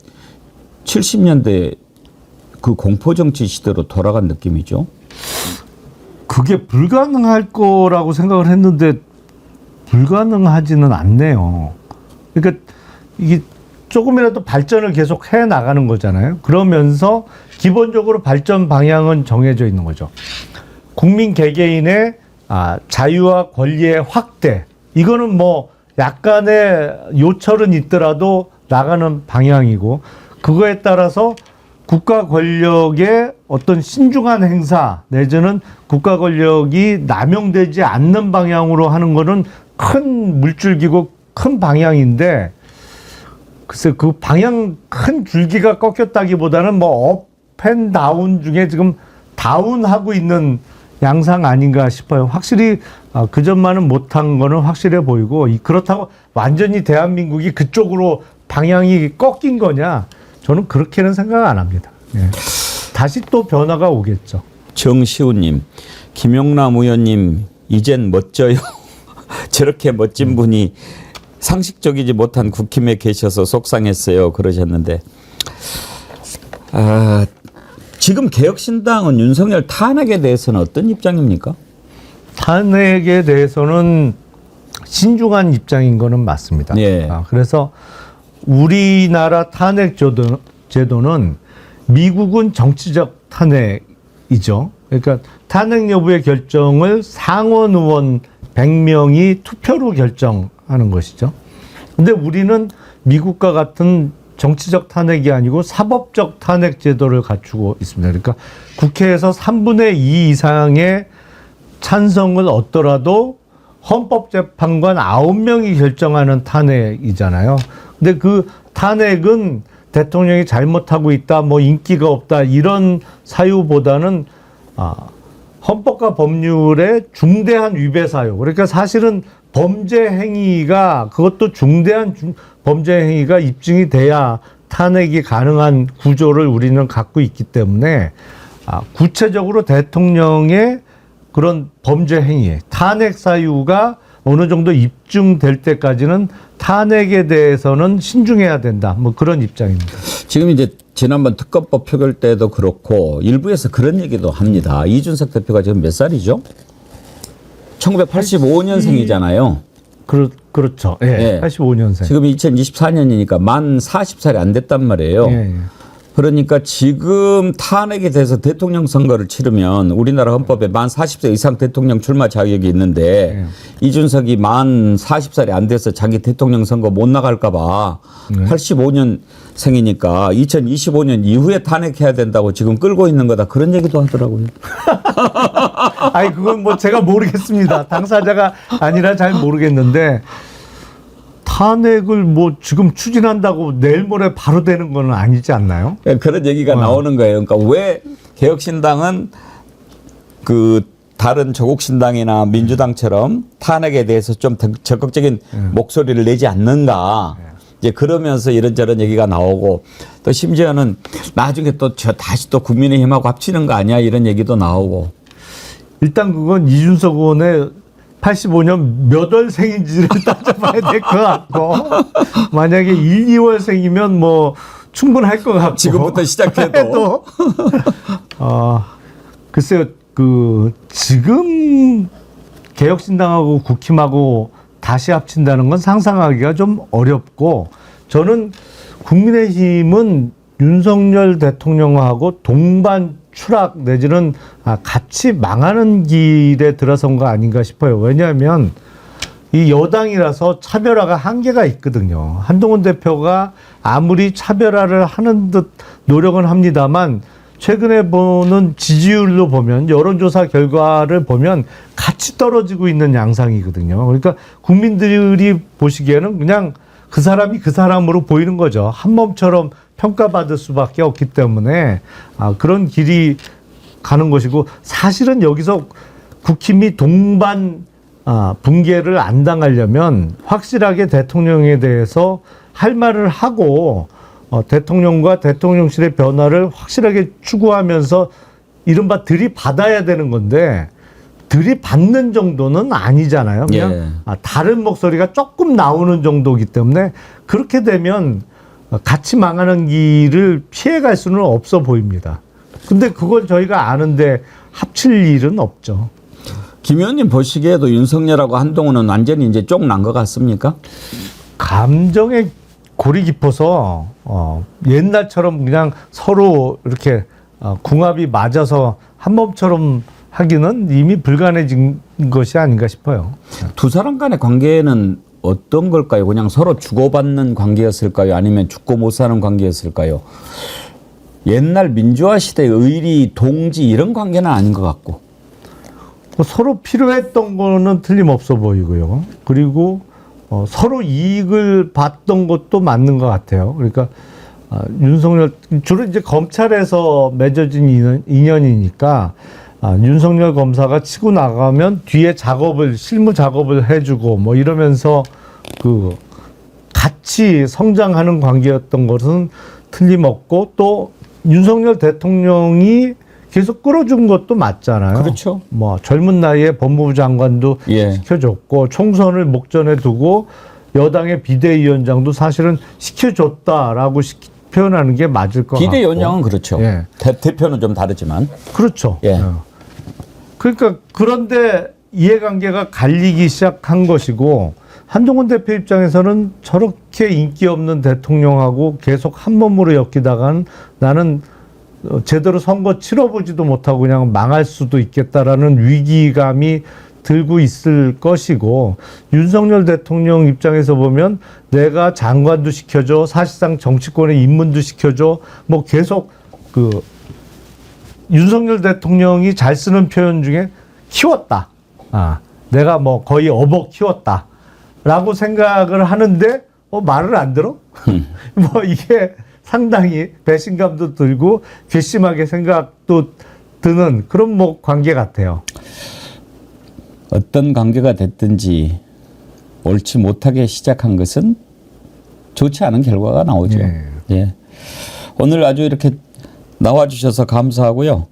70년대 그 공포정치 시대로 돌아간 느낌이죠? 그게 불가능할 거라고 생각을 했는데 불가능하지는 않네요. 그러니까 이게 조금이라도 발전을 계속 해 나가는 거잖아요. 그러면서 기본적으로 발전 방향은 정해져 있는 거죠. 국민 개개인의 자유와 권리의 확대. 이거는 뭐 약간의 요철은 있더라도 나가는 방향이고 그거에 따라서 국가 권력의 어떤 신중한 행사 내지는 국가 권력이 남용되지 않는 방향으로 하는 거는 큰 물줄기고 큰 방향인데 글쎄 그 방향 큰 줄기가 꺾였다기보다는 뭐 업앤다운 중에 지금 다운하고 있는 양상 아닌가 싶어요. 확실히 그 점만은 못한 거는 확실해 보이고 그렇다고 완전히 대한민국이 그쪽으로 방향이 꺾인 거냐 저는 그렇게는 생각 안 합니다. 예. 다시 또 변화가 오겠죠. 정시우님, 김용남 의원님 이젠 멋져요. 저렇게 멋진 분이 상식적이지 못한 국힘에 계셔서 속상했어요. 그러셨는데 지금 개혁신당은 윤석열 탄핵에 대해서는 어떤 입장입니까? 탄핵에 대해서는 신중한 입장인 거는 맞습니다. 예. 그래서 우리나라 탄핵 제도는 미국은 정치적 탄핵이죠. 그러니까 탄핵 여부의 결정을 상원 의원 100명이 투표로 결정하는 것이죠. 근데 우리는 미국과 같은 정치적 탄핵이 아니고 사법적 탄핵 제도를 갖추고 있습니다. 그러니까 국회에서 3분의 2 이상의 찬성을 얻더라도 헌법재판관 9명이 결정하는 탄핵이잖아요. 근데 그 탄핵은 대통령이 잘못하고 있다, 뭐 인기가 없다 이런 사유보다는 헌법과 법률의 중대한 위배 사유. 그러니까 사실은 범죄 행위가 그것도 중대한 범죄 행위가 입증이 돼야 탄핵이 가능한 구조를 우리는 갖고 있기 때문에 구체적으로 대통령의 그런 범죄 행위, 탄핵 사유가 어느 정도 입증될 때까지는 탄핵에 대해서는 신중해야 된다. 뭐 그런 입장입니다. 지금 이제 지난번 특검법 표결 때도 그렇고 일부에서 그런 얘기도 합니다. 이준석 대표가 지금 몇 살이죠? 1985년생이잖아요. 그렇죠. 예. 예. 85년생. 지금 2024년이니까 만 40살이 안 됐단 말이에요. 예. 그러니까 지금 탄핵에 대해서 대통령 선거를 치르면 우리나라 헌법에 만 40세 이상 대통령 출마 자격이 있는데 이준석이 만 40살이 안 돼서 자기 대통령 선거 못 나갈까 봐 85년생이니까 2025년 이후에 탄핵해야 된다고 지금 끌고 있는 거다. 그런 얘기도 하더라고요. 아니 그건 뭐 제가 모르겠습니다. 당사자가 아니라 잘 모르겠는데 탄핵을 뭐 지금 추진한다고 내일 모레 바로 되는 건 아니지 않나요? 그런 얘기가 나오는 거예요. 그러니까 왜 개혁신당은 그 다른 조국신당이나 민주당처럼 탄핵에 대해서 좀 적극적인 목소리를 내지 않는가. 이제 그러면서 이런저런 얘기가 나오고 또 심지어는 나중에 또 다시 또 국민의힘하고 합치는 거 아니야 이런 얘기도 나오고. 일단 그건 이준석 의원의 85년 몇 월생인지를 따져봐야 될 것 같고 만약에 1, 2월생이면 뭐 충분할 것 같고 지금부터 시작해도 글쎄요 그 지금 개혁신당하고 국힘하고 다시 합친다는 건 상상하기가 좀 어렵고 저는 국민의힘은 윤석열 대통령하고 동반 추락 내지는 같이 망하는 길에 들어선 거 아닌가 싶어요. 왜냐하면 이 여당이라서 차별화가 한계가 있거든요. 한동훈 대표가 아무리 차별화를 하는 듯 노력은 합니다만 최근에 보는 지지율로 보면 여론조사 결과를 보면 같이 떨어지고 있는 양상이거든요. 그러니까 국민들이 보시기에는 그냥 그 사람이 그 사람으로 보이는 거죠. 한 몸처럼 평가받을 수밖에 없기 때문에 그런 길이 가는 것이고 사실은 여기서 국힘이 동반 붕괴를 안 당하려면 확실하게 대통령에 대해서 할 말을 하고 대통령과 대통령실의 변화를 확실하게 추구하면서 이른바 들이받아야 되는 건데 들이받는 정도는 아니잖아요. 그냥 다른 목소리가 조금 나오는 정도이기 때문에 그렇게 되면 같이 망하는 길을 피해갈 수는 없어 보입니다. 근데 그걸 저희가 아는데 합칠 일은 없죠. 김 의원님 보시기에도 윤석열하고 한동훈은 완전히 이제 쫑난 것 같습니까? 감정에 골이 깊어서 옛날처럼 그냥 서로 이렇게 궁합이 맞아서 한 몸처럼 하기는 이미 불가능해진 것이 아닌가 싶어요. 두 사람 간의 관계는 어떤 걸까요? 그냥 서로 주고받는 관계였을까요? 아니면 죽고 못 사는 관계였을까요? 옛날 민주화 시대의 의리, 동지 이런 관계는 아닌 것 같고. 서로 필요했던 거는 틀림없어 보이고요. 그리고 서로 이익을 봤던 것도 맞는 것 같아요. 그러니까 윤석열 주로 이제 검찰에서 맺어진 인연이니까 윤석열 검사가 치고 나가면 뒤에 실무 작업을 해주고 뭐 이러면서 그 같이 성장하는 관계였던 것은 틀림없고 또 윤석열 대통령이 계속 끌어준 것도 맞잖아요. 그렇죠. 뭐 젊은 나이에 법무부 장관도 시켜줬고 총선을 목전에 두고 여당의 비대위원장도 사실은 시켜줬다라고 표현하는 게 맞을 것 같고. 비대위원장은 그렇죠. 대표는 좀 다르지만. 그렇죠. 그러니까 그런데 이해관계가 갈리기 시작한 것이고 한동훈 대표 입장에서는 저렇게 인기 없는 대통령하고 계속 한 몸으로 엮이다간 나는 제대로 선거 치러보지도 못하고 그냥 망할 수도 있겠다라는 위기감이 들고 있을 것이고, 윤석열 대통령 입장에서 보면 내가 장관도 시켜줘, 사실상 정치권의 입문도 시켜줘, 뭐 계속 그 윤석열 대통령이 잘 쓰는 표현 중에 키웠다. 내가 뭐 거의 업어 키웠다. 라고 생각을 하는데, 말을 안 들어? 뭐 이게 상당히 배신감도 들고 괘씸하게 생각도 드는 그런 뭐 관계 같아요. 어떤 관계가 됐든지 옳지 못하게 시작한 것은 좋지 않은 결과가 나오죠. 네. 예. 오늘 아주 이렇게 나와주셔서 감사하고요.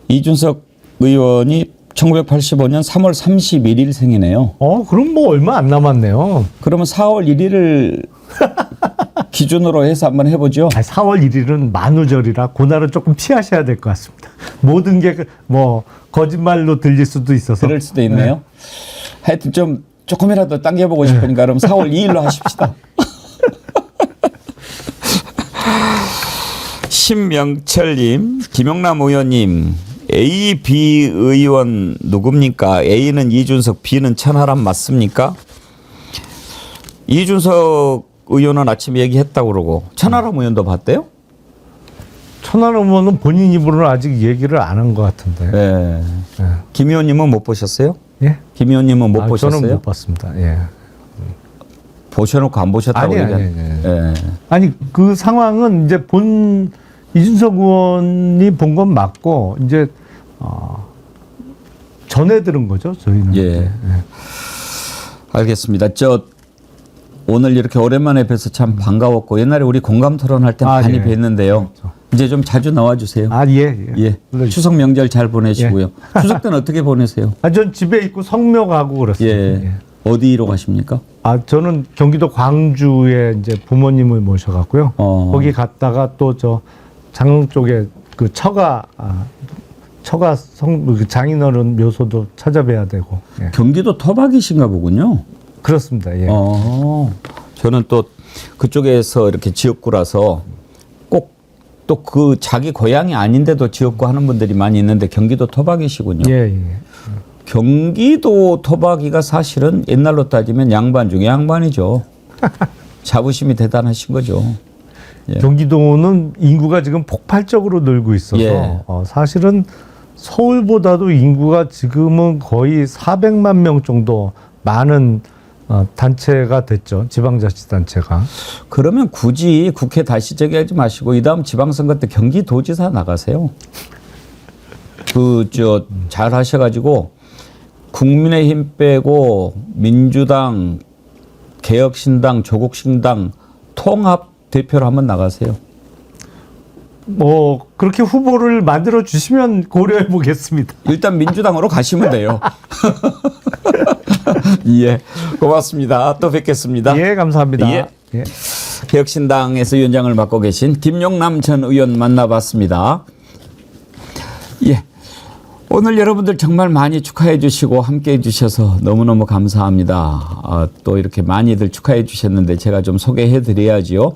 이준석 의원이 1985년 3월 31일 생이네요. 그럼 뭐 얼마 안 남았네요. 그러면 4월 1일을 기준으로 해서 한번 해보죠. 4월 1일은 만우절이라 그날은 조금 피하셔야 될 것 같습니다. 모든 게 뭐 거짓말로 들릴 수도 있어서. 그럴 수도 있네요. 하여튼 좀 조금이라도 당겨보고 싶으니까 그럼 4월 2일로 하십시다. 신명철님, 김용남 의원님, A, B 의원 누굽니까? A는 이준석, B는 천하람 맞습니까? 이준석 의원은 아침에 얘기했다고 그러고 천하람 의원도 봤대요? 천하람 의원은 본인 입으로는 아직 얘기를 안 한 것 같은데. 네. 김 의원님은 못 보셨어요? 예? 김 의원님은 못 보셨어요? 저는 못 봤습니다. 예. 보셔놓고 안 보셨다고 얘기하는. 예. 아니 그 상황은 이제 이준석 의원이 본 건 맞고 이제 전해 들은 거죠 저희는. 예. 알겠습니다. 오늘 이렇게 오랜만에 뵈서 참 반가웠고 옛날에 우리 공감 토론할 때 많이 예. 뵀는데요. 그렇죠. 이제 좀 자주 나와주세요. 예. 예. 추석 명절 잘 보내시고요. 추석 때는 어떻게 보내세요? 전 집에 있고 성묘 가고 그렇습니다. 예. 어디로 가십니까? 저는 경기도 광주에 이제 부모님을 모셔갖고요. 거기 갔다가 또 장흥 쪽에 그 처가 그 장인어른 묘소도 찾아뵈야 되고. 예. 경기도 토박이신가 보군요. 그렇습니다. 예. 저는 또 그쪽에서 이렇게 지역구라서 꼭 또 그 자기 고향이 아닌데도 지역구 하는 분들이 많이 있는데 경기도 토박이시군요. 예. 경기도 토박이가 사실은 옛날로 따지면 양반 중에 양반이죠. 자부심이 대단하신 거죠. 예. 경기도는 인구가 지금 폭발적으로 늘고 있어서 예. 사실은 서울보다도 인구가 지금은 거의 400만 명 정도 많은 단체가 됐죠. 지방자치단체가. 그러면 굳이 국회 다시 저기하지 마시고 이 다음 지방선거 때 경기도지사 나가세요. 잘 하셔가지고 국민의힘 빼고 민주당, 개혁신당, 조국신당 통합 대표로 한번 나가세요. 뭐 그렇게 후보를 만들어 주시면 고려해 보겠습니다. 일단 민주당으로 가시면 돼요. 예, 고맙습니다. 또 뵙겠습니다. 예, 감사합니다. 예. 예. 개혁신당에서 위원장을 맡고 계신 김용남 전 의원 만나봤습니다. 예, 오늘 여러분들 정말 많이 축하해 주시고 함께 해 주셔서 너무너무 감사합니다. 또 이렇게 많이들 축하해 주셨는데 제가 좀 소개해 드려야지요.